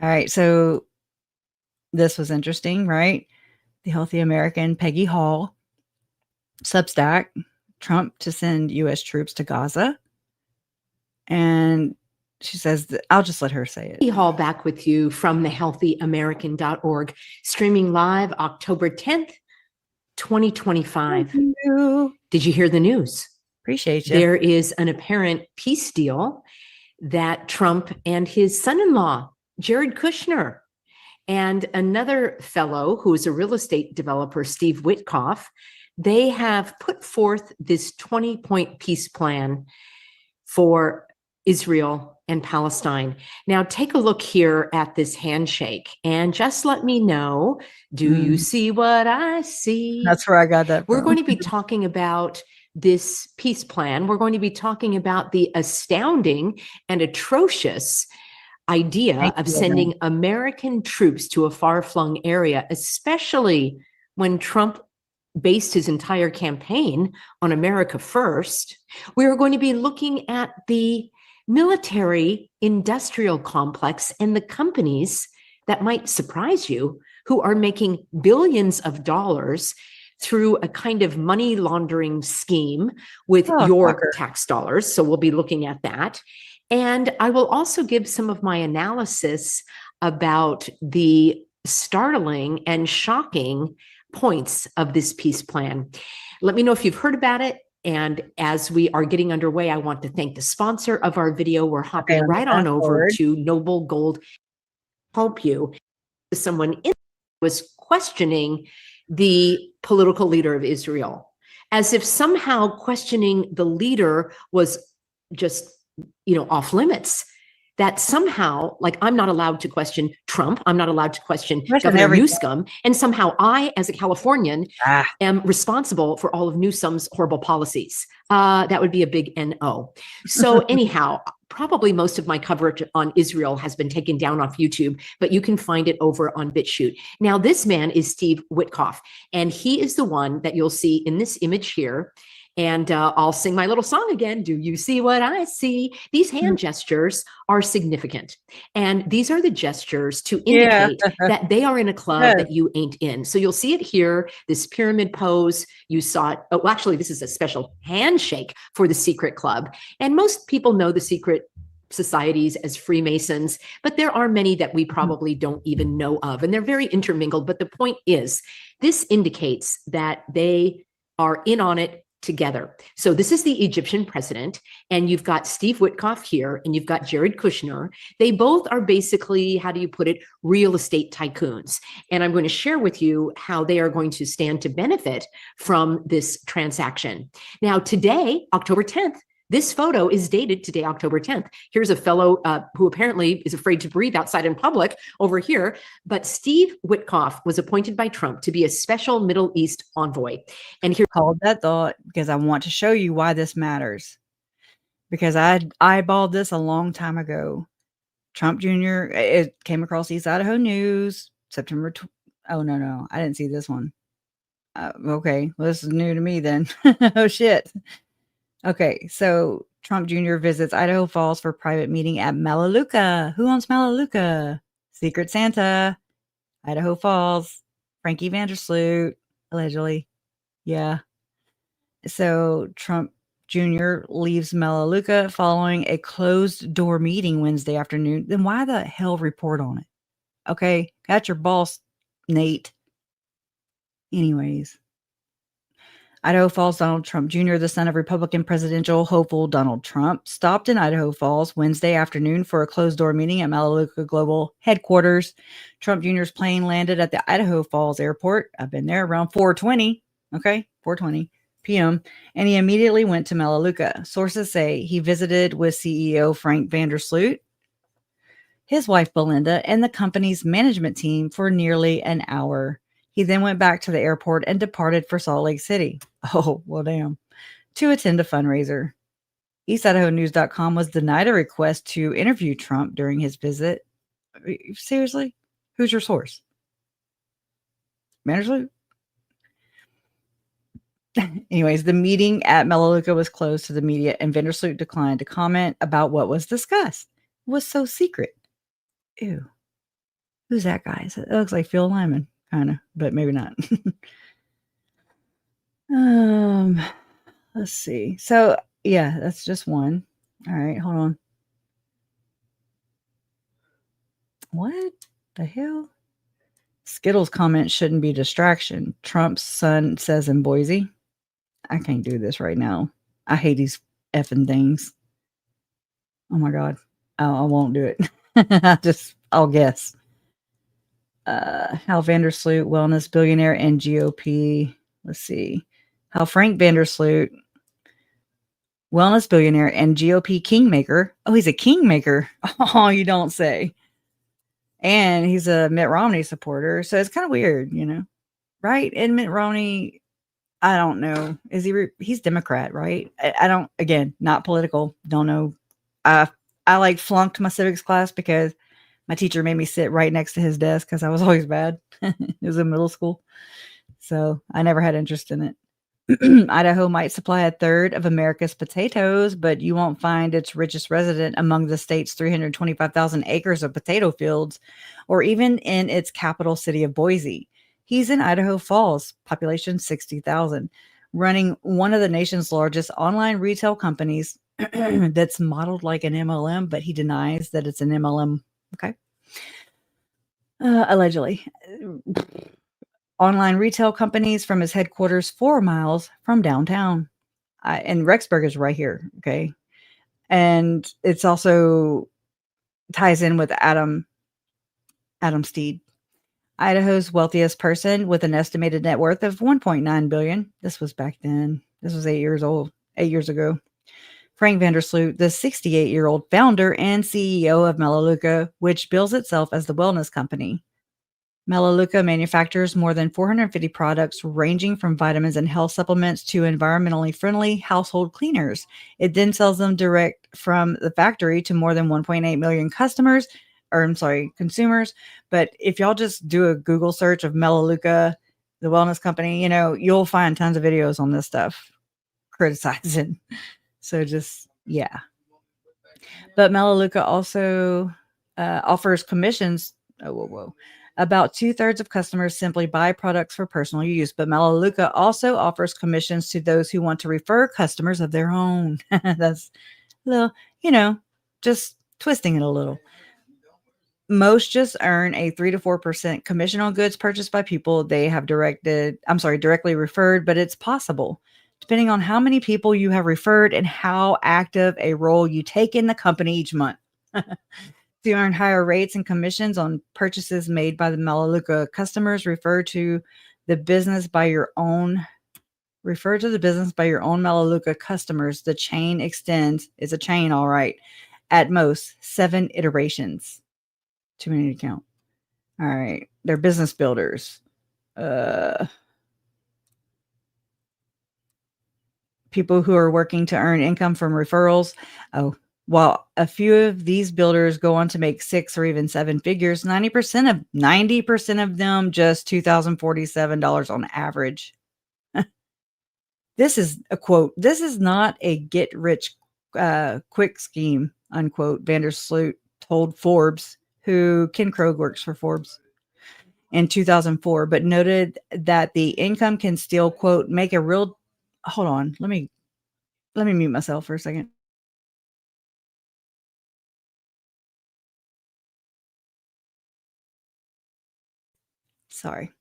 S1: right. So this was interesting, right? The Healthy American, Peggy Hall, Substack, Trump to send U.S. troops to Gaza. And she says that I'll just let her say it.
S22: Peggy Hall back with you from thehealthyamerican.org, streaming live October 10th, 2025. Did you hear the news?
S1: Appreciate you.
S22: There is an apparent peace deal that Trump and his son-in-law, Jared Kushner, and another fellow who is a real estate developer, Steve Witkoff. They have put forth this 20-point peace plan for Israel and Palestine. Now, take a look here at this handshake and just let me know, do you see what I see?
S1: That's where I got that
S22: We're
S1: from.
S22: going to be talking about this peace plan. We're going to be talking about the astounding and atrocious idea of sending American troops to a far-flung area, especially when Trump based his entire campaign on America first. We are going to be looking at the military industrial complex and the companies that might surprise you who are making billions of dollars through a kind of money laundering scheme with your tax dollars. So we'll be looking at that. And I will also give some of my analysis about the startling and shocking points of this peace plan. Let me know if you've heard about it. And as we are getting underway, I want to thank the sponsor of our video. We're hopping right on over to Noble Gold. Help you. Someone was questioning the political leader of Israel, as if somehow questioning the leader was just, off limits. That somehow, like, I'm not allowed to question Trump. I'm not allowed to question Governor Newsom. And somehow I, as a Californian, am responsible for all of Newsom's horrible policies. That would be a big NO. So anyhow, probably most of my coverage on Israel has been taken down off YouTube, but you can find it over on BitChute. Now, this man is Steve Witkoff, and he is the one that you'll see in this image here. And I'll sing my little song again. Do you see what I see? These hand gestures are significant. And these are the gestures to indicate that they are in a club that you ain't in. So you'll see it here, this pyramid pose. You saw it. Oh, actually, this is a special handshake for the secret club. And most people know the secret societies as Freemasons, but there are many that we probably don't even know of. And they're very intermingled. But the point is, this indicates that they are in on it together. So this is the Egyptian president, and you've got Steve Witkoff here, and you've got Jared Kushner. They both are basically, how do you put it, real estate tycoons. And I'm going to share with you how they are going to stand to benefit from this transaction. Now, today, October 10th, this photo is dated today, October 10th. Here's a fellow who apparently is afraid to breathe outside in public over here. But Steve Witkoff was appointed by Trump to be a special Middle East envoy. And here,
S1: hold that thought, because I want to show you why this matters. Because I eyeballed this a long time ago. Trump Jr., it came across East Idaho News, September. Oh, no, I didn't see this one. Okay, well, this is new to me then. Oh, shit. Okay, so Trump Jr. visits Idaho Falls for private meeting at Melaleuca. Who owns Melaleuca? Secret Santa. Idaho Falls. Frankie Vandersloot, allegedly. Yeah. So Trump Jr. leaves Melaleuca following a closed door meeting Wednesday afternoon. Then why the hell report on it? Okay, got your boss, Nate. Anyways. Idaho Falls Donald Trump Jr., the son of Republican presidential hopeful Donald Trump, stopped in Idaho Falls Wednesday afternoon for a closed-door meeting at Melaleuca Global headquarters. Trump Jr.'s plane landed at the Idaho Falls airport. I've been there around 4:20. Okay, 4:20 p.m. And he immediately went to Melaleuca. Sources say he visited with CEO Frank Vandersloot, his wife Belinda, and the company's management team for nearly an hour. He then went back to the airport and departed for Salt Lake City. Oh, well, damn. To attend a fundraiser. EastIdahoNews.com was denied a request to interview Trump during his visit. Seriously? Who's your source? Vandersloot? Anyways, the meeting at Melaleuca was closed to the media, and Vandersloot declined to comment about what was discussed. It was so secret. Ew. Who's that guy? It looks like Phil Lyman. Kind of, but maybe not. Let's see. So, yeah, that's just one. All right, hold on. What the hell? Skittles comment shouldn't be distraction. Trump's son says in Boise. I can't do this right now. I hate these effing things. Oh my God. I won't do it. I'll guess. How Vandersloot, wellness billionaire and GOP. Let's see. How Frank Vandersloot, wellness billionaire and GOP kingmaker. Oh, he's a kingmaker. Oh, you don't say. And he's a Mitt Romney supporter. So it's kind of weird, right? And Mitt Romney, I don't know. Is he? He's Democrat, right? I don't. Again, not political. Don't know. I like flunked my civics class because my teacher made me sit right next to his desk because I was always bad. It was in middle school, so I never had interest in it. Idaho might supply a third of America's potatoes, but you won't find its richest resident among the state's 325,000 acres of potato fields, or even in its capital city of Boise. He's in Idaho Falls, population 60,000, running one of the nation's largest online retail companies that's modeled like an MLM, but he denies that it's an MLM. Okay. Allegedly. Online retail companies from his headquarters 4 miles from downtown. And Rexburg is right here. Okay. And it's also ties in with Adam Steed, Idaho's wealthiest person with an estimated net worth of $1.9 billion. This was back then. This was 8 years ago. Frank Vandersloot, the 68-year-old founder and CEO of Melaleuca, which bills itself as the wellness company. Melaleuca manufactures more than 450 products ranging from vitamins and health supplements to environmentally friendly household cleaners. It then sells them direct from the factory to more than 1.8 million consumers. But if y'all just do a Google search of Melaleuca, the wellness company, you'll find tons of videos on this stuff criticizing. So just, yeah. But Melaleuca also offers commissions. About 2/3 of customers simply buy products for personal use, but Melaleuca also offers commissions to those who want to refer customers of their own. That's a little, just twisting it a little. Most just earn a 3 to 4% commission on goods purchased by people they have directly referred, but it's possible, depending on how many people you have referred and how active a role you take in the company each month. To earn higher rates and commissions on purchases made by the Melaleuca customers, refer to the business by your own Melaleuca customers. The chain extends. It's a chain, all right. At most 7 iterations. Too many to count. All right. They're business builders. People who are working to earn income from referrals. Oh, while a few of these builders go on to make 6 or even 7 figures, 90% of them just $2,047 on average. This is a quote. This is not a get rich quick scheme, unquote. Vandersloot told Forbes, who Ken Krogh works for Forbes, in 2004, but noted that the income can still, quote, make a real. Hold on, let me mute myself for a second. Sorry.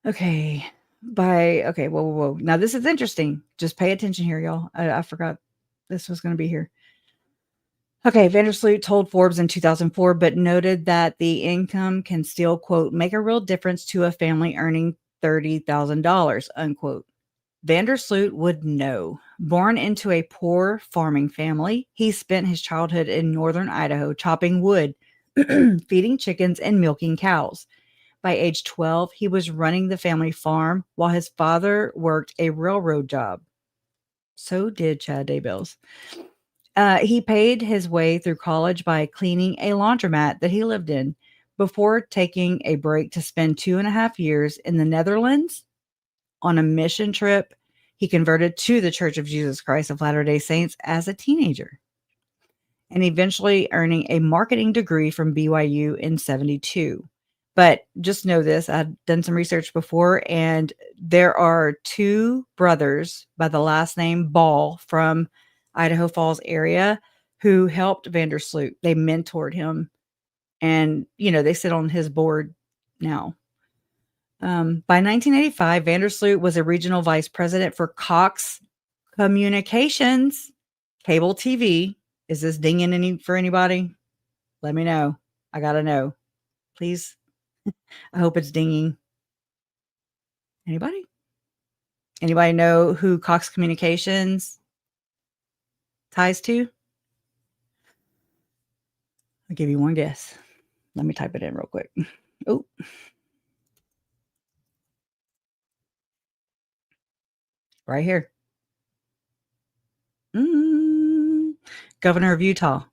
S1: Okay. Whoa. Now this is interesting. Just pay attention here, y'all. I forgot this was going to be here. Okay. Vandersloot told Forbes in 2004, but noted that the income can still, quote, make a real difference to a family earning $30,000, unquote. Vandersloot would know. Born into a poor farming family, he spent his childhood in northern Idaho chopping wood, feeding chickens, and milking cows. By age 12, he was running the family farm while his father worked a railroad job. So did Chad Daybell's. He paid his way through college by cleaning a laundromat that he lived in before taking a break to spend 2.5 years in the Netherlands on a mission trip. He converted to the Church of Jesus Christ of Latter-day Saints as a teenager, and eventually earning a marketing degree from BYU in 1972. But just know this, I've done some research before, and there are 2 brothers by the last name Ball from Idaho Falls area who helped Vandersloot. They mentored him, and, they sit on his board now. By 1985, Vandersloot was a regional vice president for Cox Communications, cable TV. Is this dinging for anybody? Let me know. I gotta know. Please. I hope it's dinging. Anybody? Anybody know who Cox Communications ties to? I'll give you one guess. Let me type it in real quick. Oh. Right here. Governor of Utah,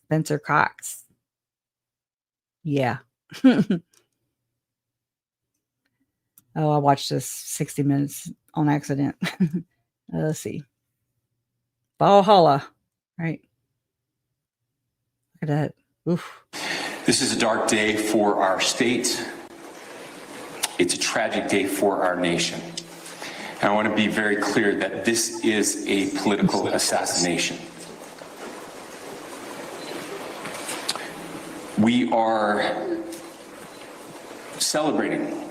S1: Spencer Cox. Yeah. Oh, I watched this 60 Minutes on accident. Let's see. Valhalla, right? Look at that. Oof.
S5: This is a dark day for our state. It's a tragic day for our nation. And I want to be very clear that this is a political assassination. We are celebrating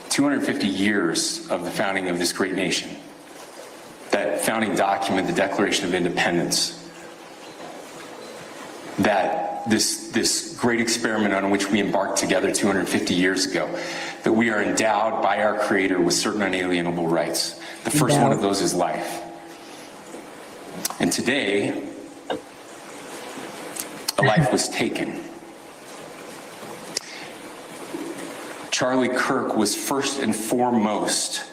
S5: 250 years of the founding of this great nation. That founding document, the Declaration of Independence, that this great experiment on which we embarked together 250 years ago, that we are endowed by our Creator with certain unalienable rights. The first one of those is life. And today, a life was taken. Charlie Kirk was first and foremost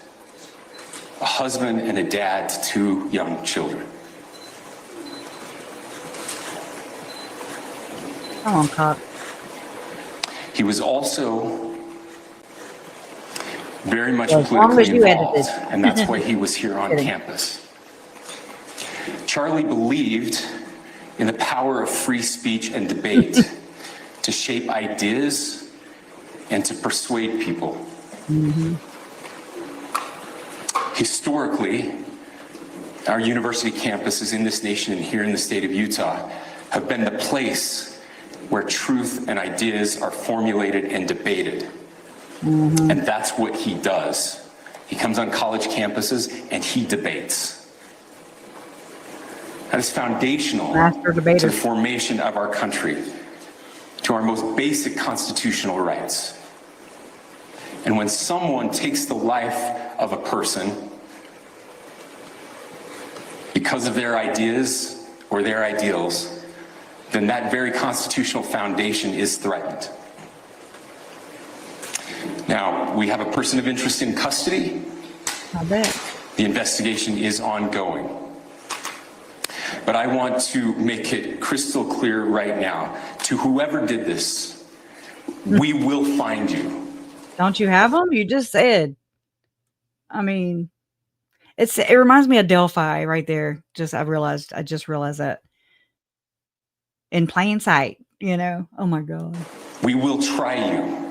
S5: a husband and a dad to two young children.
S1: Come on, Cox.
S5: He was also very much
S1: Well, as long as
S5: politically
S1: you
S5: involved,
S1: edited.
S5: and that's why he was here on
S1: Kidding.
S5: campus. Charlie believed in the power of free speech and debate to shape ideas and to persuade people. Historically, our university campuses in this nation and here in the state of Utah have been the place where truth and ideas are formulated and debated. And that's what he does. He comes on college campuses and he debates. That is foundational
S1: Master debater.
S5: to the formation of our country, to our most basic constitutional rights. And when someone takes the life of a person because of their ideas or their ideals, then that very constitutional foundation is threatened. Now, we have a person of interest in custody.
S1: I bet.
S5: The investigation is ongoing. But I want to make it crystal clear right now, to whoever did this, we will find you.
S1: Don't you have them? You just said. I mean, it reminds me of Delphi right there. I just realized that. In plain sight, Oh my God.
S5: We will try you.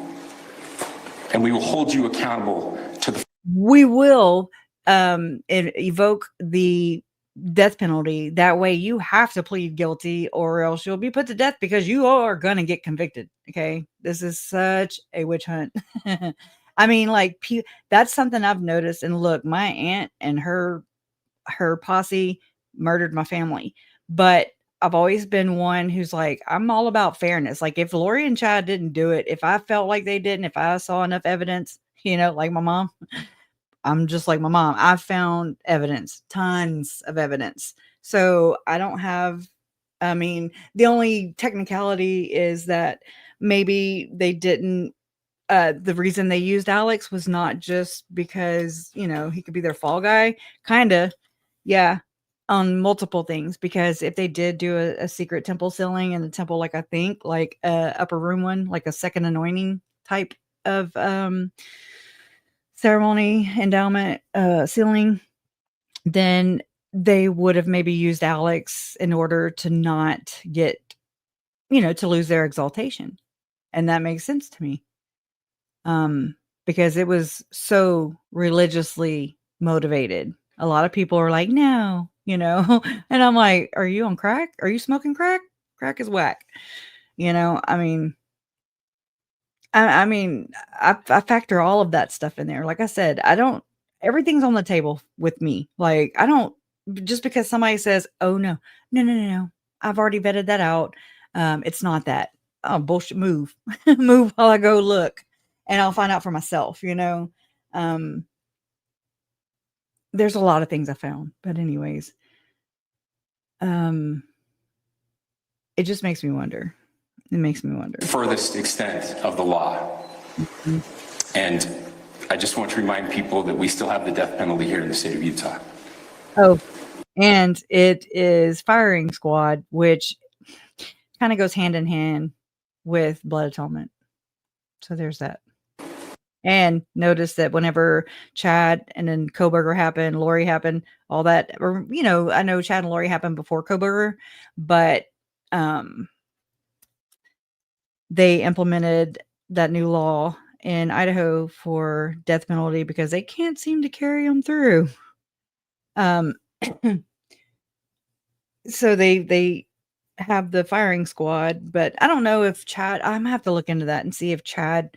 S5: And we will hold you accountable to the.
S1: We will evoke the death penalty. That way you have to plead guilty or else you'll be put to death because you are going to get convicted. Okay. This is such a witch hunt. I mean, that's something I've noticed. And look, my aunt and her posse murdered my family, but I've always been one who's like, I'm all about fairness. Like if Lori and Chad didn't do it, if I felt like they didn't, if I saw enough evidence, like my mom, I'm just like my mom. I've found evidence, tons of evidence. So I don't have, the only technicality is that maybe they didn't, the reason they used Alex was not just because, he could be their fall guy. Kind of. Yeah. On multiple things, because if they did do a secret temple sealing in the temple, I think upper room one, like a second anointing type of ceremony endowment sealing, then they would have maybe used Alex in order to not get, to lose their exaltation. And that makes sense to me. Because it was so religiously motivated. A lot of people are like, no, and I'm like, are you on crack? Are you smoking crack? Crack is whack. I factor all of that stuff in there. Like I said, everything's on the table with me. Like, I don't just because somebody says, "Oh no, no, no, no, no, I've already vetted that out. It's not that." Oh, bullshit. Move, move while I go look, and I'll find out for myself. There's a lot of things I found, but anyways, it just makes me wonder. It makes me wonder.
S5: Furthest extent of the law. And I just want to remind people that we still have the death penalty here in the state of Utah.
S1: Oh, and it is firing squad, which kind of goes hand in hand with blood atonement. So there's that. And notice that whenever Chad and then Koberger happened, Lori happened, all that, or, I know Chad and Lori happened before Koberger, but they implemented that new law in Idaho for death penalty because they can't seem to carry them through. So they have the firing squad, but I don't know if Chad, I'm gonna have to look into that and see if Chad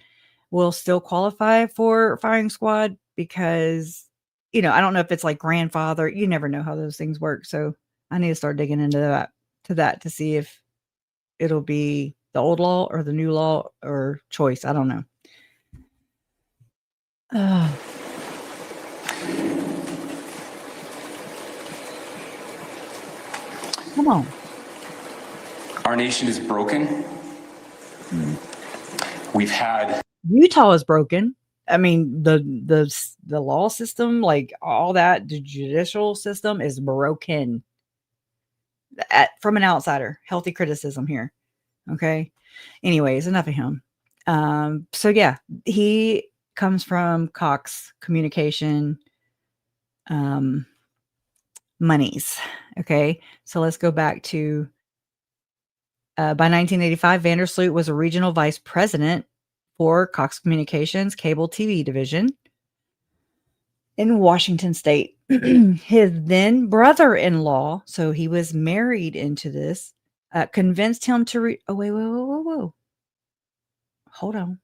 S1: will still qualify for firing squad because, I don't know if it's like grandfather. You never know how those things work. So I need to start digging into that to see if it'll be the old law or the new law or choice. I don't know. Come on.
S5: Our nation is broken. We've had
S1: Utah is broken. I mean, the law system, like all that, the judicial system is broken. From an outsider, healthy criticism here. Okay. Anyways, enough of him. So yeah, he comes from Cox Communication monies. Okay. So let's go back to by 1985, Vandersloot was a regional vice president for Cox Communications cable TV division in Washington State. His then brother-in-law, so he was married into this, convinced him to whoa. Hold on.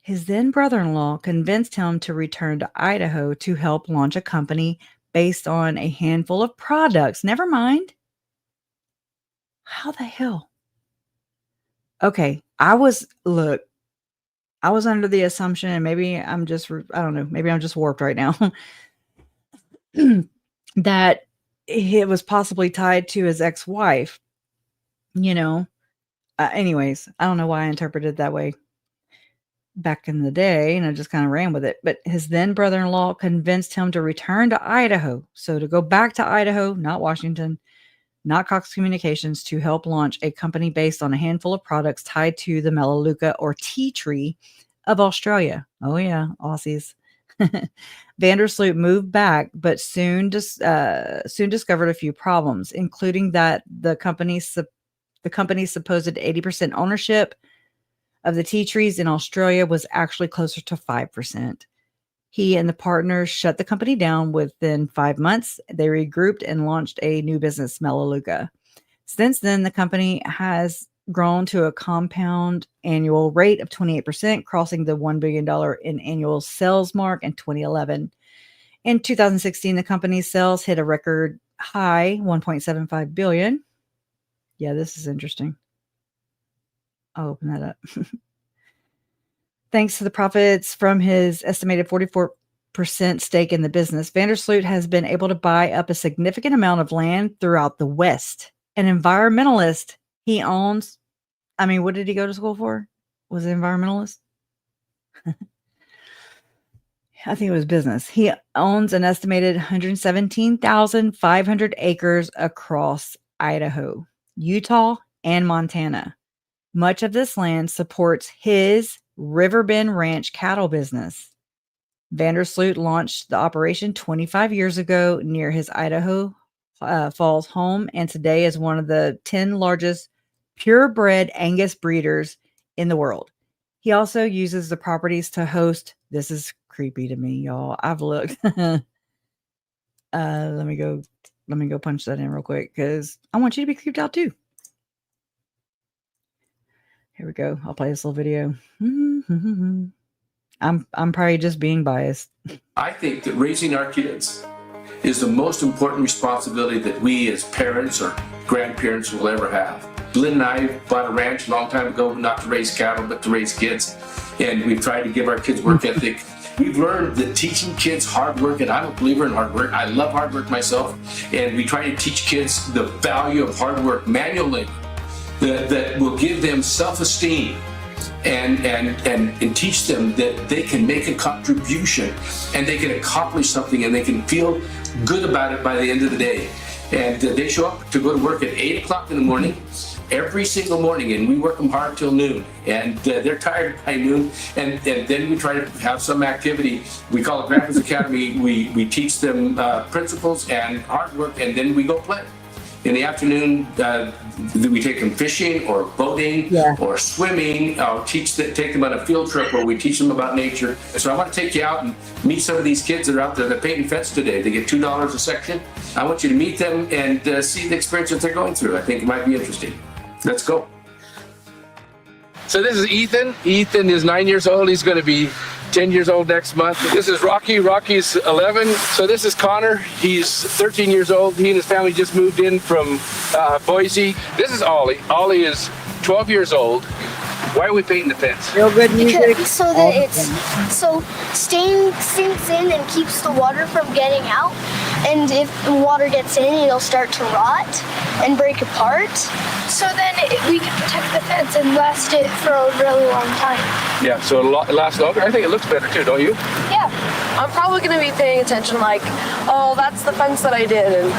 S1: His then brother-in-law convinced him to return to Idaho to help launch a company based on a handful of products. Never mind. How the hell? Okay, I was under the assumption, and maybe I'm just, I don't know, maybe I'm just warped right now, that it was possibly tied to his ex-wife, anyways, I don't know why I interpreted it that way back in the day, and I just kind of ran with it. But his then brother-in-law convinced him to return to Idaho. So to go back to Idaho, not Washington, not Cox Communications, to help launch a company based on a handful of products tied to the Melaleuca or tea tree of Australia. Oh yeah, Aussies. Vandersloot moved back, but soon discovered a few problems, including that the company's supposed 80% ownership of the tea trees in Australia was actually closer to 5%. He and the partners shut the company down within 5 months. They regrouped and launched a new business, Melaleuca. Since then, the company has grown to a compound annual rate of 28%, crossing the $1 billion in annual sales mark in 2011. In 2016, the company's sales hit a record high, $1.75 billion. Yeah, this is interesting. I'll open that up. Thanks to the profits from his estimated 44% stake in the business, Vandersloot has been able to buy up a significant amount of land throughout the West. An environmentalist, he owns, what did he go to school for? Was it environmentalist? I think it was business. He owns an estimated 117,500 acres across Idaho, Utah, and Montana. Much of this land supports his Riverbend Ranch cattle business. Vandersloot launched the operation 25 years ago near his Idaho Falls home, and today is one of the 10 largest purebred Angus breeders in the world. He also uses the properties to host, this is creepy to me, y'all. I've looked. Let me go punch that in real quick because I want you to be creeped out too. Here we go. I'll play this little video. I'm probably just being biased.
S4: I think that raising our kids is the most important responsibility that we as parents or grandparents will ever have. Lynn and I bought a ranch a long time ago, not to raise cattle, but to raise kids. And we've tried to give our kids work ethic. We've learned that teaching kids hard work, and I'm a believer in hard work. I love hard work myself. And we try to teach kids the value of hard work, manual labor, that will give them self-esteem and teach them that they can make a contribution and they can accomplish something and they can feel good about it by the end of the day. And they show up to go to work at 8 o'clock in the morning, every single morning, and we work them hard till noon. And they're tired by noon, and then we try to have some activity. We call it Grandpa's Academy. We teach them principles and hard work, and then we go play. In the afternoon, we take them fishing or boating or swimming. Take them on a field trip where we teach them about nature. So I want to take you out and meet some of these kids that are out there. They're painting fence today. They get $2 a section. I want you to meet them and see the experience that they're going through. I think it might be interesting. Let's go.
S6: So this is Ethan. Ethan is 9 years old. He's going to be 10 years old next month. This is Rocky. Rocky's 11. So this is Connor. He's 13 years old. He and his family just moved in from Boise. This is Ollie. Ollie is 12 years old. Why are we painting the fence?
S1: Real good music.
S23: Because, so that stain sinks in and keeps the water from getting out. And if the water gets in, it'll start to rot and break apart. So then we can protect the fence and last it for a really long time.
S6: Yeah, so it lasts longer. I think it looks better too, don't you?
S24: Yeah, I'm probably going to be paying attention like, oh, that's the fence that I did. And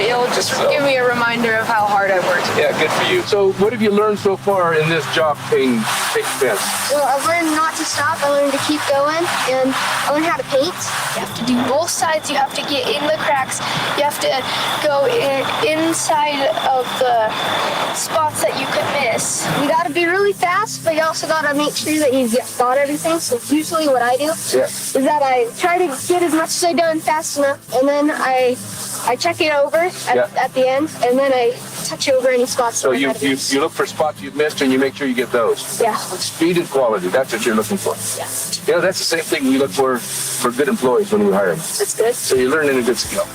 S24: it'll just give me a reminder of how hard I worked.
S6: Yeah, good for you. So what have you learned so far in this job painting fence?
S23: Well, I've learned not to stop. I learned to keep going, and I learned how to paint. You have to do both sides. You have to get in the cracks. You have to go inside of the spots that you could miss. You got to be really fast, but you also got to make sure that you've got everything. So usually what I do is that I try to get as much as I done fast enough, and then I check it over at the end, and then I touch over any spots.
S6: So you look for spots you've missed, and you make sure you get those.
S23: Yeah.
S6: Speed and quality, that's what you're looking for. Yeah. That's the same thing we look for good employees when we hire them.
S23: That's good.
S6: So you're learning a good skill.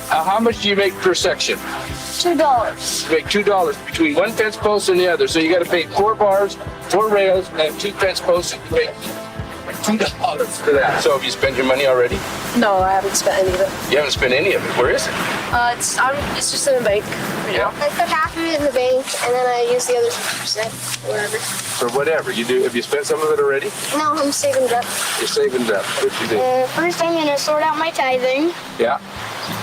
S6: How much do you make per section?
S23: $2.
S6: You make $2 between one fence post and the other. So you got to pay 4 bars, 4 rails, and 2 fence posts, and you make $2 for that. So have you spent your money already?
S24: No, I haven't spent any of it.
S6: You haven't spent any of it. Where is it?
S24: It's just in the bank right now.
S23: I put half of it in the bank, and then I use the other 50%, whatever.
S6: For whatever you do. Have you spent some of it already?
S23: No, I'm saving it up.
S6: You're saving it up. Good for you.
S23: First, I'm going to sort out my tithing.
S6: Yeah.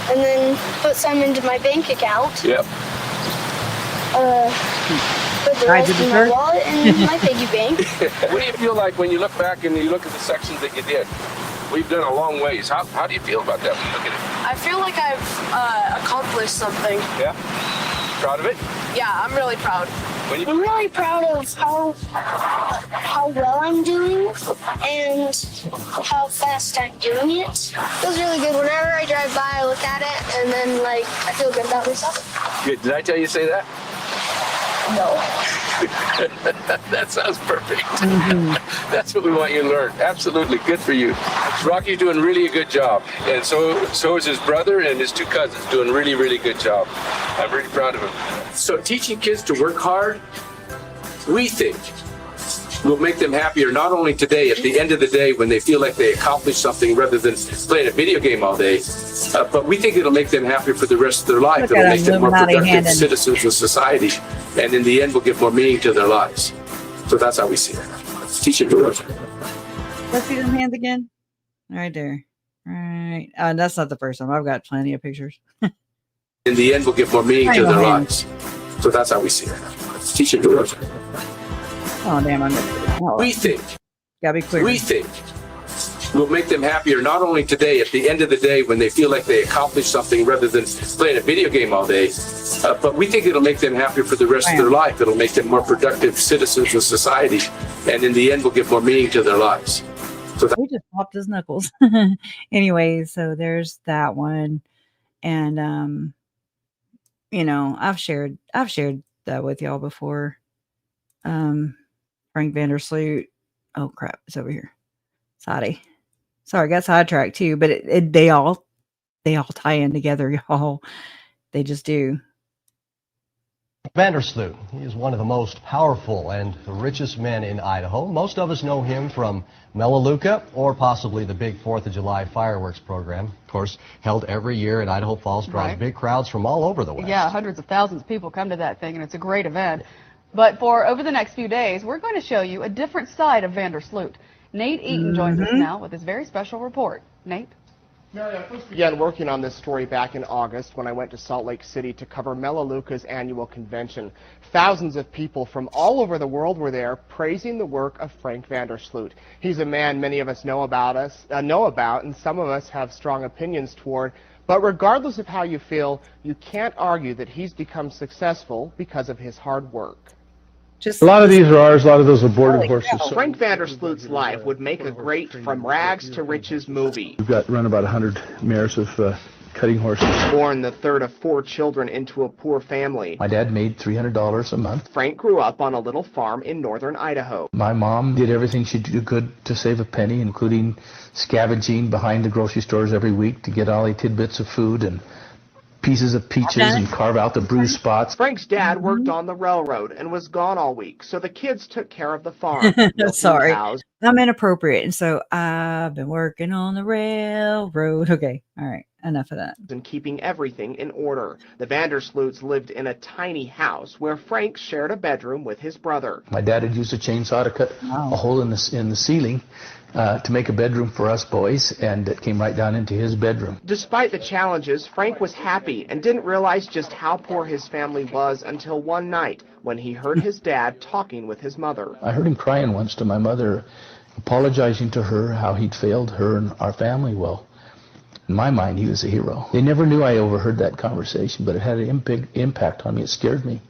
S23: And then put some into my bank account.
S6: Yep.
S23: Put the rest in my wallet and my piggy bank.
S6: What do you feel like when you look back and you look at the sections that you did? We've done a long ways. How do you feel about that when you look at it?
S24: I feel like I've accomplished something.
S6: Yeah? Proud of it?
S24: Yeah, I'm really proud.
S23: I'm really proud of how well I'm doing and how fast I'm doing it. Feels really good. Whenever I drive by, I look at it, and then I feel good about myself.
S6: Good. Did I tell you to say that?
S23: No.
S6: That sounds perfect. That's what we want you to learn. Absolutely. Good for you. Rocky's doing really a good job. And so is his brother and his 2 cousins doing really, really good job. I'm really proud of him. So teaching kids to work hard, we think, will make them happier not only today, at the end of the day when they feel like they accomplished something rather than playing a video game all day, but we think it'll make them happier for the rest of their life. It'll make them more productive citizens of society, and in the end will give more meaning to their lives. So that's how we see it. Teach it to work.
S1: Let's see them hands again. Right there. Right. That's not the first one. I've got plenty of pictures.
S6: In the end will give more meaning to their lives. So that's how we see it. Teach it to work.
S1: Oh, damn, I'm
S6: We think.
S1: Gotta be clear.
S6: We think will make them happier not only today, at the end of the day when they feel like they accomplished something rather than playing a video game all day, but we think it'll make them happier for the rest of their life. It'll make them more productive citizens of society, and in the end will give more meaning to their lives. So
S1: we just popped his knuckles. Anyway, so there's that one. And I've shared that with y'all before. Frank Vandersloot. Oh crap, it's over here. Sorry, I got sidetracked too, but they all they all tie in together, y'all. They just do.
S3: Vandersloot, he is one of the most powerful and the richest men in Idaho. Most of us know him from Melaleuca or possibly the big 4th of July fireworks program. Of course, held every year in Idaho Falls, draws
S7: Right.
S3: big crowds from all over the West.
S7: Yeah, hundreds of thousands of people come to that thing, and it's a great event. But for over the next few days, we're going to show you a different side of Vandersloot. Nate Eaton joins us now with his very special report. Nate?
S9: Mary, I first began working on this story back in August when I went to Salt Lake City to cover Melaleuca's annual convention. Thousands of people from all over the world were there praising the work of Frank Vandersloot. He's a man many of us know about, and some of us have strong opinions toward. But regardless of how you feel, you can't argue that he's become successful because of his hard work.
S10: A lot of these are ours, a lot of those are boarding horses. So
S9: Frank Vandersloot's life would make a great From Rags to Riches movie.
S10: we've got run about 100 mares of cutting horses.
S9: Born the third of 4 children into a poor family,
S10: My dad made $300 a month.
S9: Frank grew up on a little farm in northern Idaho.
S10: My mom did everything she could to save a penny, including scavenging behind the grocery stores every week to get all the tidbits of food and pieces of peaches and carve out the bruise spots.
S9: Frank's dad worked on the railroad and was gone all week, so the kids took care of the farm.
S1: Sorry,
S9: cows,
S1: I'm inappropriate, and so I've been working on the railroad. Okay, all right, enough of that.
S9: and keeping everything in order. The Vandersloots lived in a tiny house where Frank shared a bedroom with his brother.
S10: My dad had used a chainsaw to cut a hole in the ceiling to make a bedroom for us boys, and it came right down into his bedroom.
S9: Despite the challenges, Frank was happy and didn't realize just how poor his family was until one night when he heard his dad talking with his mother.
S10: I heard him crying once to my mother, apologizing to her how he'd failed her and our family. Well, in my mind, he was a hero. They never knew I overheard that conversation, but it had an impact on me. It scared me.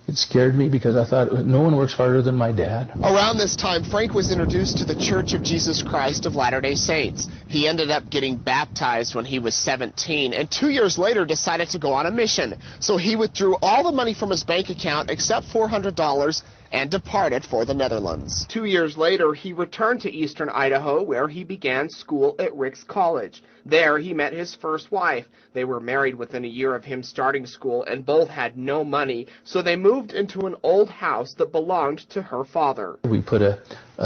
S10: It scared me because I thought, no one works harder than my dad.
S9: Around this time, Frank was introduced to the Church of Jesus Christ of Latter-day Saints. He ended up getting baptized when he was 17, and 2 years later decided to go on a mission. So he withdrew all the money from his bank account except $400 and departed for the Netherlands. 2 years later, he returned to eastern Idaho, where he began school at Ricks College. There, he met his first wife. They were married within a year of him starting school, and both had no money, so they moved into an old house that belonged to her father.
S10: We put a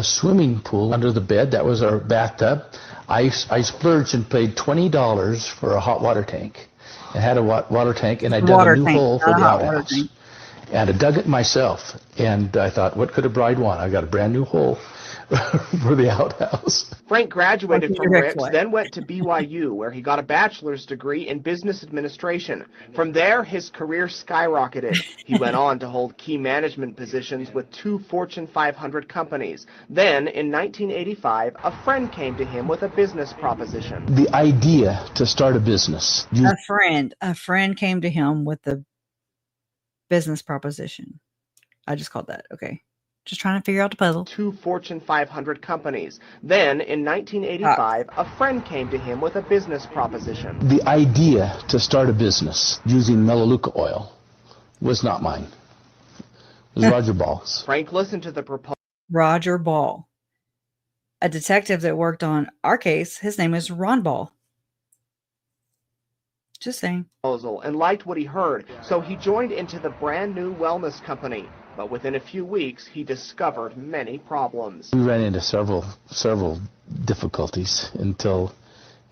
S10: swimming pool under the bed. That was our bathtub. I splurged and paid $20 for a hot water tank. It had a water tank, and I dug a new hole for the outhouse. And I dug it myself, and I thought, what could a bride want? I got a brand new hole for the outhouse.
S9: Frank graduated from Ricks, then went to BYU, where he got a bachelor's degree in business administration. From there, his career skyrocketed. He went on to hold key management positions with 2 Fortune 500 companies. Then, in 1985, a friend came to him with a business proposition.
S10: The idea to start a business.
S1: A friend came to him with the business proposition. I just called that. Okay. Just trying to figure out the puzzle.
S9: 2 Fortune 500 companies. Then, in 1985, a friend came to him with a business proposition.
S10: The idea to start a business using Melaleuca oil was not mine. It was Roger Ball's.
S9: Frank listened to the proposal.
S1: Roger Ball. A detective that worked on our case, his name is Ron Ball. Just saying.
S9: And liked what he heard, so he joined into the brand new wellness company. But within a few weeks, he discovered many problems.
S10: We ran into several difficulties until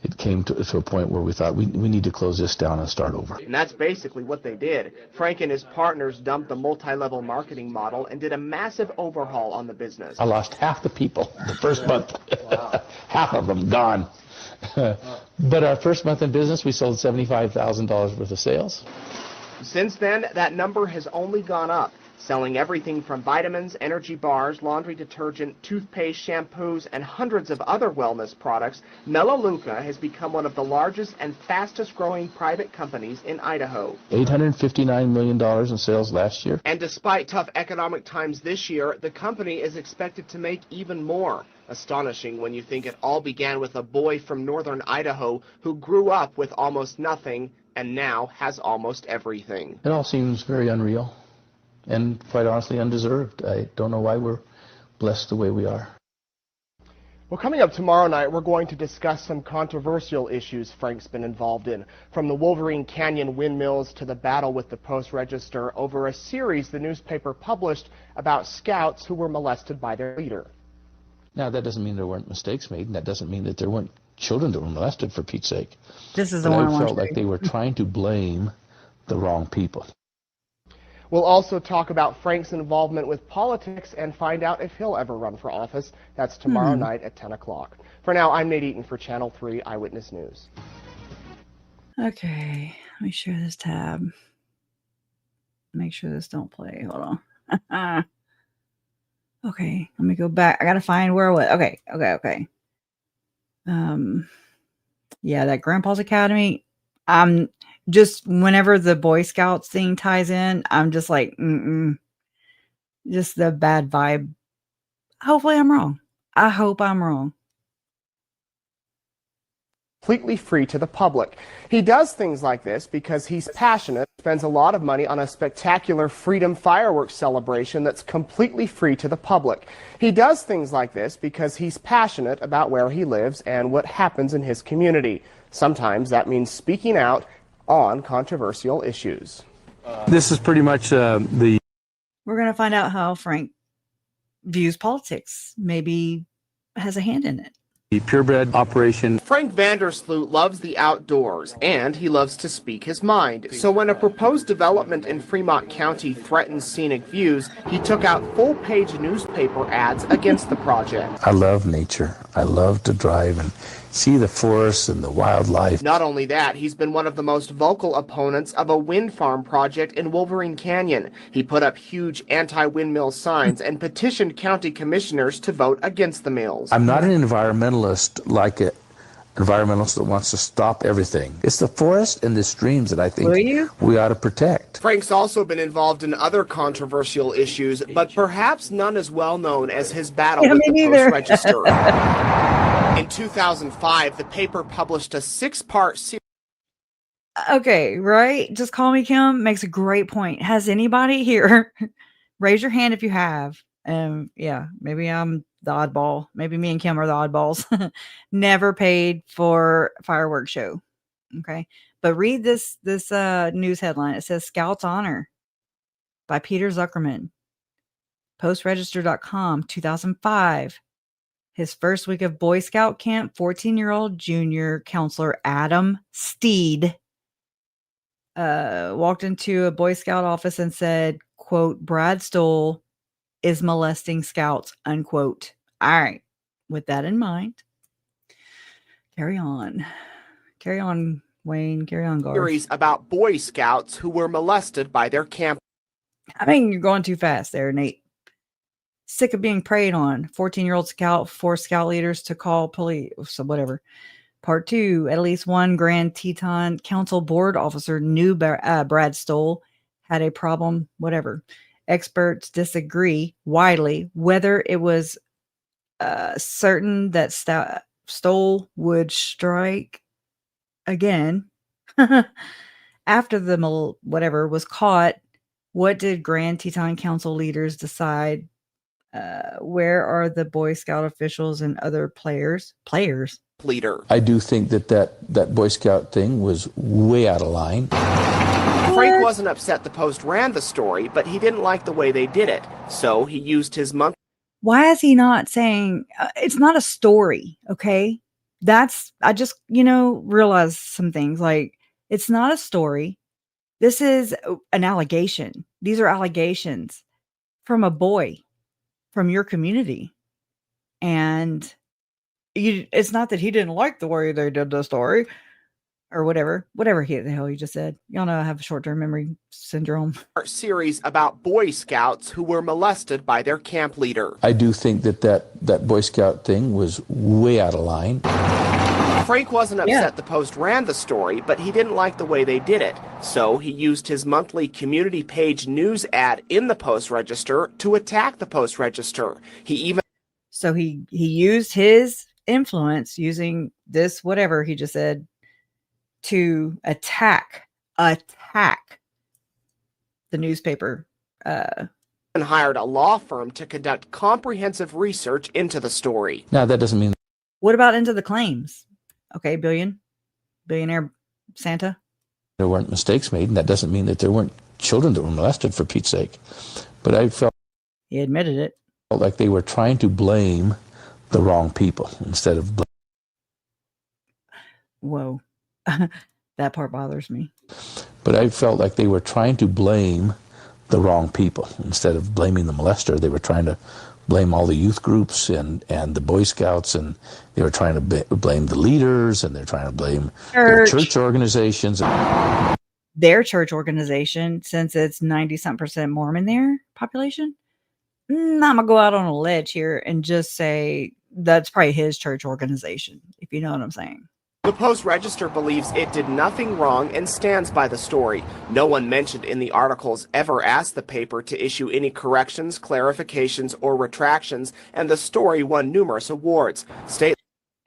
S10: it came to a point where we thought we need to close this down and start over.
S9: And that's basically what they did. Frank and his partners dumped the multi-level marketing model and did a massive overhaul on the business.
S10: I lost half the people the first month. Half of them gone. But our first month in business, we sold $75,000 worth of sales.
S9: Since then, that number has only gone up, selling everything from vitamins, energy bars, laundry detergent, toothpaste, shampoos, and hundreds of other wellness products. Melaleuca has become one of the largest and fastest growing private companies in Idaho.
S10: $859 million in sales last year.
S9: And despite tough economic times this year, the company is expected to make even more. Astonishing when you think it all began with a boy from northern Idaho who grew up with almost nothing and now has almost everything.
S10: It all seems very unreal and quite honestly undeserved. I don't know why we're blessed the way we are.
S9: Well, coming up tomorrow night, we're going to discuss some controversial issues Frank's been involved in, from the Wolverine Canyon windmills to the battle with the Post-Register over a series the newspaper published about scouts who were molested by their leader.
S10: Now, that doesn't mean there weren't mistakes made, and that doesn't mean that there weren't children that were molested, for Pete's sake.
S1: This is the
S10: But
S1: one
S10: I
S1: I want
S10: felt
S1: to
S10: like they were trying to blame the wrong people.
S9: We'll also talk about Frank's involvement with politics and find out if he'll ever run for office. That's tomorrow night at 10 o'clock. For now, I'm Nate Eaton for Channel 3 Eyewitness News.
S1: Okay, let me share this tab. Make sure this don't play. Hold on. Okay, let me go back. I gotta find where I was. Okay. Yeah, that Grandpa's Academy. I'm just, whenever the Boy Scouts thing ties in, I'm just like, just the bad vibe. Hopefully I'm wrong. I hope I'm wrong.
S9: Completely free to the public. He does things like this because he's passionate, spends a lot of money on a spectacular freedom fireworks celebration that's completely free to the public. He does things like this because he's passionate about where he lives and what happens in his community. Sometimes that means speaking out on controversial issues.
S8: This is pretty much the...
S1: We're going to find out how Frank views politics. Maybe has a hand in it.
S8: purebred operation.
S9: Frank Vandersloot loves the outdoors, and he loves to speak his mind. So when a proposed development in Fremont County threatens scenic views, he took out full-page newspaper ads against the project.
S10: I love nature. I love to drive and see the forests and the wildlife.
S9: Not only that, he's been one of the most vocal opponents of a wind farm project in Wolverine Canyon. He put up huge anti-windmill signs and petitioned county commissioners to vote against the mills.
S10: I'm not an environmentalist like an environmentalist that wants to stop everything. It's the forest and the streams that I think we ought to protect.
S9: Frank's also been involved in other controversial issues, but perhaps none as well known as his battle with the Post-Register. In 2005, the paper published a 6-part series.
S1: Okay, right? Just Call Me Kim makes a great point. Has anybody here, raise your hand if you have, yeah, maybe I'm the oddball. Maybe me and Kim are the oddballs. Never paid for a fireworks show. Okay. But read this news headline. It says Scouts Honor by Peter Zuckerman. Postregister.com, 2005. His first week of Boy Scout camp, 14-year-old junior counselor Adam Steed walked into a Boy Scout office and said, quote, Brad Stoll is molesting scouts, unquote. All right. With that in mind, carry on. Carry on, Wayne. Carry on, Garth.
S9: Series about Boy Scouts who were molested by their camp.
S1: I mean, you're going too fast there, Nate. Sick of being preyed on. 14-year-old scout forced scout leaders to call police. So whatever. Part 2. At least one Grand Teton Council board officer knew Brad Stoll had a problem. Whatever. Experts disagree widely whether it was certain that Stoll would strike again after the whatever was caught. What did Grand Teton Council leaders decide? Where are the Boy Scout officials and other players?
S9: Leader.
S10: I do think that Boy Scout thing was way out of line.
S9: Frank wasn't upset the Post ran the story, but he didn't like the way they did it. So he used his month.
S1: Why is he not saying it's not a story? Okay. I just, realized some things, like it's not a story. This is an allegation. These are allegations from a boy from your community. And it's not that he didn't like the way they did the story or whatever the hell he just said. Y'all know I have short-term memory syndrome.
S9: Series about Boy Scouts who were molested by their camp leader.
S10: I do think that Boy Scout thing was way out of line.
S9: Frank wasn't upset the Post ran the story, but he didn't like the way they did it. So he used his monthly community page news ad in the Post-Register to attack the Post-Register. He
S1: used his influence using this, whatever he just said, to attack the newspaper.
S9: And hired a law firm to conduct comprehensive research into the story.
S10: Now, that doesn't mean
S1: What about into the claims? Okay, billionaire Santa.
S10: There weren't mistakes made, and that doesn't mean that there weren't children that were molested, for Pete's sake. But I felt
S1: He admitted it.
S10: like they were trying to blame the wrong people instead of
S1: Whoa. That part bothers me.
S10: But I felt like they were trying to blame the wrong people instead of blaming the molester. They were trying to blame all the youth groups and the Boy Scouts, and they were trying to blame the leaders, and they're trying to blame their church organizations.
S1: Their church organization, since it's 90-something% Mormon their population, I'm going to go out on a ledge here and just say that's probably his church organization, if you know what I'm saying.
S9: The Post-Register believes it did nothing wrong and stands by the story. No one mentioned in the articles ever asked the paper to issue any corrections, clarifications, or retractions, and the story won numerous awards.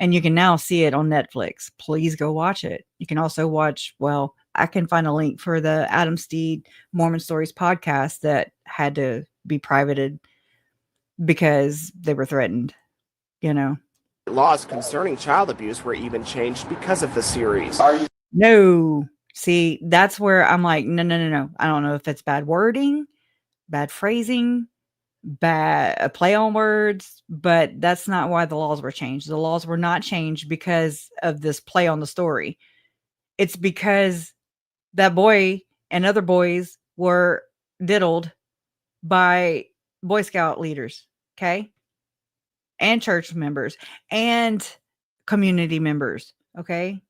S1: And you can now see it on Netflix. Please go watch it. You can also watch, well, I can find a link for the Adam Steed Mormon Stories podcast that had to be privated because they were threatened, you know.
S9: Laws concerning child abuse were even changed because of the series.
S1: No. See, that's where I'm like, no. I don't know if it's bad wording, bad phrasing, bad a play on words, but that's not why the laws were changed. The laws were not changed because of this play on the story. It's because that boy and other boys were diddled by Boy Scout leaders, okay? And church members and community members, okay?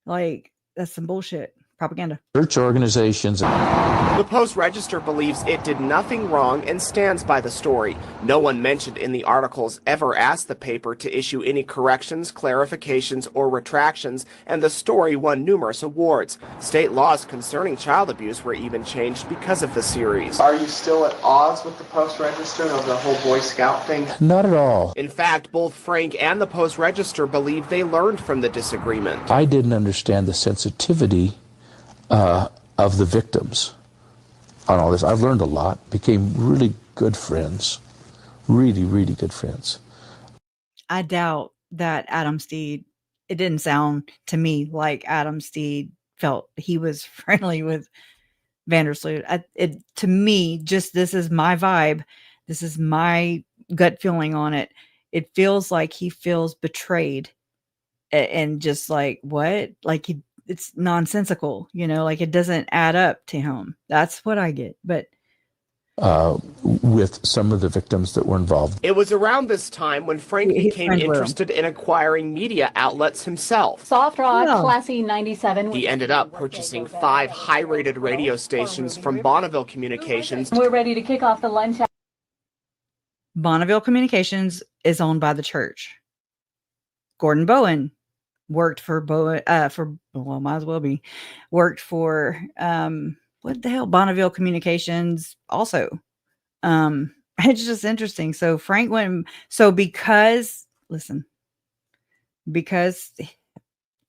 S1: Like, that's some bullshit. Propaganda.
S10: Church organizations.
S9: The Post-Register believes it did nothing wrong and stands by the story. No one mentioned in the articles ever asked the paper to issue any corrections, clarifications, or retractions, and the story won numerous awards. State laws concerning child abuse were even changed because of the series. Are you still at odds with the Post-Register of the whole Boy Scout thing?
S10: Not at all.
S9: In fact, both Frank and the Post-Register believe they learned from the disagreement.
S10: I didn't understand the sensitivity of the victims on all this. I've learned a lot, became really good friends, really good friends.
S1: I doubt that Adam Steed, it didn't sound to me like Adam Steed felt he was friendly with Vandersloot. To me, just this is my vibe. This is my gut feeling on it. It feels like he feels betrayed and just like, what? Like it's nonsensical, you know, like it doesn't add up to him. That's what I get. But
S10: with some of the victims that were involved.
S9: It was around this time when Frank became interested in acquiring media outlets himself.
S2: Soft rock, classy 97.
S9: He ended up purchasing 5 high-rated radio stations from Bonneville Communications.
S2: We're ready to kick off the lunch hour.
S1: Bonneville Communications is owned by the church. Gordon Bowen worked for might as well be, worked for, what the hell, Bonneville Communications also. It's just interesting. So Frank went, because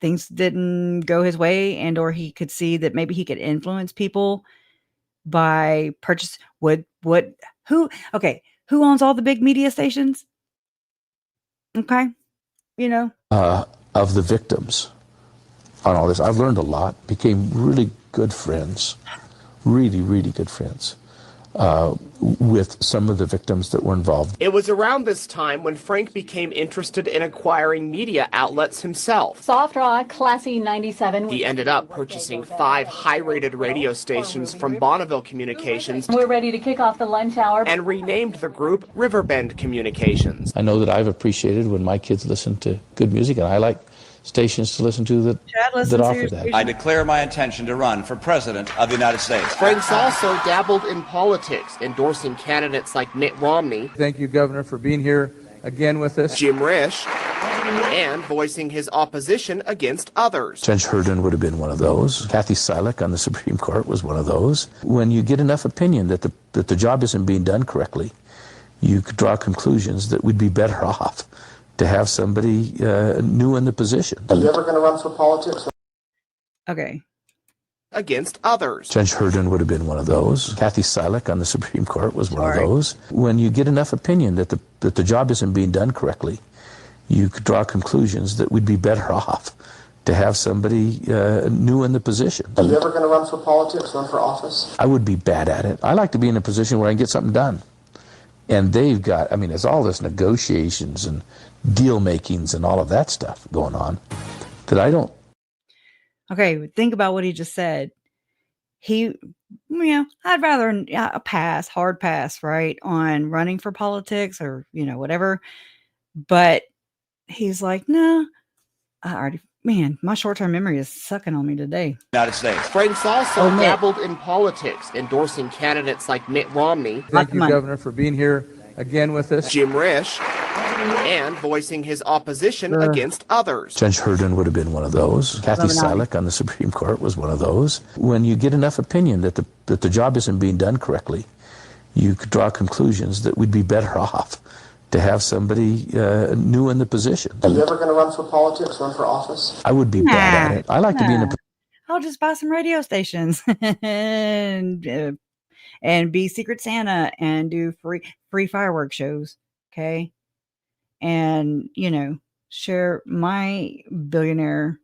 S1: things didn't go his way and, or he could see that maybe he could influence people by purchase, who owns all the big media stations? Okay. You know,
S10: of the victims on all this. I've learned a lot, became really good friends, really good friends with some of the victims that were involved.
S9: It was around this time when Frank became interested in acquiring media outlets himself.
S2: Soft rock, classy 97.
S9: He ended up purchasing 5 high-rated radio stations from Bonneville Communications.
S2: We're ready to kick off the lunch hour.
S9: And renamed the group Riverbend Communications.
S10: I know that I've appreciated when my kids listen to good music, and I like stations to listen to that offer that.
S11: I declare my intention to run for President of the United States.
S9: Frank's also dabbled in politics, endorsing candidates like Mitt Romney.
S12: Thank you, Governor, for being here again with us.
S9: Jim Risch, and voicing his opposition against others.
S10: Judge Herndon would have been one of those. Kathy Silik on the Supreme Court was one of those. When you get enough opinion that the job isn't being done correctly, you could draw conclusions that we'd be better off to have somebody new in the position.
S9: Are you ever going to run for politics?
S1: Okay.
S9: Against others.
S10: Judge Herndon would have been one of those. Kathy Silik on the Supreme Court was one of those. When you get enough opinion that the job isn't being done correctly, you could draw conclusions that we'd be better off to have somebody new in the position.
S9: Are you ever going to run for politics, run for office?
S10: I would be bad at it. I like to be in a position where I can get something done. And they've got, I mean, there's all this negotiations and deal makings and all of that stuff going on that I don't.
S1: Okay, think about what he just said. I'd rather a pass, hard pass, right, on running for politics or, whatever. But he's like, no, my short-term memory is sucking on me today.
S11: United States.
S9: Frank's also dabbled in politics, endorsing candidates like Mitt Romney.
S12: Thank you, Governor, for being here again with us.
S9: Jim Risch, and voicing his opposition against others.
S10: Judge Herndon would have been one of those. Kathy Silik on the Supreme Court was one of those. When you get enough opinion that the job isn't being done correctly, you could draw conclusions that we'd be better off to have somebody new in the position.
S9: Are you ever going to run for politics, run for office?
S10: I would be bad at it. I like to be in a.
S1: I'll just buy some radio stations and be Secret Santa and do free fireworks shows. Okay. And, share my billionaire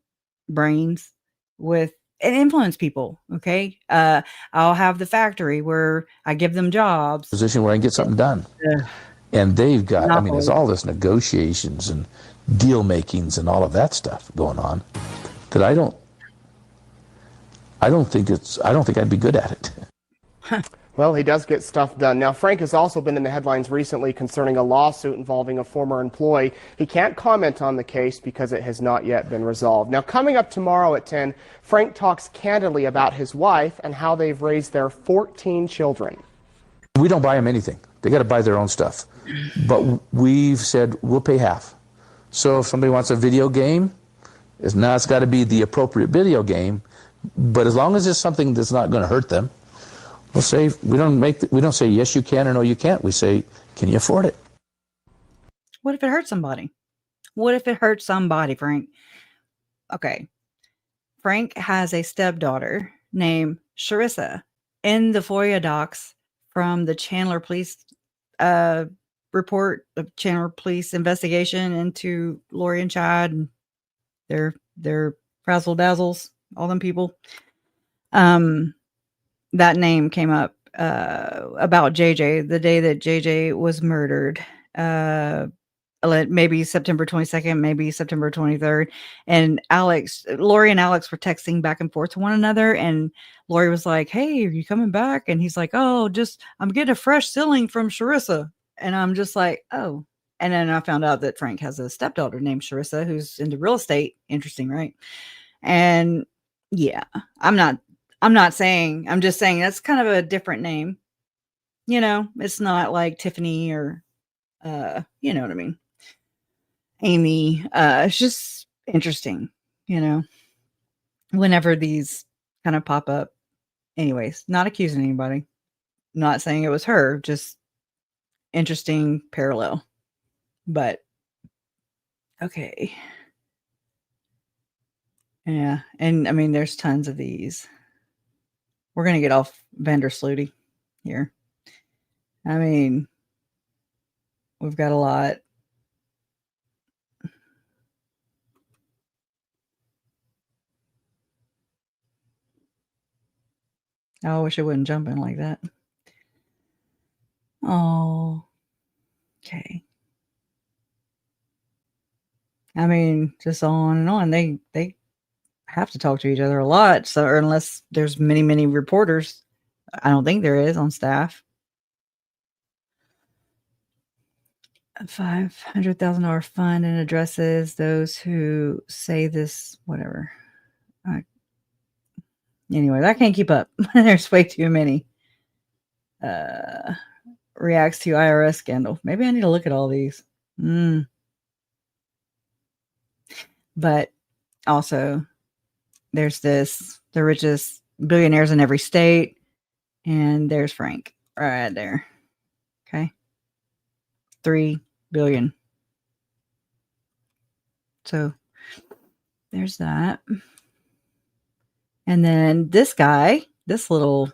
S1: brains with and influence people. Okay. I'll have the factory where I give them jobs.
S10: Position where I can get something done. And they've got, I mean, there's all this negotiations and deal makings and all of that stuff going on that I don't think I'd be good at it.
S9: Well, he does get stuff done. Now, Frank has also been in the headlines recently concerning a lawsuit involving a former employee. He can't comment on the case because it has not yet been resolved. Now, coming up tomorrow at 10, Frank talks candidly about his wife and how they've raised their 14 children.
S10: We don't buy them anything. They got to buy their own stuff. But we've said we'll pay half. So if somebody wants a video game, it's got to be the appropriate video game. But as long as it's something that's not going to hurt them, we'll say we don't say yes you can or no you can't. We say, can you afford it?
S1: What if it hurts somebody? What if it hurts somebody, Frank? Okay. Frank has a stepdaughter named Sharissa. In the FOIA docs from the Chandler Police report, the Chandler Police investigation into Lori and Chad and their frazzle dazzles, all them people. That name came up about JJ the day that JJ was murdered. Maybe September 22nd, maybe September 23rd. And Lori and Alex were texting back and forth to one another. And Lori was like, hey, are you coming back? And he's like, oh, I'm getting a fresh ceiling from Sharissa. And I'm just like, oh. And then I found out that Frank has a stepdaughter named Sharissa who's into real estate. Interesting, right? And yeah, I'm just saying that's kind of a different name. It's not like Tiffany or, you know what I mean? Amy. It's just interesting, whenever these kind of pop up. Anyways, not accusing anybody, not saying it was her, just interesting parallel. But okay. Yeah. And I mean, there's tons of these. We're going to get off Vandersloot here. I mean, we've got a lot. I wish I wouldn't jump in like that. Oh, okay. I mean, just on and on. They have to talk to each other a lot. So, or unless there's many reporters, I don't think there is on staff. A $500,000 fund and addresses those who say this, whatever. Anyway, I can't keep up. There's way too many. Reacts to IRS scandal. Maybe I need to look at all these. But also, there's the richest billionaires in every state. And there's Frank right there. Okay. 3 billion. So there's that. And then this guy, this little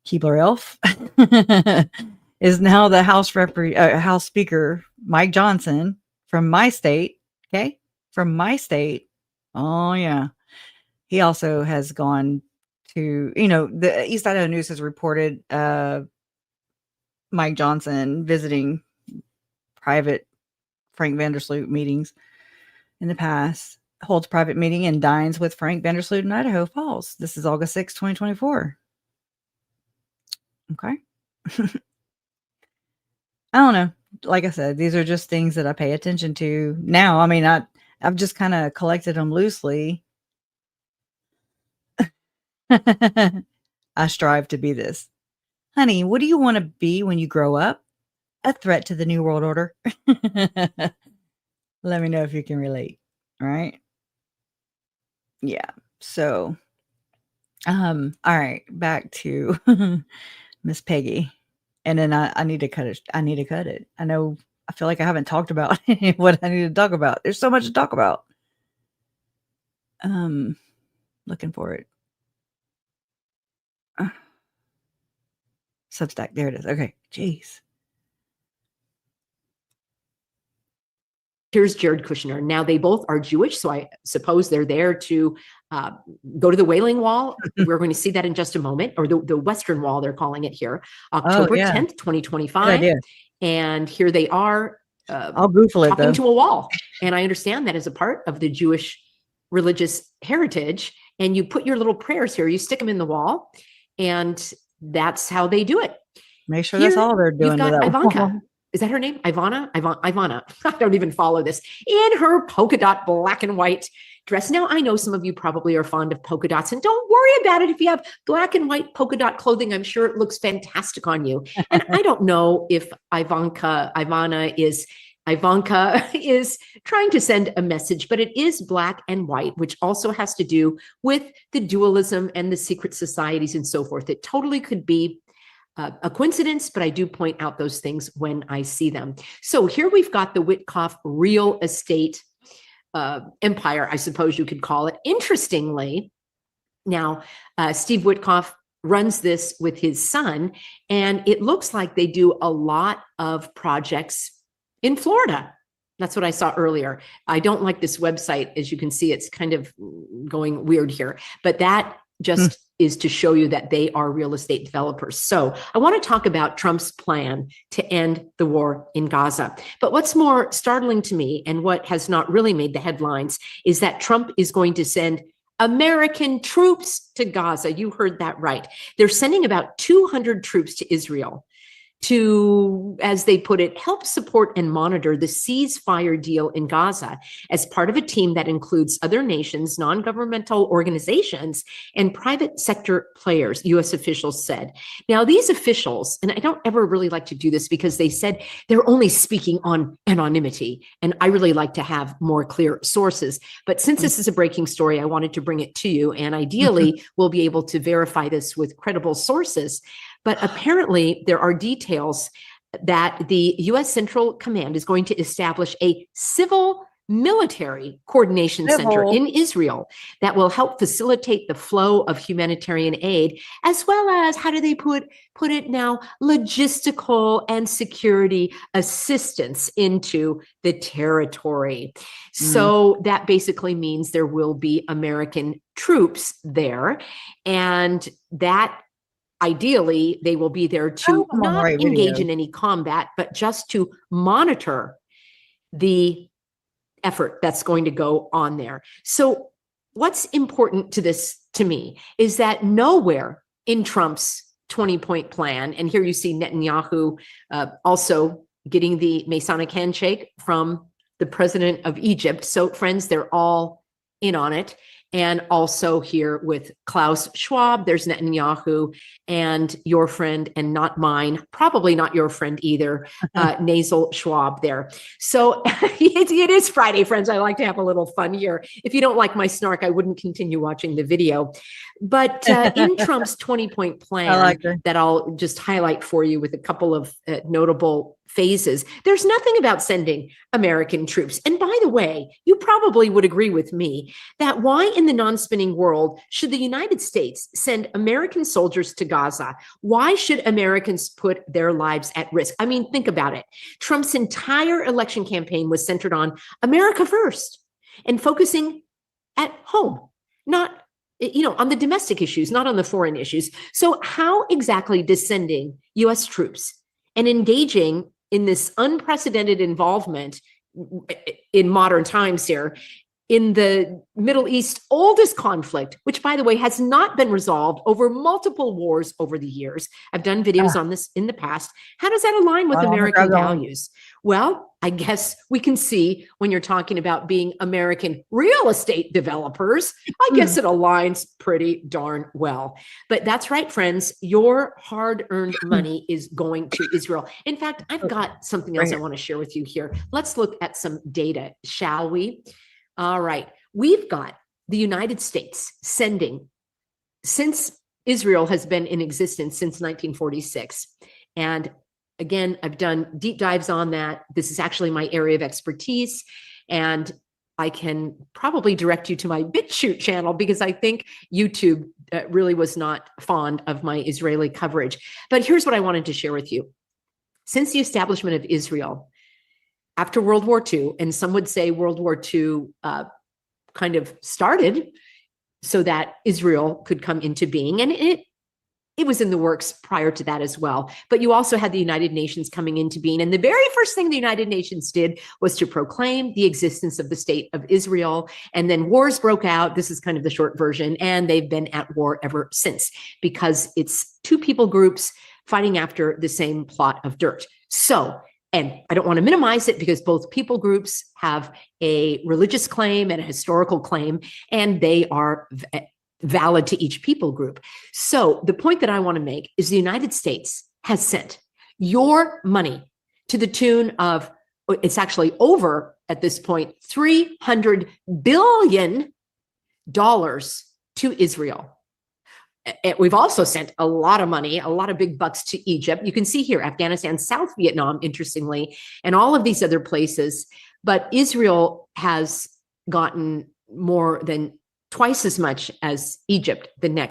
S1: Keebler elf, is now the House Speaker, Mike Johnson, from my state. Okay. From my state. Oh, yeah. He also has gone to, the East Idaho News has reported Mike Johnson visiting private Frank Vandersloot meetings in the past, holds private meeting and dines with Frank Vandersloot in Idaho Falls. This is August 6, 2024. Okay. I don't know. Like I said, these are just things that I pay attention to now. I mean, I've just kind of collected them loosely. I strive to be this. Honey, what do you want to be when you grow up? A threat to the New World Order. Let me know if you can relate. All right. Yeah. So, all right, back to Miss Peggy. And then I need to cut it. I need to cut it. I feel like I haven't talked about what I need to talk about. There's so much to talk about. Looking for it. Substack. There it is. Okay. Jeez.
S22: Here's Jared Kushner. Now, they both are Jewish, so I suppose they're there to go to the Wailing Wall. We're going to see that in just a moment, or the Western Wall, they're calling it here, October 10th, 2025. And here they are
S1: I'll Google it,
S22: talking to a wall. And I understand that as a part of the Jewish religious heritage. And you put your little prayers here, you stick them in the wall, and that's how they do it.
S1: Make sure that's all they're doing.
S22: You've got Ivanka. Is that her name? Ivana? Ivana. I don't even follow this. In her polka dot black and white dress. Now, I know some of you probably are fond of polka dots, and don't worry about it. If you have black and white polka dot clothing, I'm sure it looks fantastic on you. And I don't know if Ivanka is trying to send a message, but it is black and white, which also has to do with the dualism and the secret societies and so forth. It totally could be a coincidence, but I do point out those things when I see them. So here we've got the Witkoff real estate empire, I suppose you could call it. Interestingly, now Steve Witkoff runs this with his son, and it looks like they do a lot of projects in Florida. That's what I saw earlier. I don't like this website. As you can see, it's kind of going weird here, but that just is to show you that they are real estate developers. So I want to talk about Trump's plan to end the war in Gaza. But what's more startling to me, and what has not really made the headlines, is that Trump is going to send American troops to Gaza. You heard that right. They're sending about 200 troops to Israel to, as they put it, help support and monitor the ceasefire deal in Gaza as part of a team that includes other nations, non-governmental organizations, and private sector players, U.S. officials said. Now, these officials, and I don't ever really like to do this because they said they're only speaking on anonymity, and I really like to have more clear sources. But since this is a breaking story, I wanted to bring it to you, and ideally, we'll be able to verify this with credible sources. But apparently there are details that the U.S. Central Command is going to establish a civil military coordination center in Israel that will help facilitate the flow of humanitarian aid, as well as, how do they put it now, logistical and security assistance into the territory. So that basically means there will be American troops there, and that ideally, they will be there to not engage in any combat, but just to monitor the effort that's going to go on there. So what's important to this, to me, is that nowhere in Trump's 20-point plan, and here you see Netanyahu also getting the Masonic handshake from the president of Egypt. So friends, they're all in on it. And also here with Klaus Schwab, there's Netanyahu, and your friend, and not mine, probably not your friend either, Nasal Schwab there. So it is Friday, friends. I like to have a little fun here. If you don't like my snark, I wouldn't continue watching the video. But in Trump's 20-point plan that I'll just highlight for you with a couple of notable phases. There's nothing about sending American troops. And by the way, you probably would agree with me that why in the non-spinning world should the United States send American soldiers to Gaza? Why should Americans put their lives at risk? I mean, think about it. Trump's entire election campaign was centered on America first and focusing at home, not on the domestic issues, not on the foreign issues. So how exactly does sending U.S. troops and engaging in this unprecedented involvement in modern times here in the Middle East oldest conflict, which by the way has not been resolved over multiple wars over the years. I've done videos on this in the past. How does that align with American values? Well, I guess we can see when you're talking about being American real estate developers, I guess it aligns pretty darn well. But that's right, friends, your hard-earned money is going to Israel. In fact, I've got something else I want to share with you here. Let's look at some data, shall we? All right. We've got the United States sending, since Israel has been in existence since 1946. And again, I've done deep dives on that. This is actually my area of expertise. And I can probably direct you to my BitChute channel because I think YouTube really was not fond of my Israeli coverage. But here's what I wanted to share with you. Since the establishment of Israel, after World War II, and some would say World War II kind of started so that Israel could come into being. And it was in the works prior to that as well. But you also had the United Nations coming into being. And the very first thing the United Nations did was to proclaim the existence of the state of Israel. And then wars broke out. This is kind of the short version. And they've been at war ever since because it's two people groups fighting after the same plot of dirt. So, and I don't want to minimize it because both people groups have a religious claim and a historical claim, and they are valid to each people group. So the point that I want to make is the United States has sent your money to the tune of, it's actually over at this point, $300 billion to Israel. We've also sent a lot of money, a lot of big bucks to Egypt. You can see here, Afghanistan, South Vietnam, interestingly, and all of these other places. But Israel has gotten more than twice as much as Egypt, the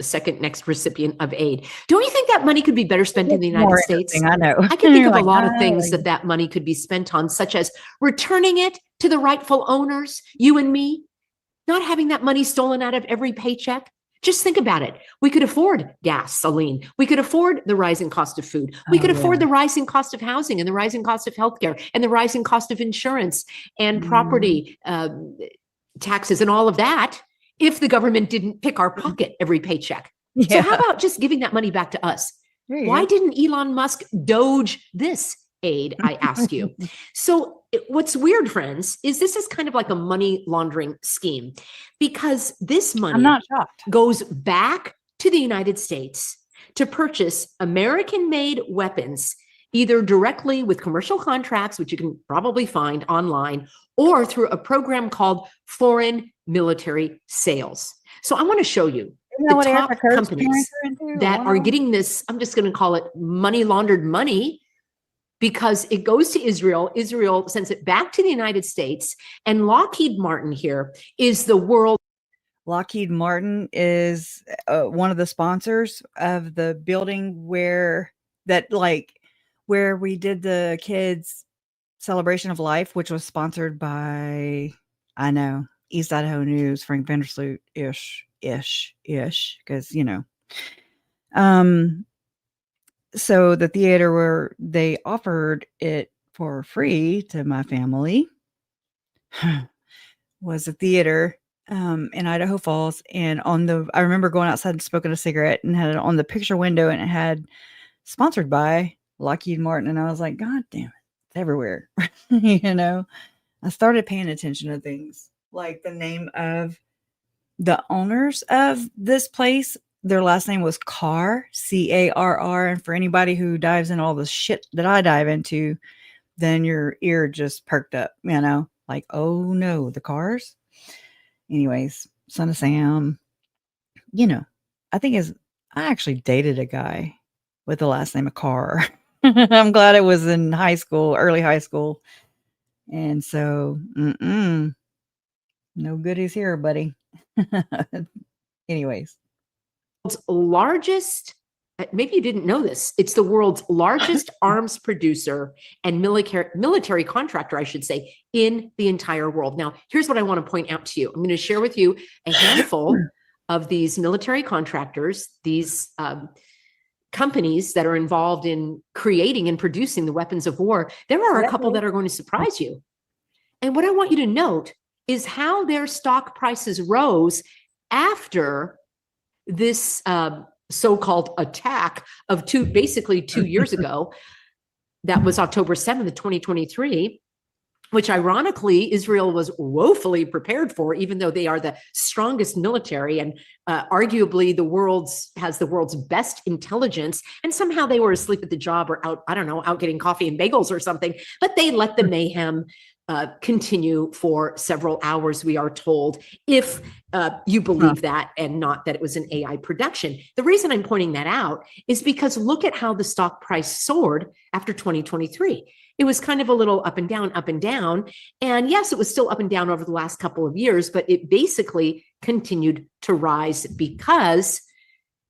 S22: second next recipient of aid. Don't you think that money could be better spent in the United States?
S1: I know.
S22: I can think of a lot of things that money could be spent on, such as returning it to the rightful owners, you and me, not having that money stolen out of every paycheck. Just think about it. We could afford gasoline. We could afford the rising cost of food. We could afford the rising cost of housing and the rising cost of healthcare and the rising cost of insurance and property taxes and all of that if the government didn't pick our pocket every paycheck. So how about just giving that money back to us? Why didn't Elon Musk doge this aid, I ask you? So what's weird, friends, is this is kind of like a money laundering scheme because this money goes back to the United States to purchase American-made weapons, either directly with commercial contracts, which you can probably find online, or through a program called foreign military sales. So I want to show you the top companies that are getting this, I'm just going to call it money laundered money, because it goes to Israel. Israel sends it back to the United States. And Lockheed Martin here is the world.
S1: Lockheed Martin is one of the sponsors of the building where we did the kids' celebration of life, which was sponsored by, I know, East Idaho News, Frank Vandersloot ish, because, so the theater where they offered it for free to my family was a theater in Idaho Falls. And I remember going outside and smoking a cigarette and had it on the picture window, and it had sponsored by Lockheed Martin. And I was like, God damn it, it's everywhere. I started paying attention to things like the name of the owners of this place. Their last name was Carr, C-A-R-R. And for anybody who dives in all the shit that I dive into, then your ear just perked up, like, oh no, the Carrs. Anyways, Son of Sam, I actually dated a guy with the last name of Carr. I'm glad it was in high school, early high school. And so, no goodies here, buddy. Anyways.
S22: Largest, maybe you didn't know this, it's the world's largest arms producer and military contractor, I should say, in the entire world. Now, here's what I want to point out to you. I'm going to share with you a handful of these military contractors, these companies that are involved in creating and producing the weapons of war. There are a couple that are going to surprise you. And what I want you to note is how their stock prices rose after this so-called attack of basically 2 years ago. That was October 7th, 2023, which ironically Israel was woefully prepared for, even though they are the strongest military and arguably has the world's best intelligence. And somehow they were asleep at the job or out, I don't know, out getting coffee and bagels or something, but they let the mayhem continue for several hours, we are told, if you believe that and not that it was an AI production. The reason I'm pointing that out is because look at how the stock price soared after 2023. It was kind of a little up and down, up and down. And yes, it was still up and down over the last couple of years, but it basically continued to rise because,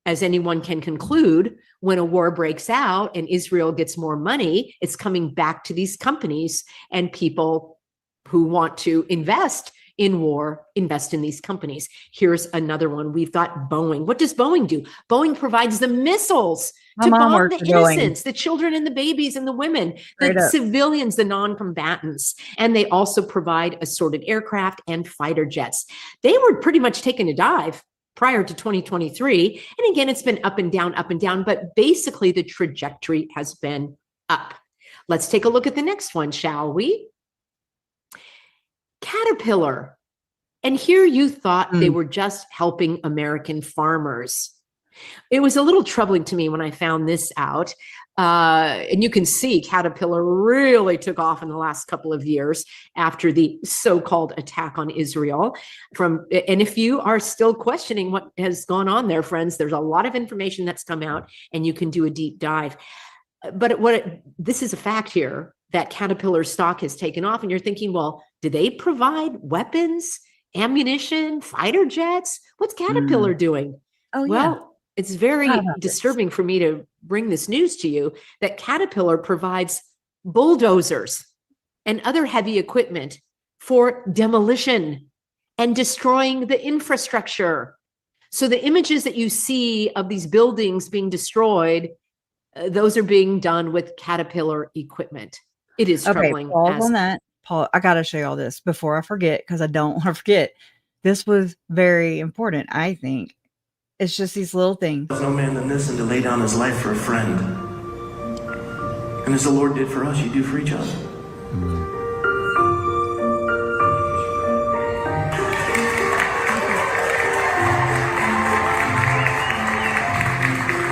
S22: as anyone can conclude, when a war breaks out and Israel gets more money, it's coming back to these companies, and people who want to invest in war invest in these companies. Here's another one. We've got Boeing. What does Boeing do? Boeing provides the missiles to bomb the innocents, the children and the babies and the women, the civilians, the non-combatants. And they also provide assorted aircraft and fighter jets. They were pretty much taking a dive prior to 2023. And again, it's been up and down, but basically the trajectory has been up. Let's take a look at the next one, shall we? Caterpillar. And here you thought they were just helping American farmers. It was a little troubling to me when I found this out. And you can see Caterpillar really took off in the last couple of years after the so-called attack on Israel. And if you are still questioning what has gone on there, friends, there's a lot of information that's come out and you can do a deep dive. But this is a fact here that Caterpillar stock has taken off, and you're thinking, well, do they provide weapons, ammunition, fighter jets? What's Caterpillar doing?
S1: Oh,
S22: well, it's very disturbing for me to bring this news to you that Caterpillar provides bulldozers and other heavy equipment for demolition and destroying the infrastructure. So the images that you see of these buildings being destroyed, those are being done with Caterpillar equipment. It is troubling.
S1: Pause on that. Paul, I got to show you all this before I forget, because I don't want to forget. This was very important, I think. It's just these little things.
S13: There's no man than this, and to lay down his life for a friend. And as the Lord did for us, you do for each other.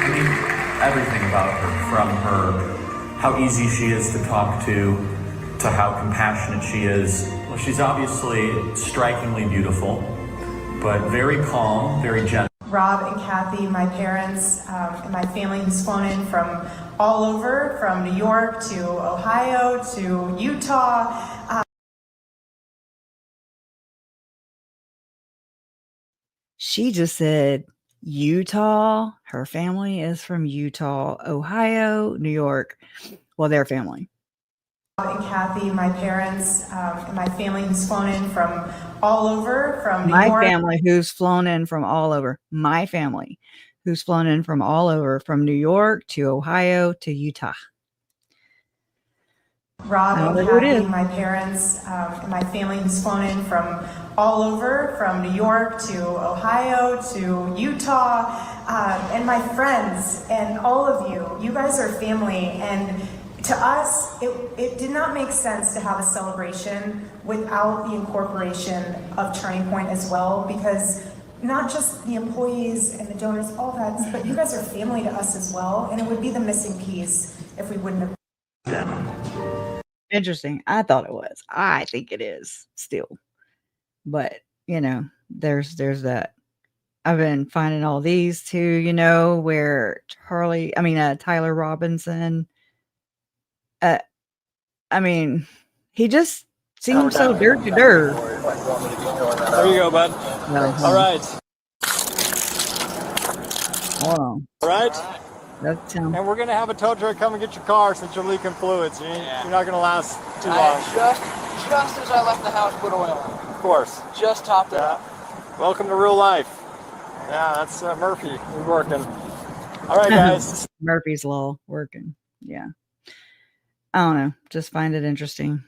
S14: I mean, everything about her, from her, how easy she is to talk to how compassionate she is. Well, she's obviously strikingly beautiful, but very calm, very gentle.
S15: Rob and Kathy, my parents, and my family who's flown in from all over, from New York to Ohio to Utah.
S1: She just said Utah. Her family is from Utah, Ohio, New York. Well, their family.
S15: Rob and Kathy, my parents, and my family who's flown in from all over, from New
S1: My
S15: York.
S1: family who's flown in from all over. My family who's flown in from all over, from New York to Ohio to Utah.
S15: Rob and Kathy, my parents, and my family who's flown in from all over, from New York to Ohio to Utah, and my friends and all of you. You guys are family, and to us, it did not make sense to have a celebration without the incorporation of Turning Point as well, because not just the employees and the donors, all that, but you guys are family to us as well, and it would be the missing piece if we wouldn't have.
S1: Interesting. I thought it was. I think it is still. But, you know, there's that. I've been finding all these too, you know, where Tyler Robinson Uh, I mean, he just seems so dirt to dirt.
S16: There you go, bud.
S1: No,
S16: All right.
S1: Hold on.
S16: All right.
S1: That's him.
S16: And we're going to have a tow truck come and get your car since you're leaking fluids. You're not going to last too long.
S17: Just as I left the house, put oil in.
S16: Of course.
S17: Just topped it up.
S16: Welcome to real life. Yeah, that's Murphy. He's working. All right, guys.
S1: Murphy's Law working. Yeah. I don't know. Just find it interesting.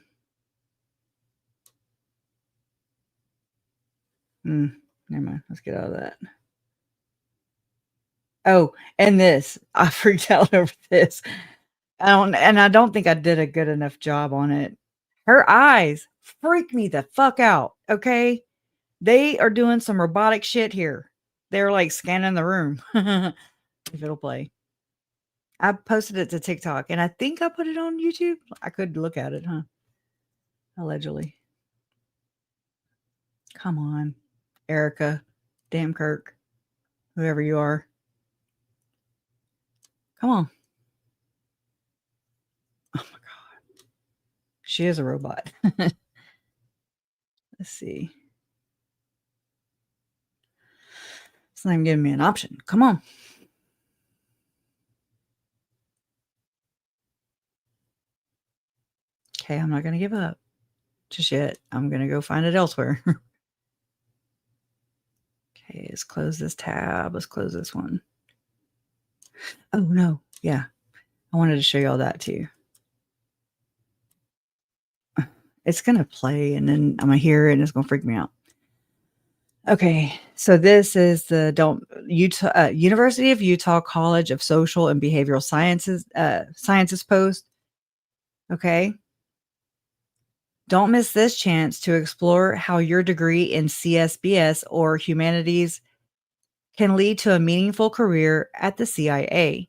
S1: Never mind. Let's get out of that. Oh, and this. I freaked out over this. I don't think I did a good enough job on it. Her eyes freak me the fuck out. Okay. They are doing some robotic shit here. They're like scanning the room. If it'll play. I posted it to TikTok and I think I put it on YouTube. I could look at it, huh? Allegedly. Come on, Erica, damn Kirk, whoever you are. Come on. Oh my God. She is a robot. Let's see. It's not even giving me an option. Come on. Okay, I'm not going to give up just yet. I'm going to go find it elsewhere. Okay, let's close this tab. Let's close this one. Oh, no. Yeah. I wanted to show you all that too. It's going to play and then I'm going to hear it and it's going to freak me out. Okay, so this is the University of Utah College of Social and Behavioral Sciences post. Okay. Don't miss this chance to explore how your degree in CSBS or humanities can lead to a meaningful career at the CIA.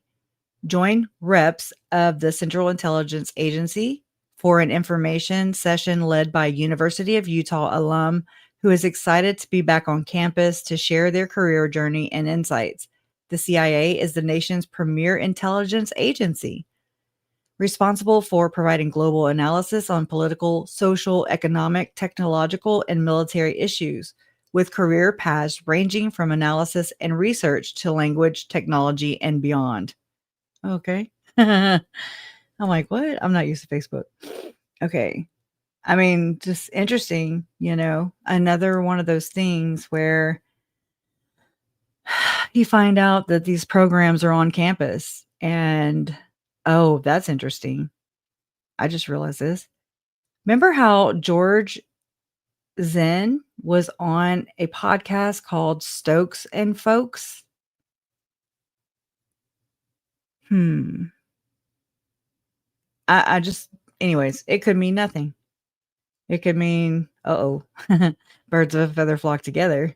S1: Join reps of the Central Intelligence Agency for an information session led by University of Utah alum who is excited to be back on campus to share their career journey and insights. The CIA is the nation's premier intelligence agency, responsible for providing global analysis on political, social, economic, technological, and military issues, with career paths ranging from analysis and research to language, technology, and beyond. Okay. I'm like, what? I'm not used to Facebook. Okay. I mean, just interesting, another one of those things where you find out that these programs are on campus and, oh, that's interesting. I just realized this. Remember how George Zen was on a podcast called Stokes and Folks? I just, anyways, it could mean nothing. It could mean, birds of a feather flock together.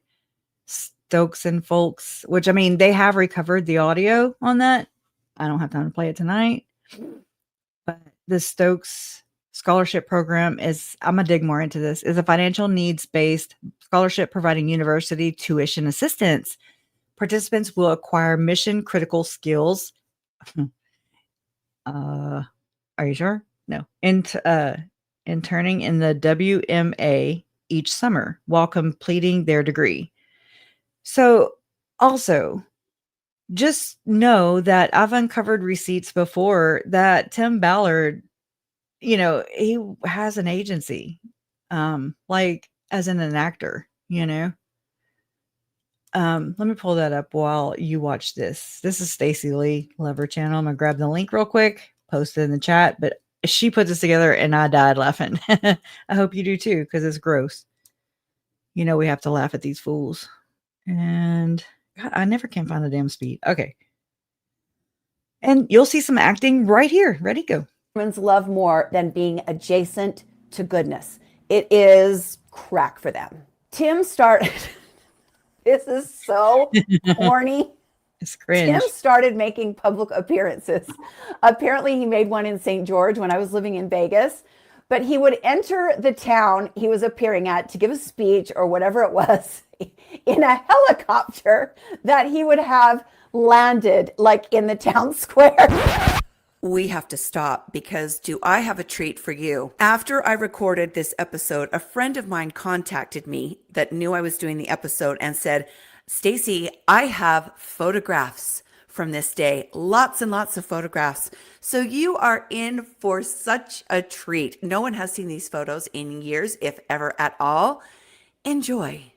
S1: Stokes and Folks, which I mean, they have recovered the audio on that. I don't have time to play it tonight. But the Stokes Scholarship Program I'm going to dig more into this, is a financial needs-based scholarship providing university tuition assistance. Participants will acquire mission-critical skills. Are you sure? No. Interning in the WMA each summer while completing their degree. So also, just know that I've uncovered receipts before that Tim Ballard, he has an agency, like as in an actor, Let me pull that up while you watch this. This is Stacey Lee Lever channel. I'm going to grab the link real quick, post it in the chat, but she put this together and I died laughing. I hope you do too, because it's gross. We have to laugh at these fools. And God, I never can find the damn speed. Okay. And you'll see some acting right here. Ready, go.
S20: Humans love more than being adjacent to goodness. It is crack for them. Tim started, this is so corny.
S1: It's cringe.
S20: Tim started making public appearances. Apparently he made one in St. George when I was living in Vegas, but he would enter the town he was appearing at to give a speech or whatever it was in a helicopter that he would have landed like in the town square.
S5: we have to stop because do I have a treat for you? After I recorded this episode, a friend of mine contacted me that knew I was doing the episode and said, Stacy, I have photographs from this day, lots and lots of photographs. So you are in for such a treat. No one has seen these photos in years, if ever at all. Enjoy.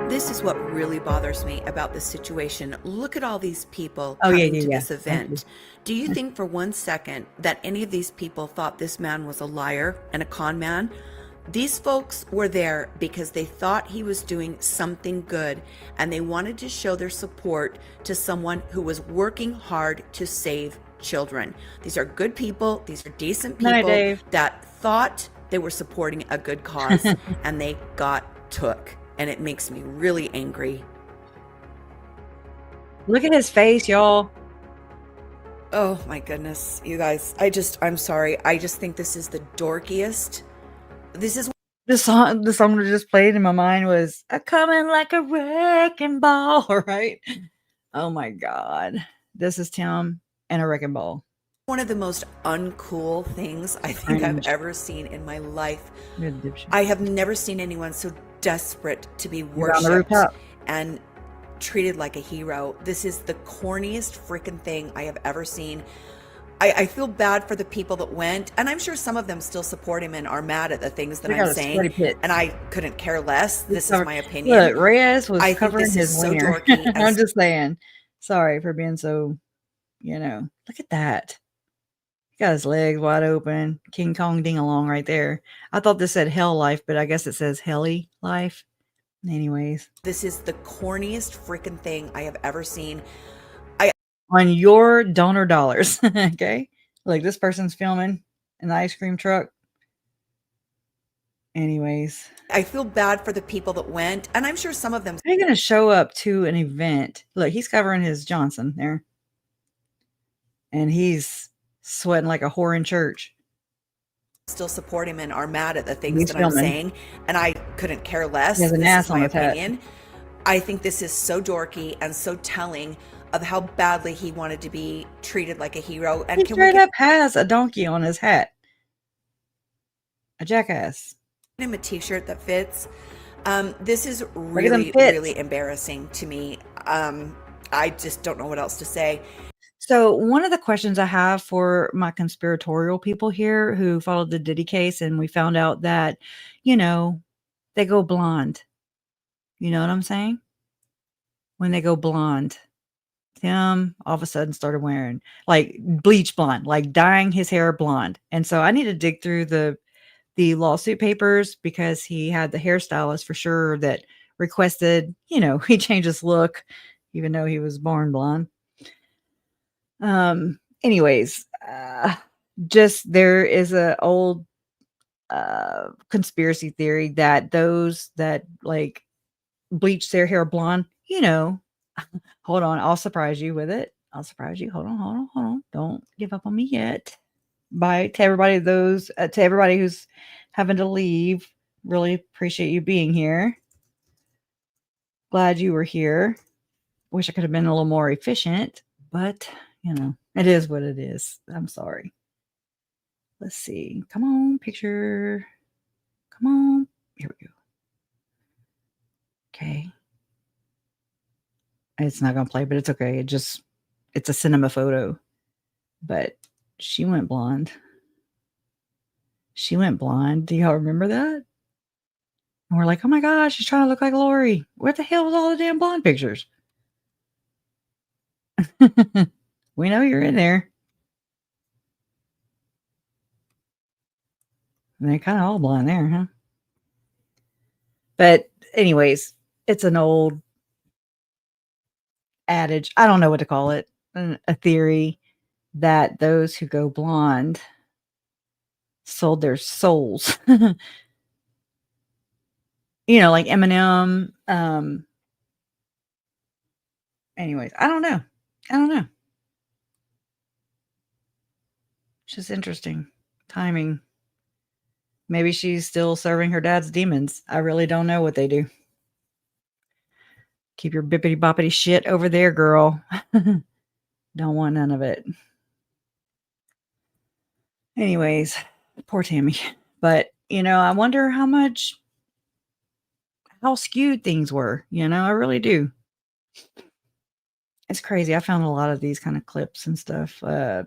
S5: This is what really bothers me about this situation. Look at all these people coming to this event. Do you think for one second that any of these people thought this man was a liar and a con man? These folks were there because they thought he was doing something good and they wanted to show their support to someone who was working hard to save children. These are good people. These are decent people that thought they were supporting a good cause and they got took. And it makes me really angry.
S1: Look at his face, y'all.
S5: Oh my goodness, you guys. I'm sorry. I just think this is the dorkiest. This is
S1: the song that just played in my mind was "A Coming Like a Wrecking Ball," right? Oh my God. This is Tim and a wrecking ball.
S5: One of the most uncool things I think I've ever seen in my life. I have never seen anyone so desperate to be worshipped and treated like a hero. This is the corniest freaking thing I have ever seen. I feel bad for the people that went, and I'm sure some of them still support him and are mad at the things that I'm saying, and I couldn't care less. This is my opinion.
S1: Look, Reyes was covering his wiener. I'm just saying. Sorry for being so, look at that. He got his legs wide open. King Kong ding-along right there. I thought this said hell life, but I guess it says helly life. Anyways.
S5: This is the corniest freaking thing I have ever seen.
S1: On your donor dollars. Okay. Like this person's filming in the ice cream truck. Anyways.
S5: I feel bad for the people that went, and I'm sure some of them.
S1: They're going to show up to an event. Look, he's covering his Johnson there. And he's sweating like a whore in church.
S5: Still support him and are mad at the things that I'm saying, and I couldn't care less. This is my opinion. I think this is so dorky and so telling of how badly he wanted to be treated like a hero. And
S1: he straight up has a donkey on his hat. A jackass.
S5: Him a t-shirt that fits. This is really embarrassing to me. I just don't know what else to say.
S1: So one of the questions I have for my conspiratorial people here who followed the Diddy case, and we found out that, they go blonde. You know what I'm saying? When they go blonde. Tim all of a sudden started wearing like bleach blonde, like dyeing his hair blonde. And so I need to dig through the lawsuit papers because he had the hairstylist for sure that requested, he changed his look, even though he was born blonde. Anyways, just there is a old conspiracy theory that those that like bleach their hair blonde, hold on, I'll surprise you with it. I'll surprise you. Hold on. Don't give up on me yet. Bye to everybody to everybody who's having to leave. Really appreciate you being here. Glad you were here. Wish I could have been a little more efficient, but it is what it is. I'm sorry. Let's see. Come on, picture. Come on. Here we go. Okay. It's not going to play, but it's okay. It's a cinema photo. But she went blonde. Do y'all remember that? And we're like, oh my gosh, she's trying to look like Lori. What the hell was all the damn blonde pictures? We know you're in there. And they're kind of all blonde there, huh? But anyways, it's an old adage. I don't know what to call it. A theory that those who go blonde sold their souls. Like Eminem. Anyways, I don't know. It's just interesting. Timing. Maybe she's still serving her dad's demons. I really don't know what they do. Keep your bippity boppity shit over there, girl. Don't want none of it. Anyways, poor Tammy. But, I wonder how skewed things were. I really do. It's crazy. I found a lot of these kind of clips and stuff.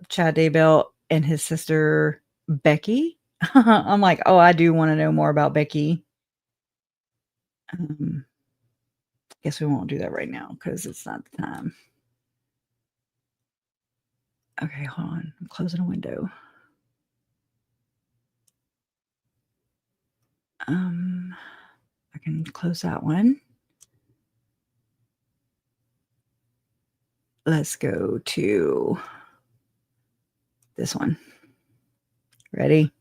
S1: Chad Daybell and his sister Becky. I'm like, oh, I do want to know more about Becky. Guess we won't do that right now because it's not the time. Okay, hold on. I'm closing a window. I can close that one. Let's go to this one. Ready?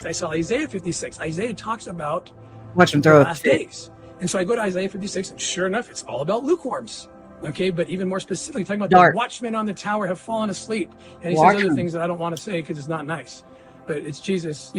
S4: I saw Isaiah 56. Isaiah talks about
S1: watch him
S4: the
S1: throw a
S4: last
S1: fit.
S4: days. And so I go to Isaiah 56, and sure enough, it's all about lukewarms. Okay, but even more specifically, talking about
S1: Dark.
S4: the watchmen on the tower have fallen asleep. And he
S1: Watch
S4: says other
S1: him.
S4: things that I don't want to say because it's not nice. But it's Jesus,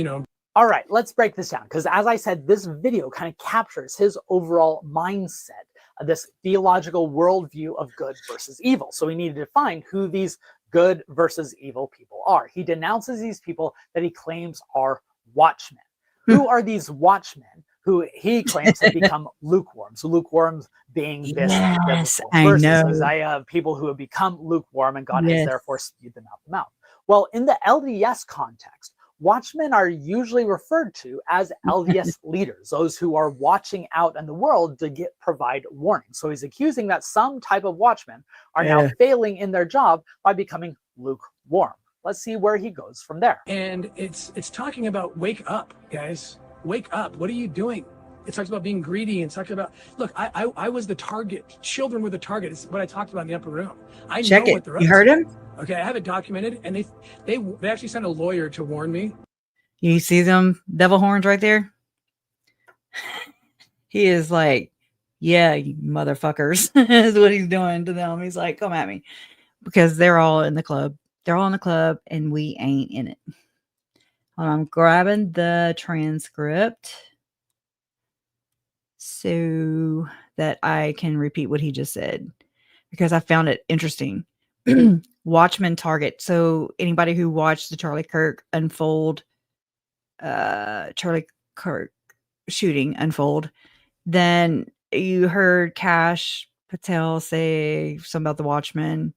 S18: All right, let's break this down because as I said, this video kind of captures his overall mindset, this theological worldview of good versus evil. So we need to define who these good versus evil people are. He denounces these people that he claims are watchmen. Who are these watchmen who he claims have become lukewarms? Lukewarms being this
S1: Yes,
S18: biblical
S1: I
S18: versus
S1: know.
S18: Isaiah, people who have become lukewarm and God
S1: Yes.
S18: has therefore spewed them out the mouth. Well, in the LDS context, watchmen are usually referred to as LDS leaders, those who are watching out in the world to provide warning. So he's accusing that some type of watchmen are now failing in their job by becoming lukewarm. Let's see where he goes from there.
S4: And it's talking about wake up, guys. Wake up. What are you doing? It talks about being greedy and talks about, look, I was the target. Children were the target. It's what I talked about in the upper room. I
S1: Check
S4: know
S1: it.
S4: what they're up
S1: You heard
S4: to.
S1: him?
S4: Okay, I have it documented, and they actually sent a lawyer to warn me.
S1: You see them devil horns right there? He is like, yeah, you motherfuckers is what he's doing to them. He's like, come at me. Because they're all in the club. They're all in the club and we ain't in it. Hold on, I'm grabbing the transcript so that I can repeat what he just said because I found it interesting. Watchman target. So anybody who watched the Charlie Kirk shooting unfold, then you heard Cash Patel say something about the Watchmen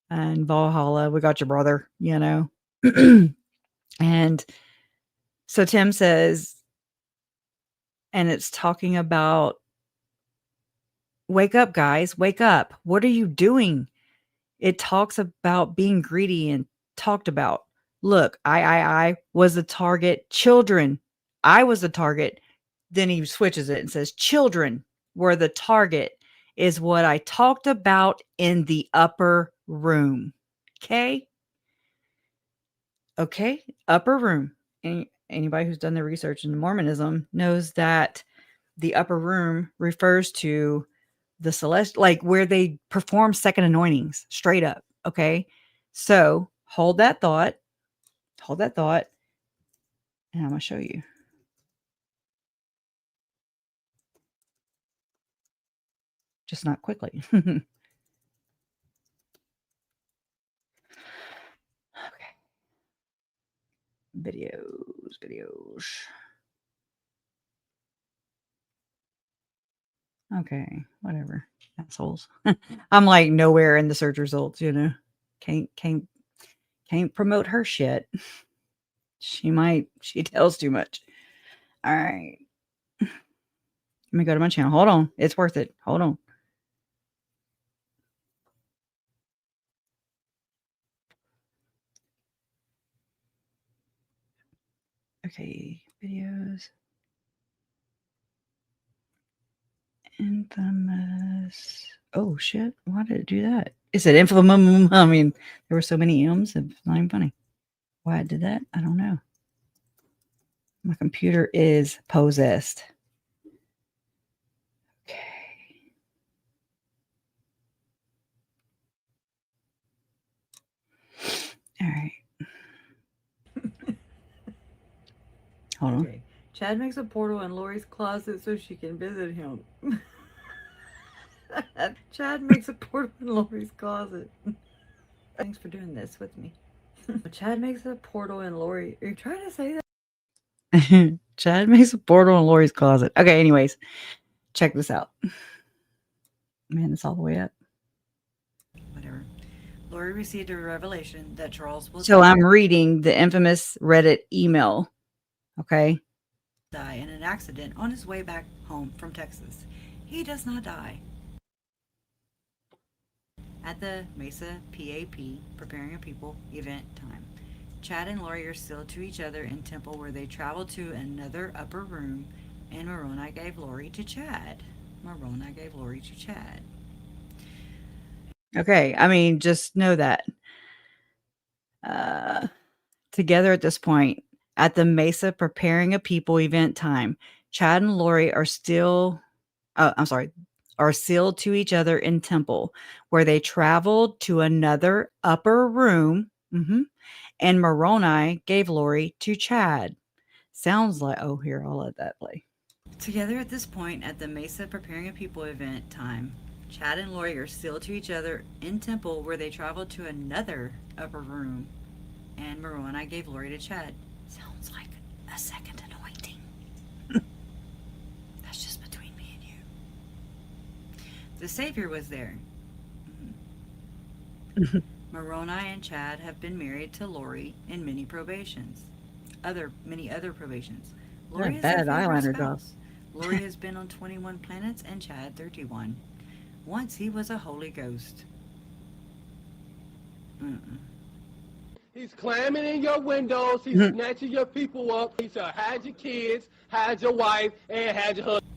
S1: and Valhalla. We got your brother, And so Tim says, and it's talking about, wake up, guys, wake up. What are you doing? It talks about being greedy and talked about, look, I was the target. Children, I was the target. Then he switches it and says, children were the target is what I talked about in the upper room. Okay. Upper room. Anybody who's done the research in Mormonism knows that the upper room refers to the celestial, like where they perform second anointings, straight up. Okay. So hold that thought. And I'm going to show you. Just not quickly. Okay. Videos. Okay, whatever. Assholes. I'm like nowhere in the search results, Can't promote her shit. She tells too much. All right. Let me go to my channel. Hold on. It's worth it. Hold on. Okay, videos. Infamous. Oh shit! Why did it do that? It said infamous. I mean, there were so many M's. It's not even funny. Why it did that? I don't know. My computer is possessed. Okay. All right. Hold on. Okay. Chad makes a portal in Lori's closet so she can visit him. Chad makes a portal in Lori's closet. Thanks for doing this with me. Chad makes a portal in Lori. Are you trying to say that? Chad makes a portal in Lori's closet. Okay, anyways, check this out. Man, it's all the way up. Whatever. Lori received a revelation that Charles will. So I'm reading the infamous Reddit email. Okay. Die in an accident on his way back home from Texas. He does not die. At the Mesa PAP Preparing a People event time, Chad and Lori are still to each other in temple where they travel to another upper room, and Moroni gave Lori to Chad. Moroni gave Lori to Chad. Okay, I mean, just know that. Together at this point, at the Mesa Preparing a People event time, Chad and Lori are still, are sealed to each other in temple, where they traveled to another upper room, and Moroni gave Lori to Chad. Sounds like, oh, here, I'll let that play. Together at this point, at the Mesa Preparing a People event time, Chad and Lori are sealed to each other in temple, where they traveled to another upper room, and Moroni gave Lori to Chad. Sounds like a second anointing. That's just between me and you. The Savior was there. Moroni and Chad have been married to Lori in many probations. Many other probations. Lori is bad eyeliner jobs. Lori has been on 21 planets and Chad 31. Once he was a Holy Ghost.
S19: He's climbing in your windows. He's snatching your people up. He said, hide your kids, hide your wife, and hide your husband.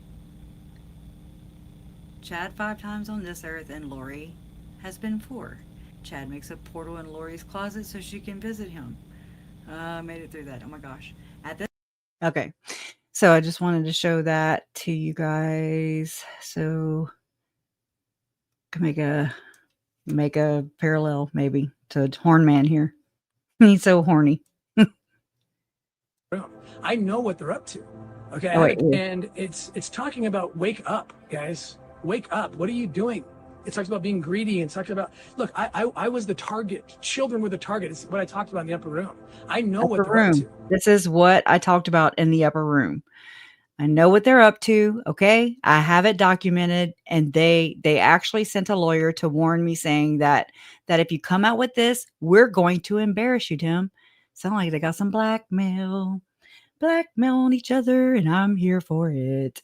S1: Chad 5 times on this earth, and Lori has been 4. Chad makes a portal in Lori's closet so she can visit him. Made it through that. Oh my gosh. Okay. So I just wanted to show that to you guys. So can make a parallel maybe to Horn Man here. He's so horny.
S4: I know what they're up to. Okay. And it's talking about wake up, guys. Wake up. What are you doing? It talks about being greedy, and talks about, look, I was the target. Children were the target. It's what I talked about in the upper room. I know what they're up to.
S1: This is what I talked about in the upper room. I know what they're up to. Okay. I have it documented, and they actually sent a lawyer to warn me, saying that if you come out with this, we're going to embarrass you, Tim. Sound like they got some blackmail on each other, and I'm here for it.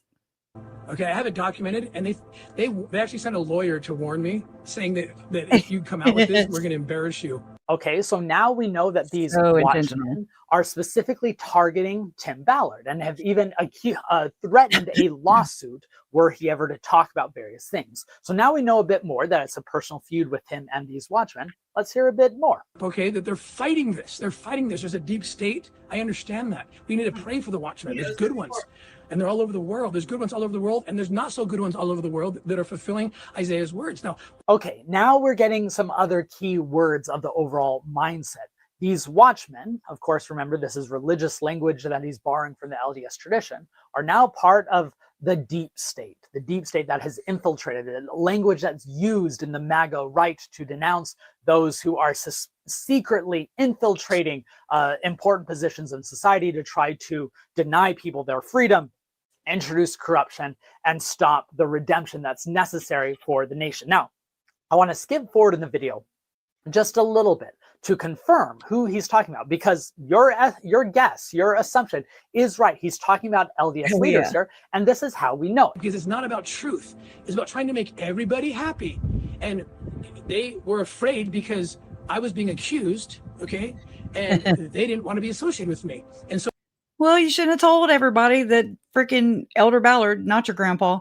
S4: Okay, I have it documented, and they actually sent a lawyer to warn me, saying that if you come out with this, we're going to embarrass you.
S18: Okay, so now we know that these watchmen are specifically targeting Tim Ballard, and have even threatened a lawsuit were he ever to talk about various things. So now we know a bit more that it's a personal feud with him and these watchmen. Let's hear a bit more.
S4: Okay, that they're fighting this. They're fighting this. There's a deep state. I understand that. We need to pray for the watchmen. There's good ones, and they're all over the world. There's good ones all over the world, and there's not so good ones all over the world that are fulfilling Isaiah's words. Now,
S18: okay, now we're getting some other key words of the overall mindset. These watchmen, of course, remember this is religious language that he's borrowing from the LDS tradition, are now part of the deep state that has infiltrated it, language that's used in the MAGA right to denounce those who are secretly infiltrating important positions in society to try to deny people their freedom, introduce corruption, and stop the redemption that's necessary for the nation. Now, I want to skip forward in the video just a little bit to confirm who he's talking about, because your guess, your assumption is right. He's talking about LDS leaders here, and this is how we know it.
S4: Because it's not about truth. It's about trying to make everybody happy. And they were afraid because I was being accused, okay? And they didn't want to be associated with me. And so,
S1: well, you shouldn't have told everybody that freaking Elder Ballard, not your grandpa,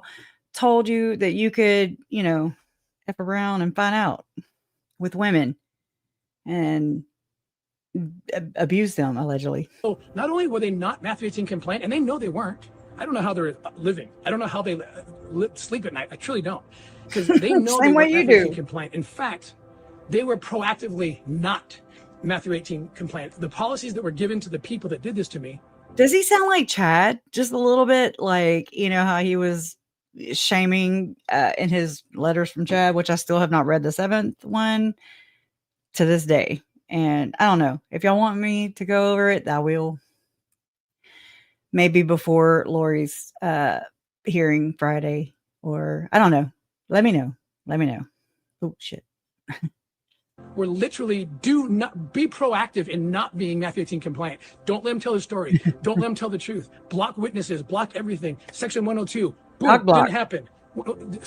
S1: told you that you could, F around and find out with women and abuse them, allegedly.
S4: So not only were they not Matthew 18 compliant, and they know they weren't. I don't know how they're living. I don't know how they sleep at night. I truly don't. Because they know they weren't Matthew 18 compliant. In fact, they were proactively not Matthew 18 compliant. The policies that were given to the people that did this to me.
S1: Does he sound like Chad? Just a little bit, like, how he was shaming in his letters from Chad, which I still have not read the 7th one to this day. And I don't know if y'all want me to go over it, I will. Maybe before Lori's hearing Friday, or I don't know. Let me know. Let me know. Oh shit.
S4: We're literally do not be proactive in not being Matthew 18 compliant. Don't let him tell his story. Don't let him tell the truth. Block witnesses. Block everything. Section 102. Boom. Didn't happen.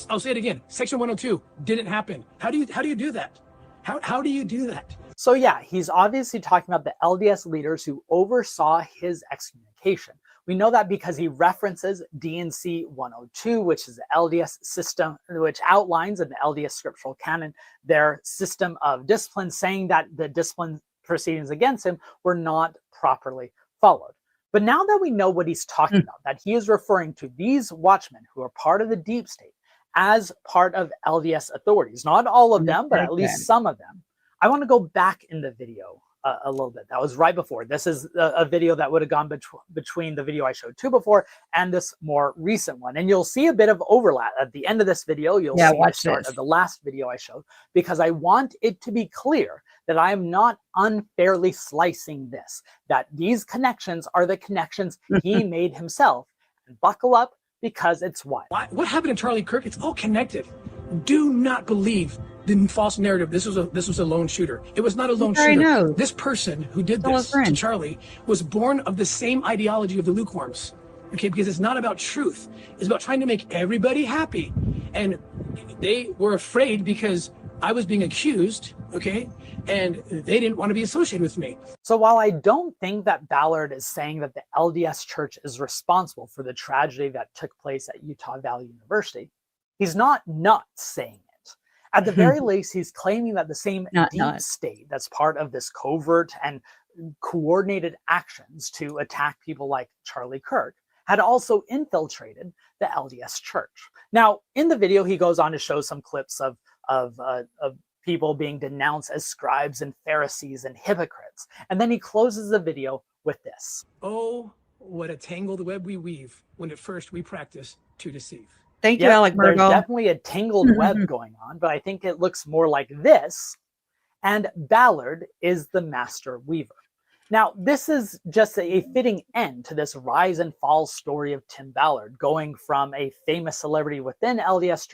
S4: I'll say it again. Section 102 didn't happen. How do you do that? How do you do that?
S18: So yeah, he's obviously talking about the LDS leaders who oversaw his excommunication. We know that because he references D&C 102, which is the LDS system, which outlines in the LDS scriptural canon their system of discipline, saying that the discipline proceedings against him were not properly followed. But now that we know what he's talking about, that he is referring to these watchmen who are part of the deep state as part of LDS authorities, not all of them, but at least some of them, I want to go back in the video a little bit. That was right before. This is a video that would have gone between the video I showed two before and this more recent one. And you'll see a bit of overlap. At the end of this video, you'll see the start of the last video I showed, because I want it to be clear that I am not unfairly slicing this, that these connections are the connections he made himself. And buckle up, because it's wild.
S4: What happened to Charlie Kirk? It's all connected. Do not believe the false narrative. This was a lone shooter. It was not a lone shooter.
S1: Know.
S4: This person who did this to Charlie was born of the same ideology of the lukewarms. Okay, because it's not about truth. It's about trying to make everybody happy. And they were afraid because I was being accused, okay, and they didn't want to be associated with me.
S18: So while I don't think that Ballard is saying that the LDS Church is responsible for the tragedy that took place at Utah Valley University, he's not saying it. At the very least, he's claiming that the same deep state that's part of this covert and coordinated actions to attack people like Charlie Kirk had also infiltrated the LDS Church. Now, in the video, he goes on to show some clips of people being denounced as scribes and Pharisees and hypocrites. And then he closes the video with this.
S4: Oh, what a tangled web we weave when at first we practice to deceive.
S1: Thank you, Alec Murdo.
S18: There's definitely a tangled web going on, but I think it looks more like this. And Ballard is the master weaver. Now, this is just a fitting end to this rise and fall story of Tim Ballard, going from a famous celebrity within LDS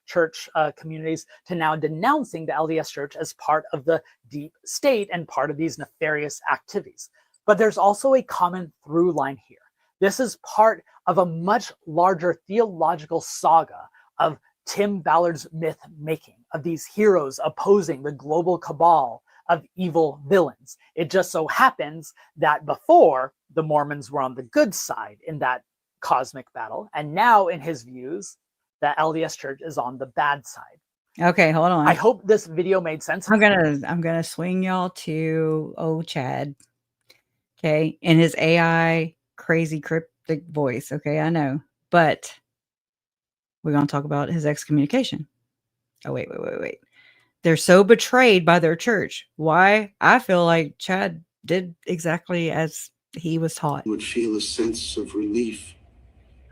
S18: church communities to now denouncing the LDS Church as part of the deep state and part of these nefarious activities. But there's also a common through line here. This is part of a much larger theological saga of Tim Ballard's myth making, of these heroes opposing the global cabal of evil villains. It just so happens that before, the Mormons were on the good side in that cosmic battle, and now in his views, the LDS Church is on the bad side.
S1: Okay, hold on.
S18: I hope this video made sense.
S1: I'm gonna swing y'all to Chad. Okay, in his AI crazy cryptic voice. Okay, I know, but we're gonna talk about his excommunication. Oh wait. They're so betrayed by their church. Why? I feel like Chad did exactly as he was taught.
S6: Would feel a sense of relief.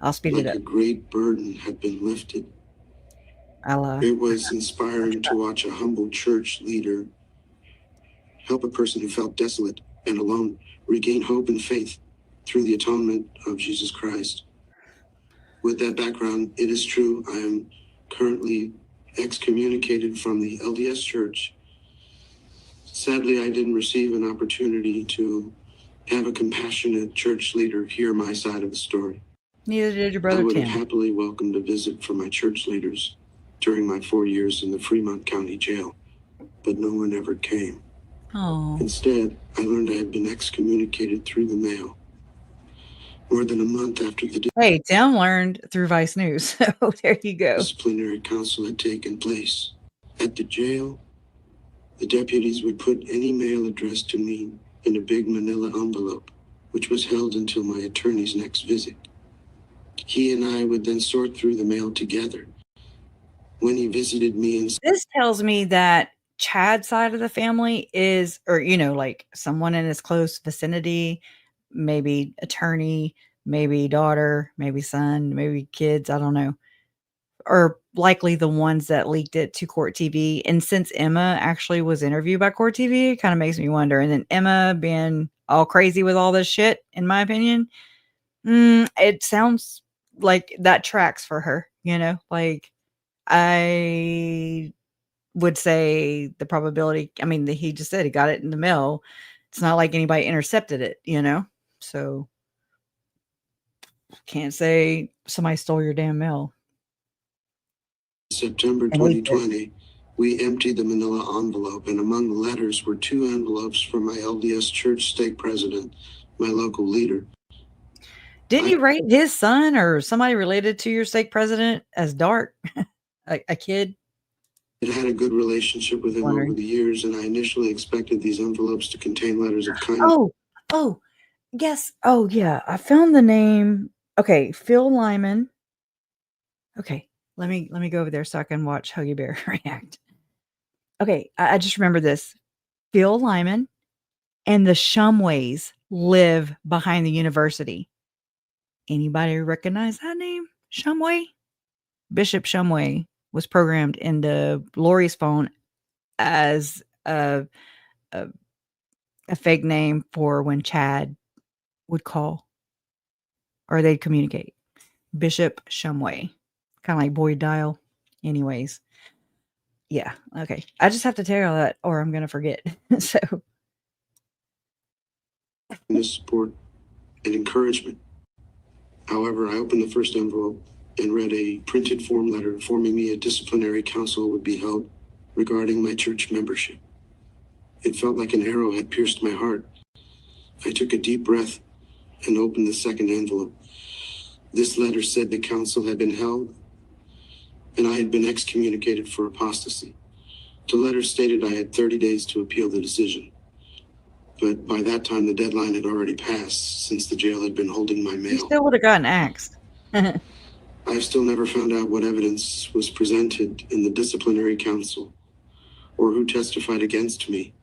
S1: I'll speed it up.
S6: A great burden had been lifted. It was inspiring to watch a humble church leader help a person who felt desolate and alone regain hope and faith through the atonement of Jesus Christ. With that background, it is true I am currently excommunicated from the LDS Church. Sadly, I didn't receive an opportunity to have a compassionate church leader hear my side of the story.
S1: Neither did your brother
S6: I would
S1: Tim.
S6: have happily welcomed a visit from my church leaders during my 4 years in the Fremont County Jail, but no one ever came.
S1: Oh.
S6: Instead, I learned I had been excommunicated through the mail. More than a month after the
S1: Hey, Tim learned through Vice News. So there you go.
S6: Disciplinary council had taken place. At the jail, the deputies would put any mail addressed to me in a big manila envelope, which was held until my attorney's next visit. He and I would then sort through the mail together. When he visited me
S1: This tells me that Chad's side of the family is, or, like someone in his close vicinity, maybe attorney, maybe daughter, maybe son, maybe kids, I don't know. are likely the ones that leaked it to Court TV. And since Emma actually was interviewed by Court TV, it kind of makes me wonder. And then Emma being all crazy with all this shit, in my opinion, it sounds like that tracks for her, like I would say the probability, I mean, he just said he got it in the mail. It's not like anybody intercepted it, so can't say somebody stole your damn mail.
S6: September 2020, we emptied the manila envelope, and among the letters were 2 envelopes from my LDS church stake president, my local leader.
S1: Didn't you rate his son or somebody related to your stake president as dark? a kid?
S6: I had a good relationship with him over the years, and I initially expected these envelopes to contain letters of kindness.
S1: Oh, yes. Oh, yeah. I found the name. Okay, Phil Lyman. Okay, let me go over there so I can watch Huggy Bear react. Okay, I just remember this. Phil Lyman and the Shumways live behind the university. Anybody recognize that name? Shumway? Bishop Shumway was programmed into Lori's phone as a fake name for when Chad would call or they'd communicate. Bishop Shumway. Kind of like Boyd Dial. Anyways. Yeah. Okay. I just have to tell you all that or I'm going to forget. So.
S6: Support and encouragement. However, I opened the first envelope and read a printed form letter informing me a disciplinary council would be held regarding my church membership. It felt like an arrow had pierced my heart. I took a deep breath and opened the second envelope. This letter said the council had been held and I had been excommunicated for apostasy. The letter stated I had 30 days to appeal the decision. But by that time, the deadline had already passed since the jail had been holding my mail.
S1: You still would have gotten axed.
S6: I've still never found out what evidence was presented in the disciplinary council or who testified against me.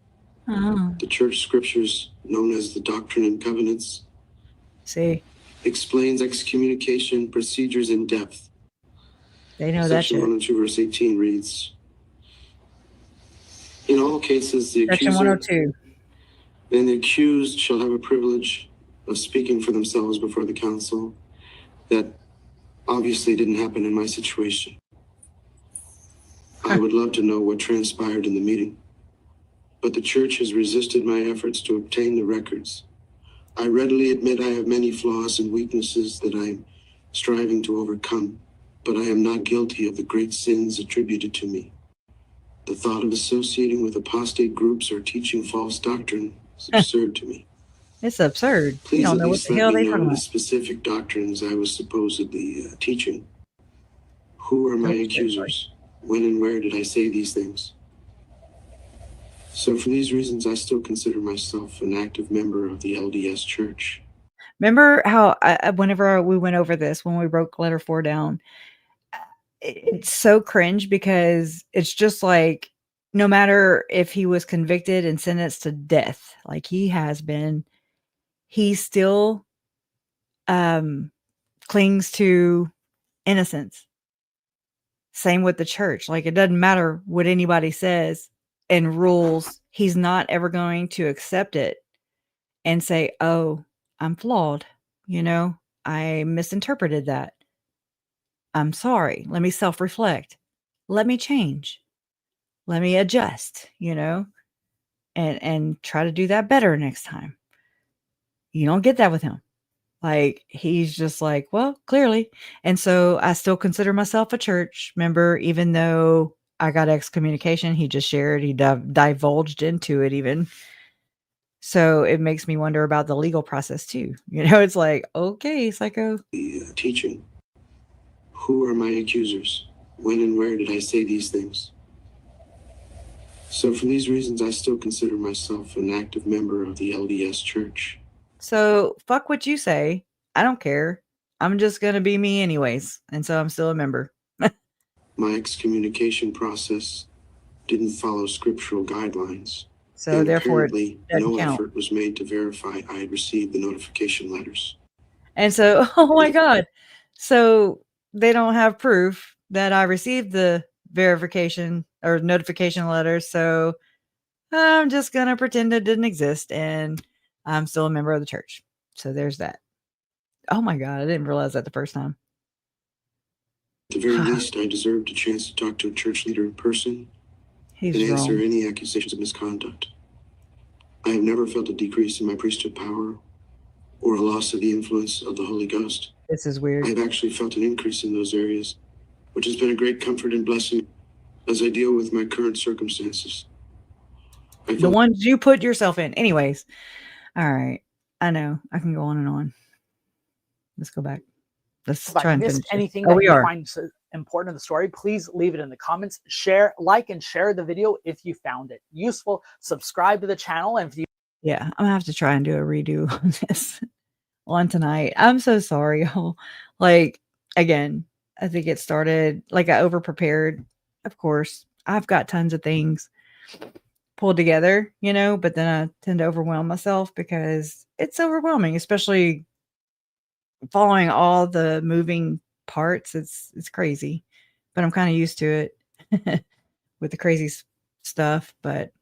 S6: The church scriptures, known as the Doctrine and Covenants, explains excommunication procedures in depth.
S1: They know
S6: Section
S1: that shit.
S6: 102, verse 18 reads, in all cases, the
S1: Section
S6: accuser
S1: 102.
S6: then the accused shall have a privilege of speaking for themselves before the council. That obviously didn't happen in my situation. I would love to know what transpired in the meeting, but the church has resisted my efforts to obtain the records. I readily admit I have many flaws and weaknesses that I'm striving to overcome, but I am not guilty of the great sins attributed to me. The thought of associating with apostate groups or teaching false doctrine is absurd to me.
S1: It's absurd.
S6: Please
S1: You don't
S6: at
S1: know what
S6: least
S1: the
S6: let
S1: hell
S6: me
S1: they
S6: know
S1: talking
S6: the
S1: about.
S6: specific doctrines I was supposedly teaching. Who are my accusers? When and where did I say these things? So for these reasons, I still consider myself an active member of the LDS Church.
S1: Remember how whenever we went over this, when we broke letter 4 down, it's so cringe because it's just like, no matter if he was convicted and sentenced to death, like he has been, he still clings to innocence. Same with the church. Like, it doesn't matter what anybody says and rules. He's not ever going to accept it and say, oh, I'm flawed. I misinterpreted that. I'm sorry. Let me self-reflect. Let me change. Let me adjust, and try to do that better next time. You don't get that with him. Like, he's just like, well, clearly. And so I still consider myself a church member, even though I got excommunication. He just shared, he divulged into it even. So it makes me wonder about the legal process too. It's like, okay, psycho.
S6: Teaching. Who are my accusers? When and where did I say these things? So for these reasons, I still consider myself an active member of the LDS Church.
S1: So fuck what you say. I don't care. I'm just going to be me anyways. And so I'm still a member.
S6: My excommunication process didn't follow scriptural guidelines.
S1: So
S6: and
S1: therefore,
S6: apparently no effort was made to verify I had received the notification letters.
S1: And so, oh my God. So they don't have proof that I received the verification or notification letter. So I'm just going to pretend it didn't exist, and I'm still a member of the church. So there's that. Oh my God. I didn't realize that the first time.
S6: At the very least, I deserved a chance to talk to a church leader in person
S1: He's
S6: and answer
S1: wrong.
S6: any accusations of misconduct. I have never felt a decrease in my priesthood power or a loss of the influence of the Holy Ghost.
S1: This is weird.
S6: I have actually felt an increase in those areas, which has been a great comfort and blessing as I deal with my current circumstances.
S1: The ones you put yourself in. Anyways. All right. I know. I can go on and on. Let's go back. Let's try and finish
S18: anything
S1: this.
S18: that you find important in the story, please leave it in the comments. Share, like, and share the video if you found it useful. Subscribe to the channel. And if you
S1: I'm gonna have to try and do a redo on this on tonight. I'm so sorry, y'all. Like, again, I think it started like I over prepared. Of course, I've got tons of things pulled together, but then I tend to overwhelm myself because it's overwhelming, especially following all the moving parts. It's crazy, but I'm kind of used to it with the crazy stuff. But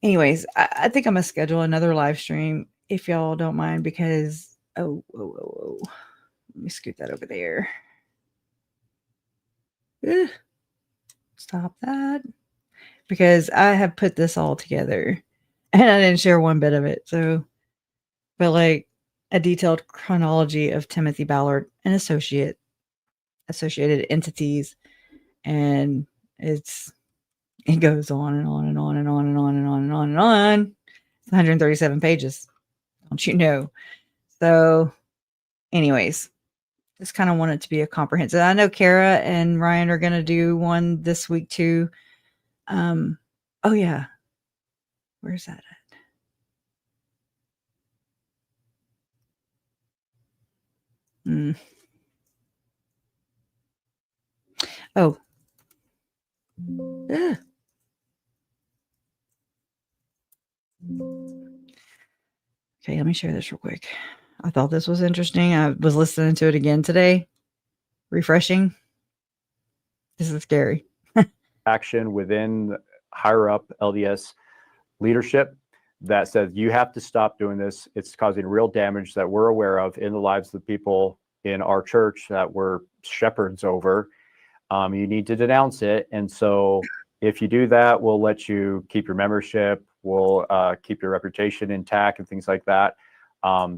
S1: anyways, I think I'm gonna schedule another live stream if y'all don't mind, because let me scoot that over there. Stop that, because I have put this all together and I didn't share one bit of it. So, but like a detailed chronology of Timothy Ballard and associated entities, and it goes on and on and on and on and on and on and on and on. It's 137 pages, don't you know? So anyways, just kind of want it to be a comprehensive. I know Kara and Ryan are going to do one this week too. Oh yeah. Where's that at? Oh. Ugh. Okay, let me share this real quick. I thought this was interesting. I was listening to it again today. Refreshing. This is scary.
S3: Action within higher up LDS leadership that says you have to stop doing this. It's causing real damage that we're aware of in the lives of the people in our church that we're shepherds over. You need to denounce it. And so if you do that, we'll let you keep your membership. We'll keep your reputation intact and things like that.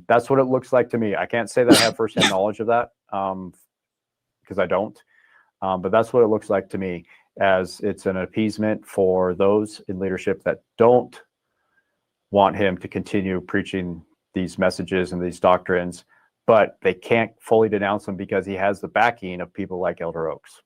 S3: That's what it looks like to me. I can't say that I have firsthand knowledge of that because I don't. But that's what it looks like to me, as it's an appeasement for those in leadership that don't want him to continue preaching these messages and these doctrines, but they can't fully denounce him because he has the backing of people like Elder Oaks.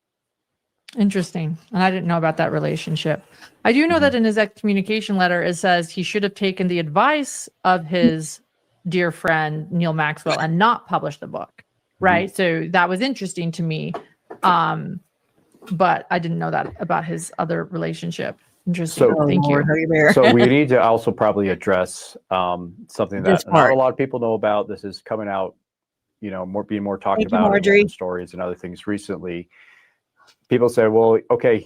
S21: Interesting. And I didn't know about that relationship. I do know that in his excommunication letter, it says he should have taken the advice of his dear friend, Neil Maxwell, and not published the book. Right. So that was interesting to me. But I didn't know that about his other relationship. Interesting.
S3: So,
S21: thank you.
S3: So we need to also probably address something that not a lot of people know about. This is coming out, being more talked about in stories and other things recently. People say, well, okay,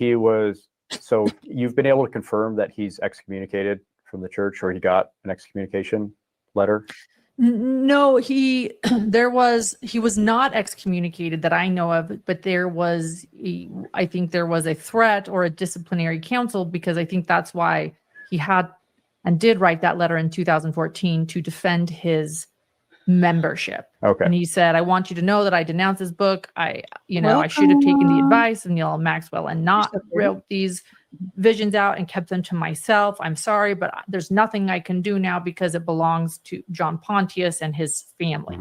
S3: so you've been able to confirm that he's excommunicated from the church, or he got an excommunication letter?
S21: No, he was not excommunicated that I know of, but I think there was a threat or a disciplinary council, because I think that's why he had and did write that letter in 2014 to defend his membership.
S3: Okay.
S21: And he said, I want you to know that I denounce this book. I should have taken the advice of Neil Maxwell and not wrote these visions out and kept them to myself. I'm sorry, but there's nothing I can do now because it belongs to John Pontius and his family.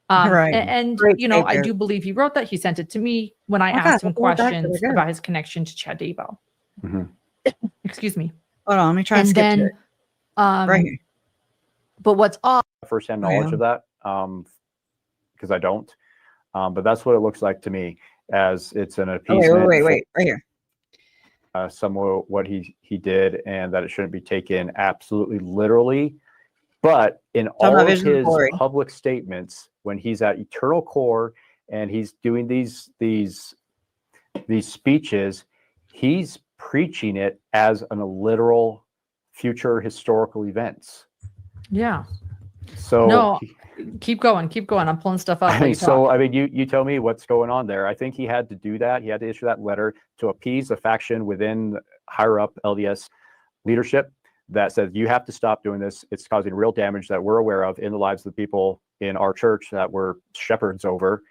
S1: Right.
S21: And I do believe he wrote that. He sent it to me when I asked him questions about his connection to Chad Daybell. Excuse me.
S1: Hold on, let me try and skip to it. Right here.
S21: But what's odd?
S3: Firsthand knowledge of that, because I don't. But that's what it looks like to me, as it's an appeasement.
S1: Wait, right here.
S3: Somewhat what he did, and that it shouldn't be taken absolutely literally. But in all of his public statements, when he's at Eternal Core and he's doing these speeches. He's preaching it as a literal future historical events.
S21: Yeah.
S3: So
S21: no, keep going. I'm pulling stuff up.
S3: You tell me what's going on there. I think he had to do that. He had to issue that letter to appease a faction within higher up LDS leadership that said, you have to stop doing this. It's causing real damage that we're aware of in the lives of the people in our church that we're shepherds over.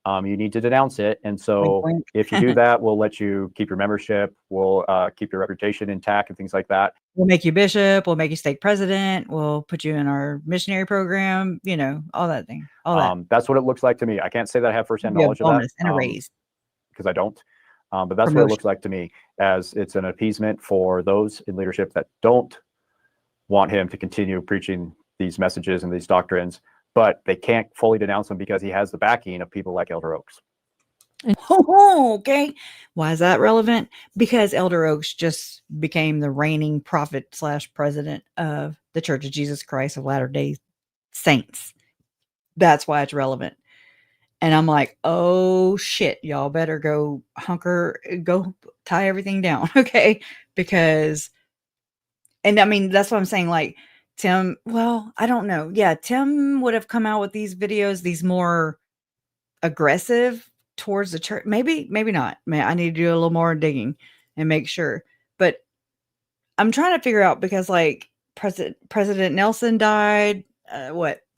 S3: You need to denounce it. And so if you do that, we'll let you keep your membership. We'll keep your reputation intact and things like that.
S1: We'll make you bishop. We'll make you stake president. We'll put you in our missionary program, all that thing. All that.
S3: That's what it looks like to me. I can't say that I have firsthand knowledge of that.
S1: And a raise.
S3: Because I don't. But that's what it looks like to me, as it's an appeasement for those in leadership that don't want him to continue preaching these messages and these doctrines, but they can't fully denounce him because he has the backing of people like Elder Oaks.
S1: Okay. Why is that relevant? Because Elder Oaks just became the reigning prophet / president of the Church of Jesus Christ of Latter-day Saints. That's why it's relevant. And I'm like, oh shit, y'all better go tie everything down. Okay. Because, and I mean, that's what I'm saying. Like Tim, well, I don't know. Yeah. Tim would have come out with these videos, these more aggressive towards the church. Maybe not. Man, I need to do a little more digging and make sure. But I'm trying to figure out, because like President Nelson died,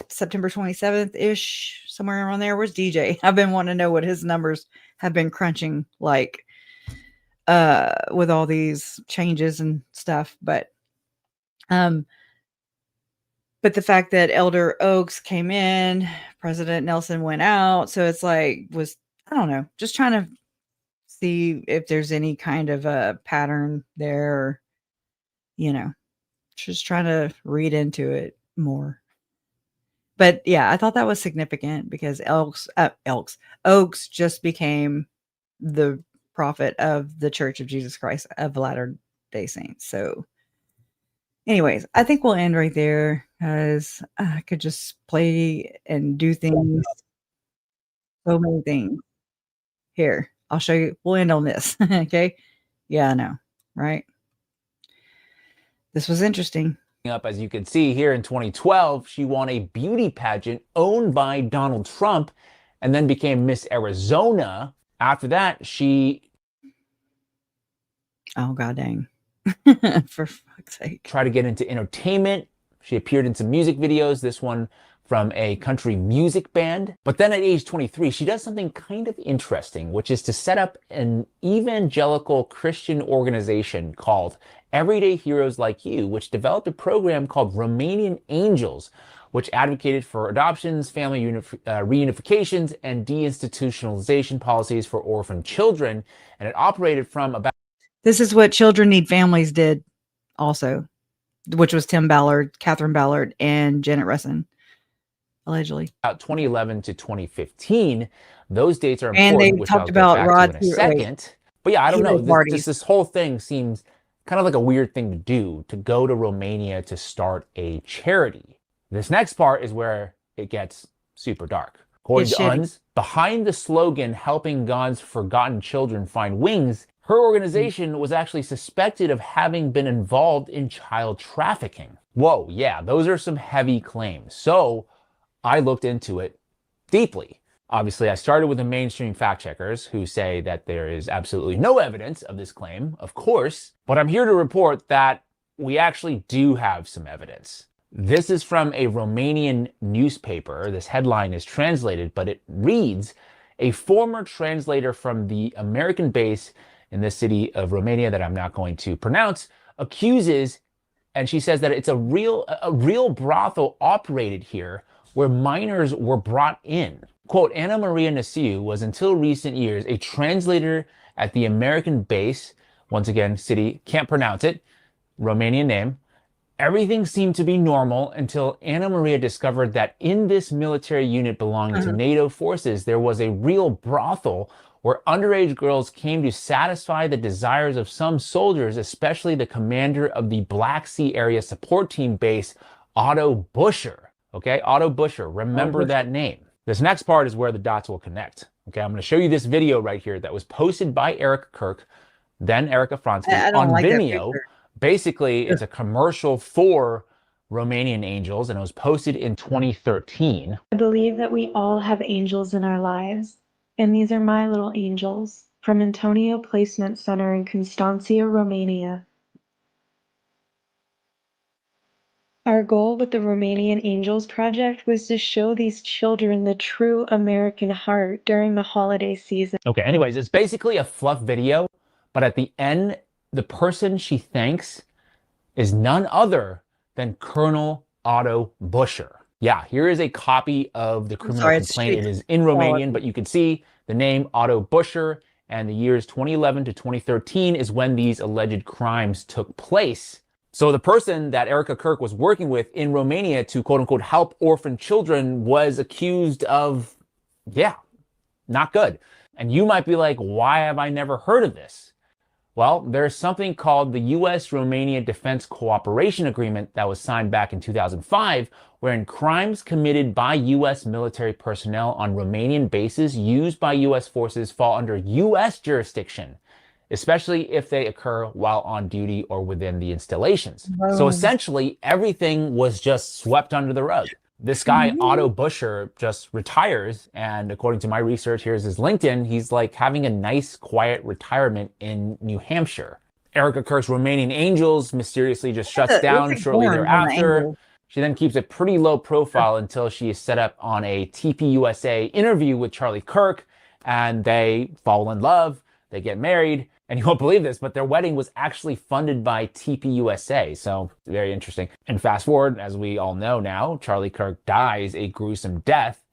S1: September 27th ish, somewhere around there. Where's DJ? I've been wanting to know what his numbers have been crunching like with all these changes and stuff. But the fact that Elder Oaks came in, President Nelson went out, so it's like I don't know, just trying to see if there's any kind of a pattern there, or, just trying to read into it more. But yeah, I thought that was significant because Oaks just became the prophet of the Church of Jesus Christ of Latter-day Saints. So anyways, I think we'll end right there, because I could just play and do things. So many things. Here, I'll show you. We'll end on this. Okay. Yeah, I know. Right. This was interesting.
S7: Up, as you can see here, in 2012, she won a beauty pageant owned by Donald Trump and then became Miss Arizona. After that, she...
S1: Oh, god dang. For fuck's sake.
S7: Tried to get into entertainment. She appeared in some music videos, this one from a country music band. But then at age 23, she does something kind of interesting, which is to set up an evangelical Christian organization called Everyday Heroes Like You, which developed a program called Romanian Angels, which advocated for adoptions, family reunifications, and deinstitutionalization policies for orphan children. And it operated from about...
S1: This is what Children Need Families did also, which was Tim Ballard, Catherine Ballard, and Janet Resson, allegedly.
S7: About 2011 to 2015. Those dates are important,
S1: and they
S7: which
S1: talked
S7: I'll
S1: about
S7: get back
S1: Rod
S7: to in a second. But yeah, I don't know. This whole thing seems kind of like a weird thing to do, to go to Romania to start a charity. This next part is where it gets super dark. According to UNS, behind the slogan, helping God's forgotten children find wings, her organization was actually suspected of having been involved in child trafficking. Whoa, yeah, those are some heavy claims. So I looked into it deeply. Obviously, I started with the mainstream fact checkers who say that there is absolutely no evidence of this claim, of course, but I'm here to report that we actually do have some evidence. This is from a Romanian newspaper. This headline is translated, but it reads, a former translator from the American base in the city of Romania that I'm not going to pronounce, accuses, and she says that it's a real brothel operated here where minors were brought in. Quote, Anna Maria Nasiu was until recent years a translator at the American base, once again, city, can't pronounce it, Romanian name. Everything seemed to be normal until Anna Maria discovered that in this military unit belonging to NATO forces, there was a real brothel where underage girls came to satisfy the desires of some soldiers, especially the commander of the Black Sea Area Support Team base, Otto Buscher. Okay, Otto Buscher, remember that name. This next part is where the dots will connect. Okay, I'm going to show you this video right here that was posted by Erica Kirk, then Erica Fronsky,
S1: I don't
S7: on
S1: like that
S7: Vimeo.
S1: picture.
S7: Basically, it's a commercial for Romanian angels, and it was posted in 2013.
S2: I believe that we all have angels in our lives, and these are my little angels from Antonio Placement Center in Constanța, Romania. Our goal with the Romanian Angels Project was to show these children the true American heart during the holiday season.
S7: Okay, anyways, it's basically a fluff video, but at the end, the person she thanks is none other than Colonel Otto Buscher. Yeah, here is a copy of the criminal complaint. It is in Romanian, but you can see the name Otto Buscher, and the years 2011 to 2013 is when these alleged crimes took place. So the person that Erica Kirk was working with in Romania to quote unquote help orphan children was accused of, yeah, not good. And you might be like, why have I never heard of this? Well, there's something called the U.S.-Romania Defense Cooperation Agreement that was signed back in 2005, wherein crimes committed by U.S. military personnel on Romanian bases used by U.S. forces fall under U.S. jurisdiction, especially if they occur while on duty or within the installations.
S1: Wow.
S7: So essentially, everything was just swept under the rug. This guy, Otto Buscher, just retires, and according to my research, here's his LinkedIn, he's like having a nice, quiet retirement in New Hampshire. Erica Kirk's Romanian Angels mysteriously just shuts down shortly thereafter. She then keeps a pretty low profile until she is set up on a TPUSA interview with Charlie Kirk, and they fall in love, they get married, and you won't believe this, but their wedding was actually funded by TPUSA. So very interesting. And fast forward, as we all know now, Charlie Kirk dies a gruesome death,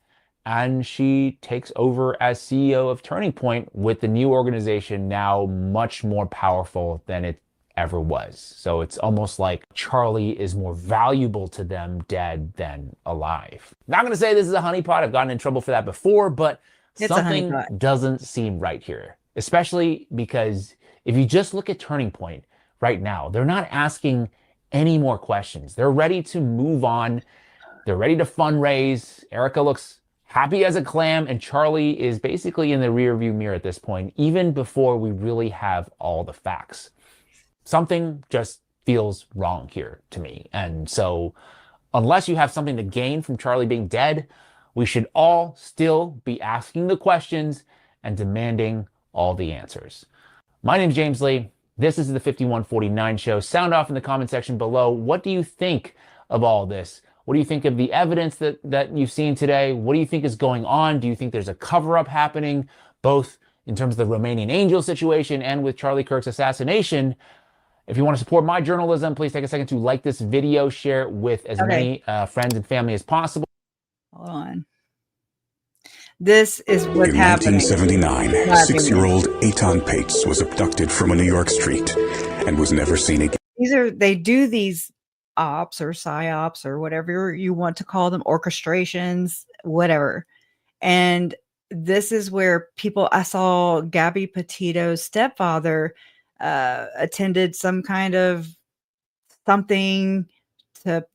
S7: and she takes over as CEO of Turning Point with the new organization now much more powerful than it ever was. So it's almost like Charlie is more valuable to them dead than alive. Not going to say this is a honeypot. I've gotten in trouble for that before, but something doesn't seem right here. Especially because if you just look at Turning Point right now, they're not asking any more questions. They're ready to move on. They're ready to fundraise. Erica looks happy as a clam, and Charlie is basically in the rearview mirror at this point, even before we really have all the facts. Something just feels wrong here to me. And so unless you have something to gain from Charlie being dead, we should all still be asking the questions and demanding all the answers. My name's James Lee. This is the 5149 Show. Sound off in the comment section below. What do you think of all this? What do you think of the evidence that you've seen today? What do you think is going on? Do you think there's a cover-up happening, both in terms of the Romanian Angel situation and with Charlie Kirk's assassination? If you want to support my journalism, please take a second to like this video, share it with as many friends and family as possible.
S1: Hold on. This is what happened.
S8: In 1979, 6-year-old Eitan Pates was abducted from a New York street and was never seen again.
S1: They do these ops or psyops or whatever you want to call them, orchestrations, whatever. And this is where I saw Gabby Petito's stepfather attended some kind of something to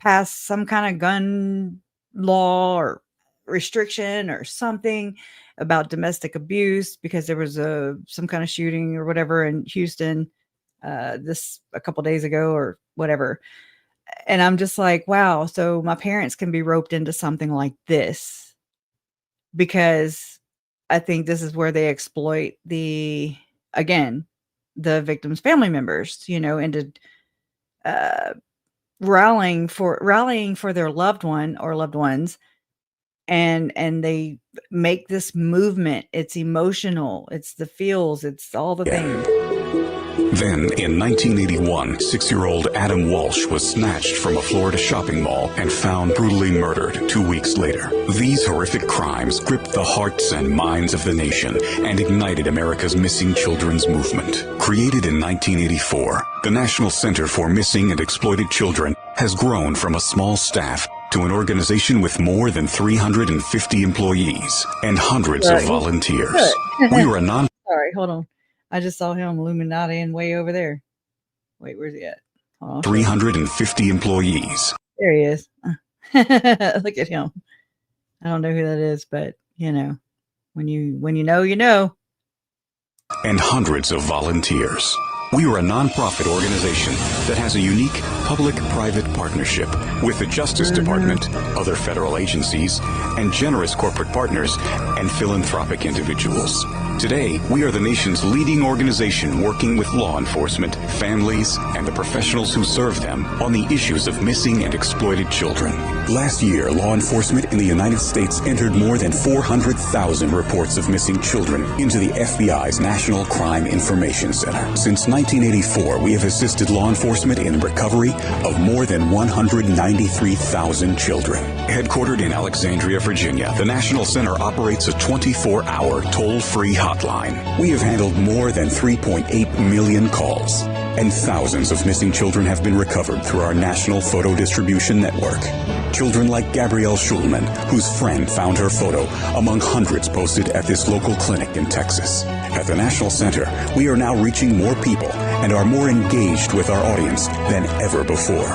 S1: pass some kind of gun law or restriction or something about domestic abuse because there was some kind of shooting or whatever in Houston a couple days ago or whatever. And I'm just like, wow, so my parents can be roped into something like this, because I think this is where they exploit the victims' family members, into rallying for their loved one or loved ones. And they make this movement. It's emotional. It's the feels. It's all the things.
S8: Then, in 1981, 6-year-old Adam Walsh was snatched from a Florida shopping mall and found brutally murdered 2 weeks later. These horrific crimes gripped the hearts and minds of the nation and ignited America's Missing Children's Movement. Created in 1984, the National Center for Missing and Exploited Children has grown from a small staff to an organization with more than 350 employees and hundreds of volunteers. We are a
S1: Sorry, hold on. I just saw him Illuminati and way over there. Wait, where's he at?
S8: 350 employees.
S1: There he is. Look at him. I don't know who that is, but When you know, you know.
S8: And hundreds of volunteers. We are a nonprofit organization that has a unique public-private partnership with the Justice Department, other federal agencies, and generous corporate partners and philanthropic individuals. Today, we are the nation's leading organization working with law enforcement, families, and the professionals who serve them on the issues of missing and exploited children. Last year, law enforcement in the United States entered more than 400,000 reports of missing children into the FBI's National Crime Information Center. Since 1984, we have assisted law enforcement in recovery of more than 193,000 children. Headquartered in Alexandria, Virginia, the National Center operates a 24-hour toll-free hotline. We have handled more than 3.8 million calls, and thousands of missing children have been recovered through our national photo distribution network. Children like Gabrielle Schulman, whose friend found her photo among hundreds posted at this local clinic in Texas. At the National Center, we are now reaching more people and are more engaged with our audience than ever before.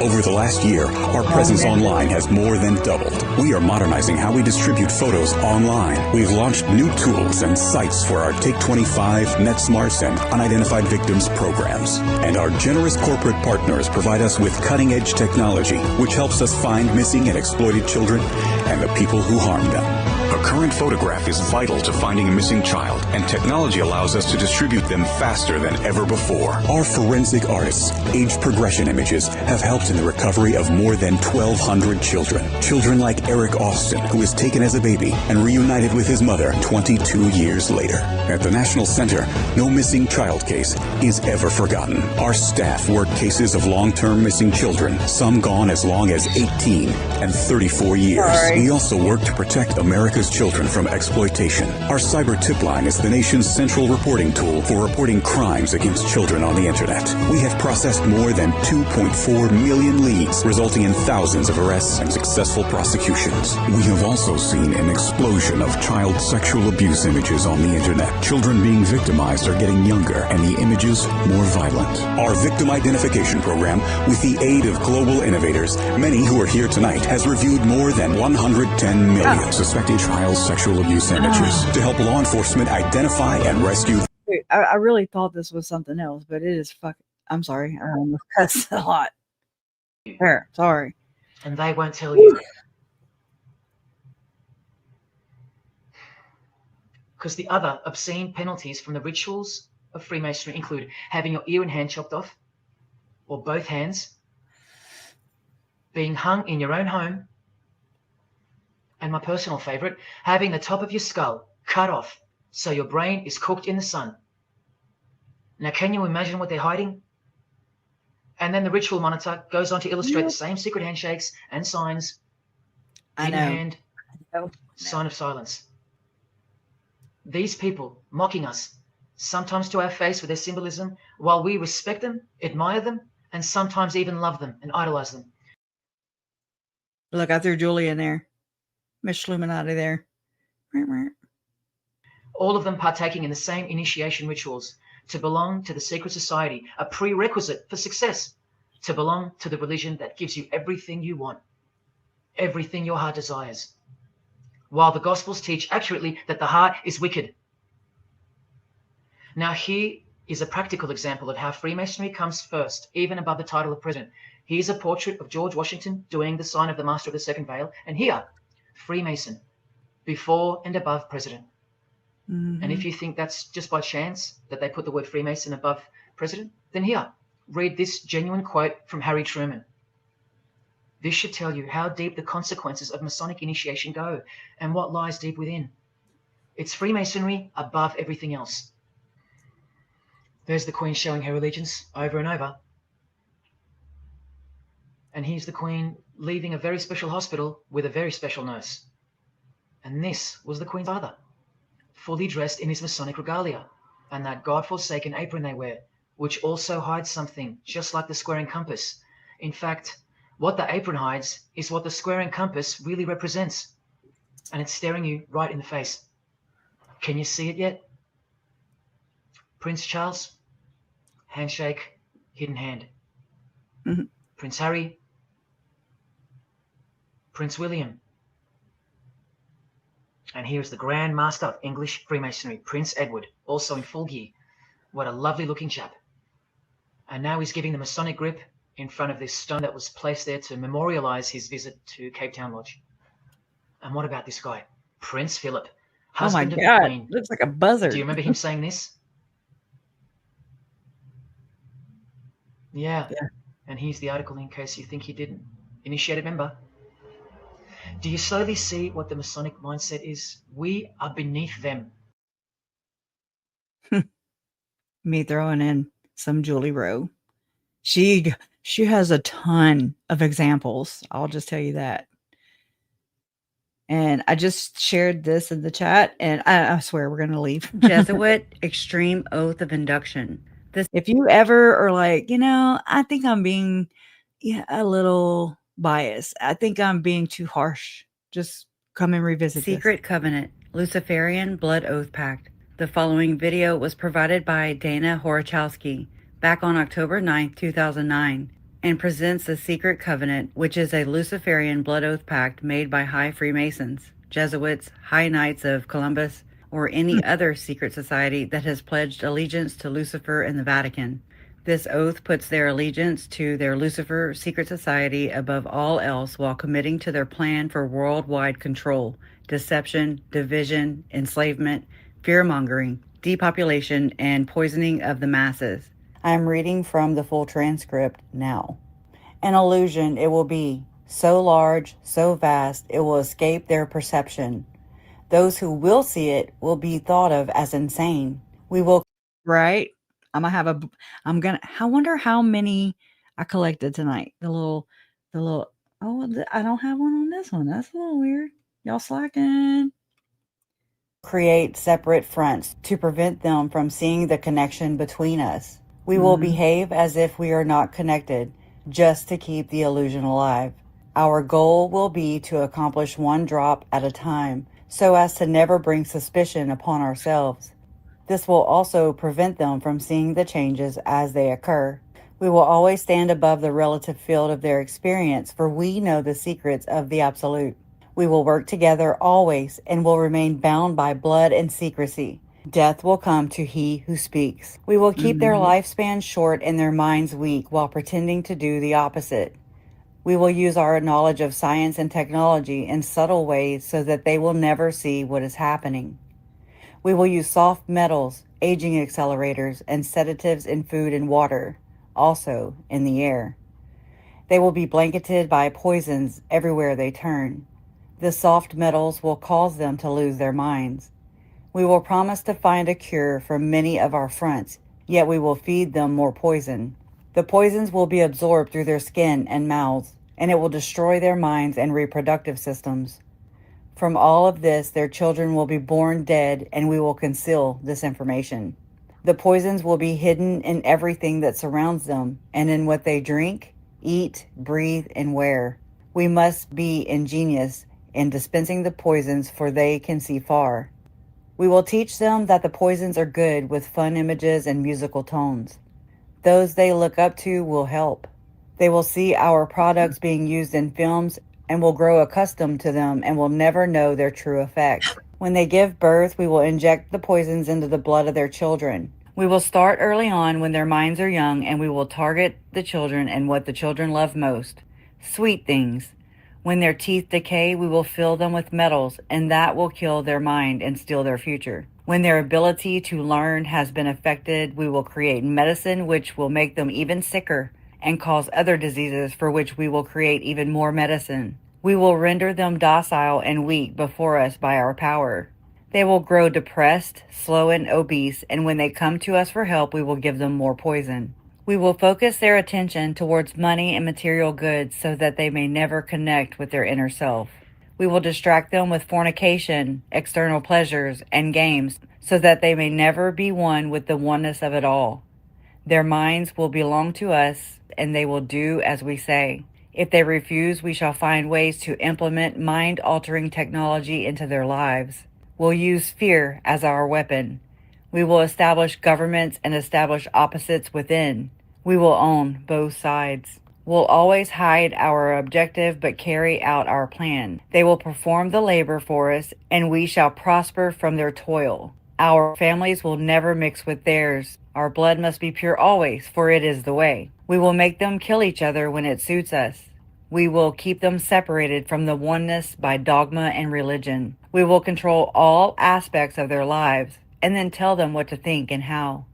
S8: Over the last year, our presence online has more than doubled. We are modernizing how we distribute photos online. We've launched new tools and sites for our Take 25, NetSmarts, and Unidentified Victims programs. And our generous corporate partners provide us with cutting-edge technology, which helps us find missing and exploited children and the people who harmed them. A current photograph is vital to finding a missing child, and technology allows us to distribute them faster than ever before. Our forensic artists' age progression images have helped in the recovery of more than 1,200 children. Children like Eric Austin, who was taken as a baby and reunited with his mother 22 years later. At the National Center, no missing child case is ever forgotten. Our staff work cases of long-term missing children, some gone as long as 18 and 34 years. We also work to protect America's children from exploitation. Our cyber tip line is the nation's central reporting tool for reporting crimes against children on the internet. We have processed more than 2.4 million leads, resulting in thousands of arrests and successful prosecutions. We have also seen an explosion of child sexual abuse images on the internet. Children being victimized are getting younger and the images more violent. Our victim identification program, with the aid of global innovators, many who are here tonight, has reviewed more than 110 million suspected child sexual abuse images to help law enforcement identify and rescue.
S1: I really thought this was something else, but it is fucking. I'm sorry. I almost cussed a lot. There, sorry.
S11: And they won't tell you. Because the other obscene penalties from the rituals of Freemasonry include having your ear and hand chopped off, or both hands, being hung in your own home, and my personal favorite, having the top of your skull cut off so your brain is cooked in the sun. Now, can you imagine what they're hiding? And then the ritual monitor goes on to illustrate the same secret handshakes and signs in hand, sign of silence. These people mocking us, sometimes to our face with their symbolism, while we respect them, admire them, and sometimes even love them and idolize them.
S1: Look, I threw Julie in there. Miss Schluminati there.
S11: All of them partaking in the same initiation rituals. To belong to the secret society, a prerequisite for success. To belong to the religion that gives you everything you want, everything your heart desires. While the Gospels teach accurately that the heart is wicked. Now here is a practical example of how Freemasonry comes first, even above the title of president. Here's a portrait of George Washington doing the sign of the Master of the Second Veil, and here, Freemason, before and above president. And if you think that's just by chance that they put the word Freemason above president, then here, read this genuine quote from Harry Truman. This should tell you how deep the consequences of Masonic initiation go and what lies deep within. It's Freemasonry above everything else. There's the Queen showing her allegiance over and over. And here's the Queen leaving a very special hospital with a very special nurse. And this was the Queen's father, fully dressed in his Masonic regalia, and that God-forsaken apron they wear, which also hides something, just like the square and compass. In fact, what the apron hides is what the square and compass really represents, and it's staring you right in the face. Can you see it yet? Prince Charles, handshake, hidden hand. Prince Harry, Prince William, And here is the Grand Master of English Freemasonry, Prince Edward, also in full gear. What a lovely looking chap. And now he's giving the Masonic grip in front of this stone that was placed there to memorialize his visit to Cape Town Lodge. And what about this guy? Prince Philip, husband of the Queen.
S1: Looks like a buzzard.
S11: Do you remember him saying this? Yeah. And here's the article in case you think he didn't. Initiated member. Do you slowly see what the Masonic mindset is? We are beneath them.
S1: Me throwing in some Julie Rowe. She has a ton of examples. I'll just tell you that. And I just shared this in the chat, and I swear we're going to leave. Jesuit extreme oath of induction. If you ever are like, I think I'm being a little biased. I think I'm being too harsh. Just come and revisit Secret Covenant, Luciferian Blood Oath Pact. The following video was provided by Dana Horachowski back on October 9th, 2009, and presents the Secret Covenant, which is a Luciferian blood oath pact made by High Freemasons, Jesuits, High Knights of Columbus, or any other secret society that has pledged allegiance to Lucifer and the Vatican. This oath puts their allegiance to their Lucifer secret society above all else while committing to their plan for worldwide control, deception, division, enslavement, fear-mongering, depopulation, and poisoning of the masses. I'm reading from the full transcript now. An illusion it will be, so large, so vast, it will escape their perception. Those who will see it will be thought of as insane. We will, right? I wonder how many I collected tonight. The little, I don't have one on this one. That's a little weird. Y'all slacking. Create separate fronts to prevent them from seeing the connection between us. We will behave as if we are not connected, just to keep the illusion alive. Our goal will be to accomplish one drop at a time, so as to never bring suspicion upon ourselves. This will also prevent them from seeing the changes as they occur. We will always stand above the relative field of their experience, for we know the secrets of the Absolute. We will work together always and will remain bound by blood and secrecy. Death will come to he who speaks. We will keep their lifespan short and their minds weak while pretending to do the opposite. We will use our knowledge of science and technology in subtle ways so that they will never see what is happening. We will use soft metals, aging accelerators, and sedatives in food and water, also in the air. They will be blanketed by poisons everywhere they turn. The soft metals will cause them to lose their minds. We will promise to find a cure for many of our fronts, yet we will feed them more poison. The poisons will be absorbed through their skin and mouths, and it will destroy their minds and reproductive systems. From all of this, their children will be born dead, and we will conceal this information. The poisons will be hidden in everything that surrounds them, and in what they drink, eat, breathe, and wear. We must be ingenious in dispensing the poisons, for they can see far. We will teach them that the poisons are good with fun images and musical tones. Those they look up to will help. They will see our products being used in films and will grow accustomed to them and will never know their true effect. When they give birth, we will inject the poisons into the blood of their children. We will start early on when their minds are young, and we will target the children and what the children love most, sweet things. When their teeth decay, we will fill them with metals, and that will kill their mind and steal their future. When their ability to learn has been affected, we will create medicine which will make them even sicker and cause other diseases for which we will create even more medicine. We will render them docile and weak before us by our power. They will grow depressed, slow, and obese, and when they come to us for help, we will give them more poison. We will focus their attention towards money and material goods so that they may never connect with their inner self. We will distract them with fornication, external pleasures, and games so that they may never be one with the oneness of it all. Their minds will belong to us, and they will do as we say. If they refuse, we shall find ways to implement mind-altering technology into their lives. We'll use fear as our weapon. We will establish governments and establish opposites within. We will own both sides. will always hide our objective but carry out our plan. They will perform the labor for us, and we shall prosper from their toil. Our families will never mix with theirs. Our blood must be pure always, for it is the way. We will make them kill each other when it suits us. We will keep them separated from the oneness by dogma and religion. We will control all aspects of their lives, and then tell them what to think and how.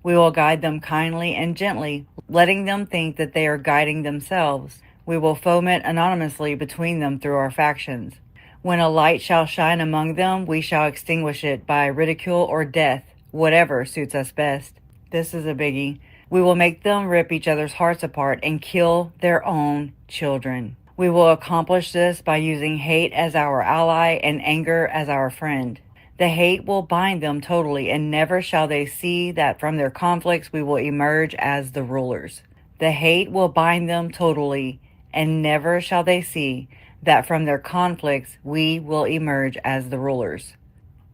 S1: We will guide them kindly and gently, letting them think that they are guiding themselves. We will foment anonymously between them through our factions. When a light shall shine among them, we shall extinguish it by ridicule or death, whatever suits us best. This is a biggie. We will make them rip each other's hearts apart and kill their own children. We will accomplish this by using hate as our ally and anger as our friend. The hate will bind them totally, and never shall they see that from their conflicts we will emerge as the rulers. The hate will bind them totally, and never shall they see that from their conflicts we will emerge as the rulers.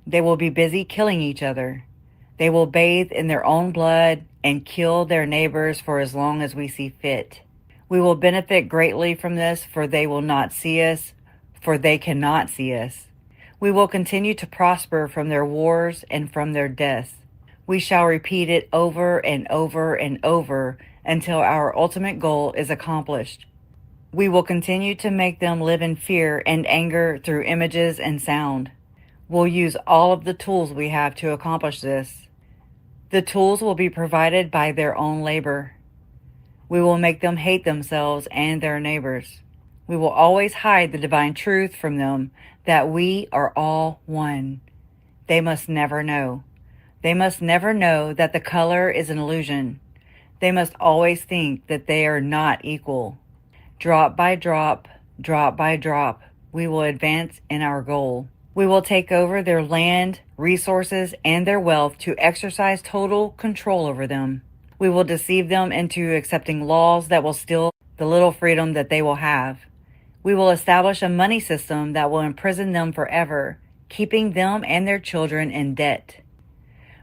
S1: They will be busy killing each other. They will bathe in their own blood and kill their neighbors for as long as we see fit. We will benefit greatly from this, for they will not see us, for they cannot see us. We will continue to prosper from their wars and from their deaths. We shall repeat it over and over and over until our ultimate goal is accomplished. We will continue to make them live in fear and anger through images and sound. We'll use all of the tools we have to accomplish this. The tools will be provided by their own labor. We will make them hate themselves and their neighbors. We will always hide the divine truth from them, that we are all one. They must never know. They must never know that the color is an illusion. They must always think that they are not equal. Drop by drop, we will advance in our goal. We will take over their land, resources, and their wealth to exercise total control over them. We will deceive them into accepting laws that will steal the little freedom that they will have. We will establish a money system that will imprison them forever, keeping them and their children in debt.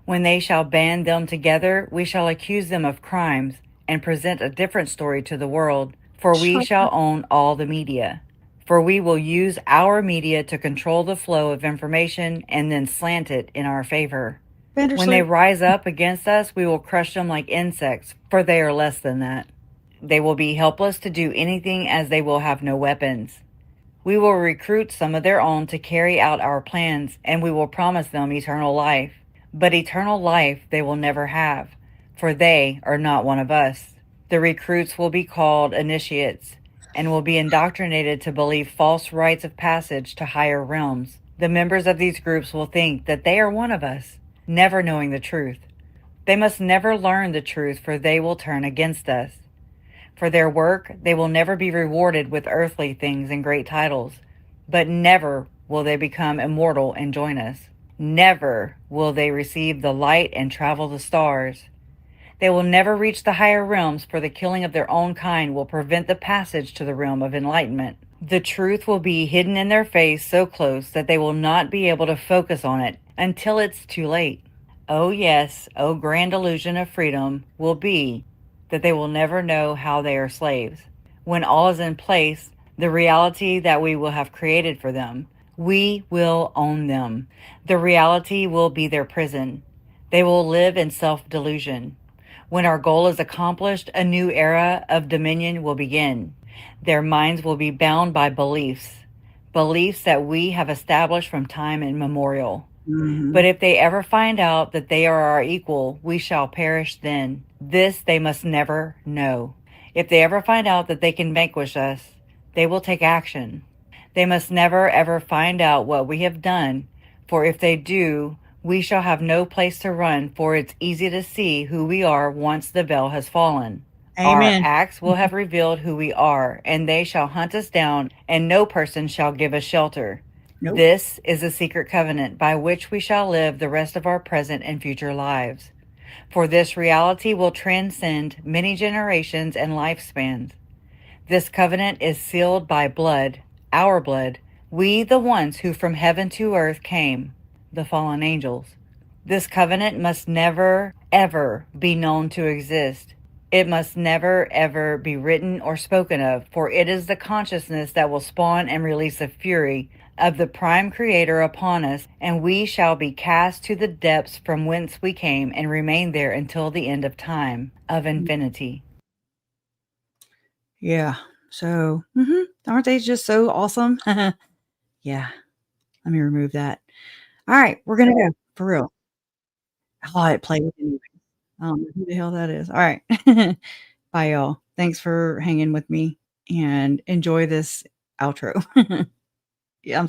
S1: When they shall band them together, we shall accuse them of crimes and present a different story to the world, for we shall own all the media. For we will use our media to control the flow of information and then slant it in our favor. When they rise up against us, we will crush them like insects, for they are less than that. They will be helpless to do anything as they will have no weapons. We will recruit some of their own to carry out our plans, and we will promise them eternal life. But eternal life they will never have, for they are not one of us. The recruits will be called initiates and will be indoctrinated to believe false rites of passage to higher realms. The members of these groups will think that they are one of us, never knowing the truth. They must never learn the truth, for they will turn against us. For their work, they will never be rewarded with earthly things and great titles, but never will they become immortal and join us. Never will they receive the light and travel the stars. They will never reach the higher realms, for the killing of their own kind will prevent the passage to the realm of enlightenment. The truth will be hidden in their face so close that they will not be able to focus on it until it's too late. Oh yes, oh grand illusion of freedom will be that they will never know how they are slaves. When all is in place, the reality that we will have created for them, we will own them. The reality will be their prison. They will live in self-delusion. When our goal is accomplished, a new era of dominion will begin. Their minds will be bound by beliefs that we have established from time immemorial. But if they ever find out that they are our equal, we shall perish then. This they must never know. If they ever find out that they can vanquish us, they will take action. They must never ever find out what we have done, for if they do, we shall have no place to run, for it's easy to see who we are once the veil has fallen.
S21: Amen.
S1: Our acts will have revealed who we are, and they shall hunt us down, and no person shall give us shelter.
S21: Nope.
S1: This is a secret covenant by which we shall live the rest of our present and future lives. For this reality will transcend many generations and lifespans. This covenant is sealed by blood, our blood, we the ones who from heaven to earth came, the fallen angels. This covenant must never, ever be known to exist. It must never, ever be written or spoken of, for it is the consciousness that will spawn and release the fury of the prime creator upon us, and we shall be cast to the depths from whence we came and remain there until the end of time, of infinity. Yeah. So, aren't they just so awesome? Yeah. Let me remove that. All right. We're going to go for real. Oh, it played anyway. I don't know who the hell that is. All right. Bye, y'all. Thanks for hanging with me and enjoy this outro. Yeah.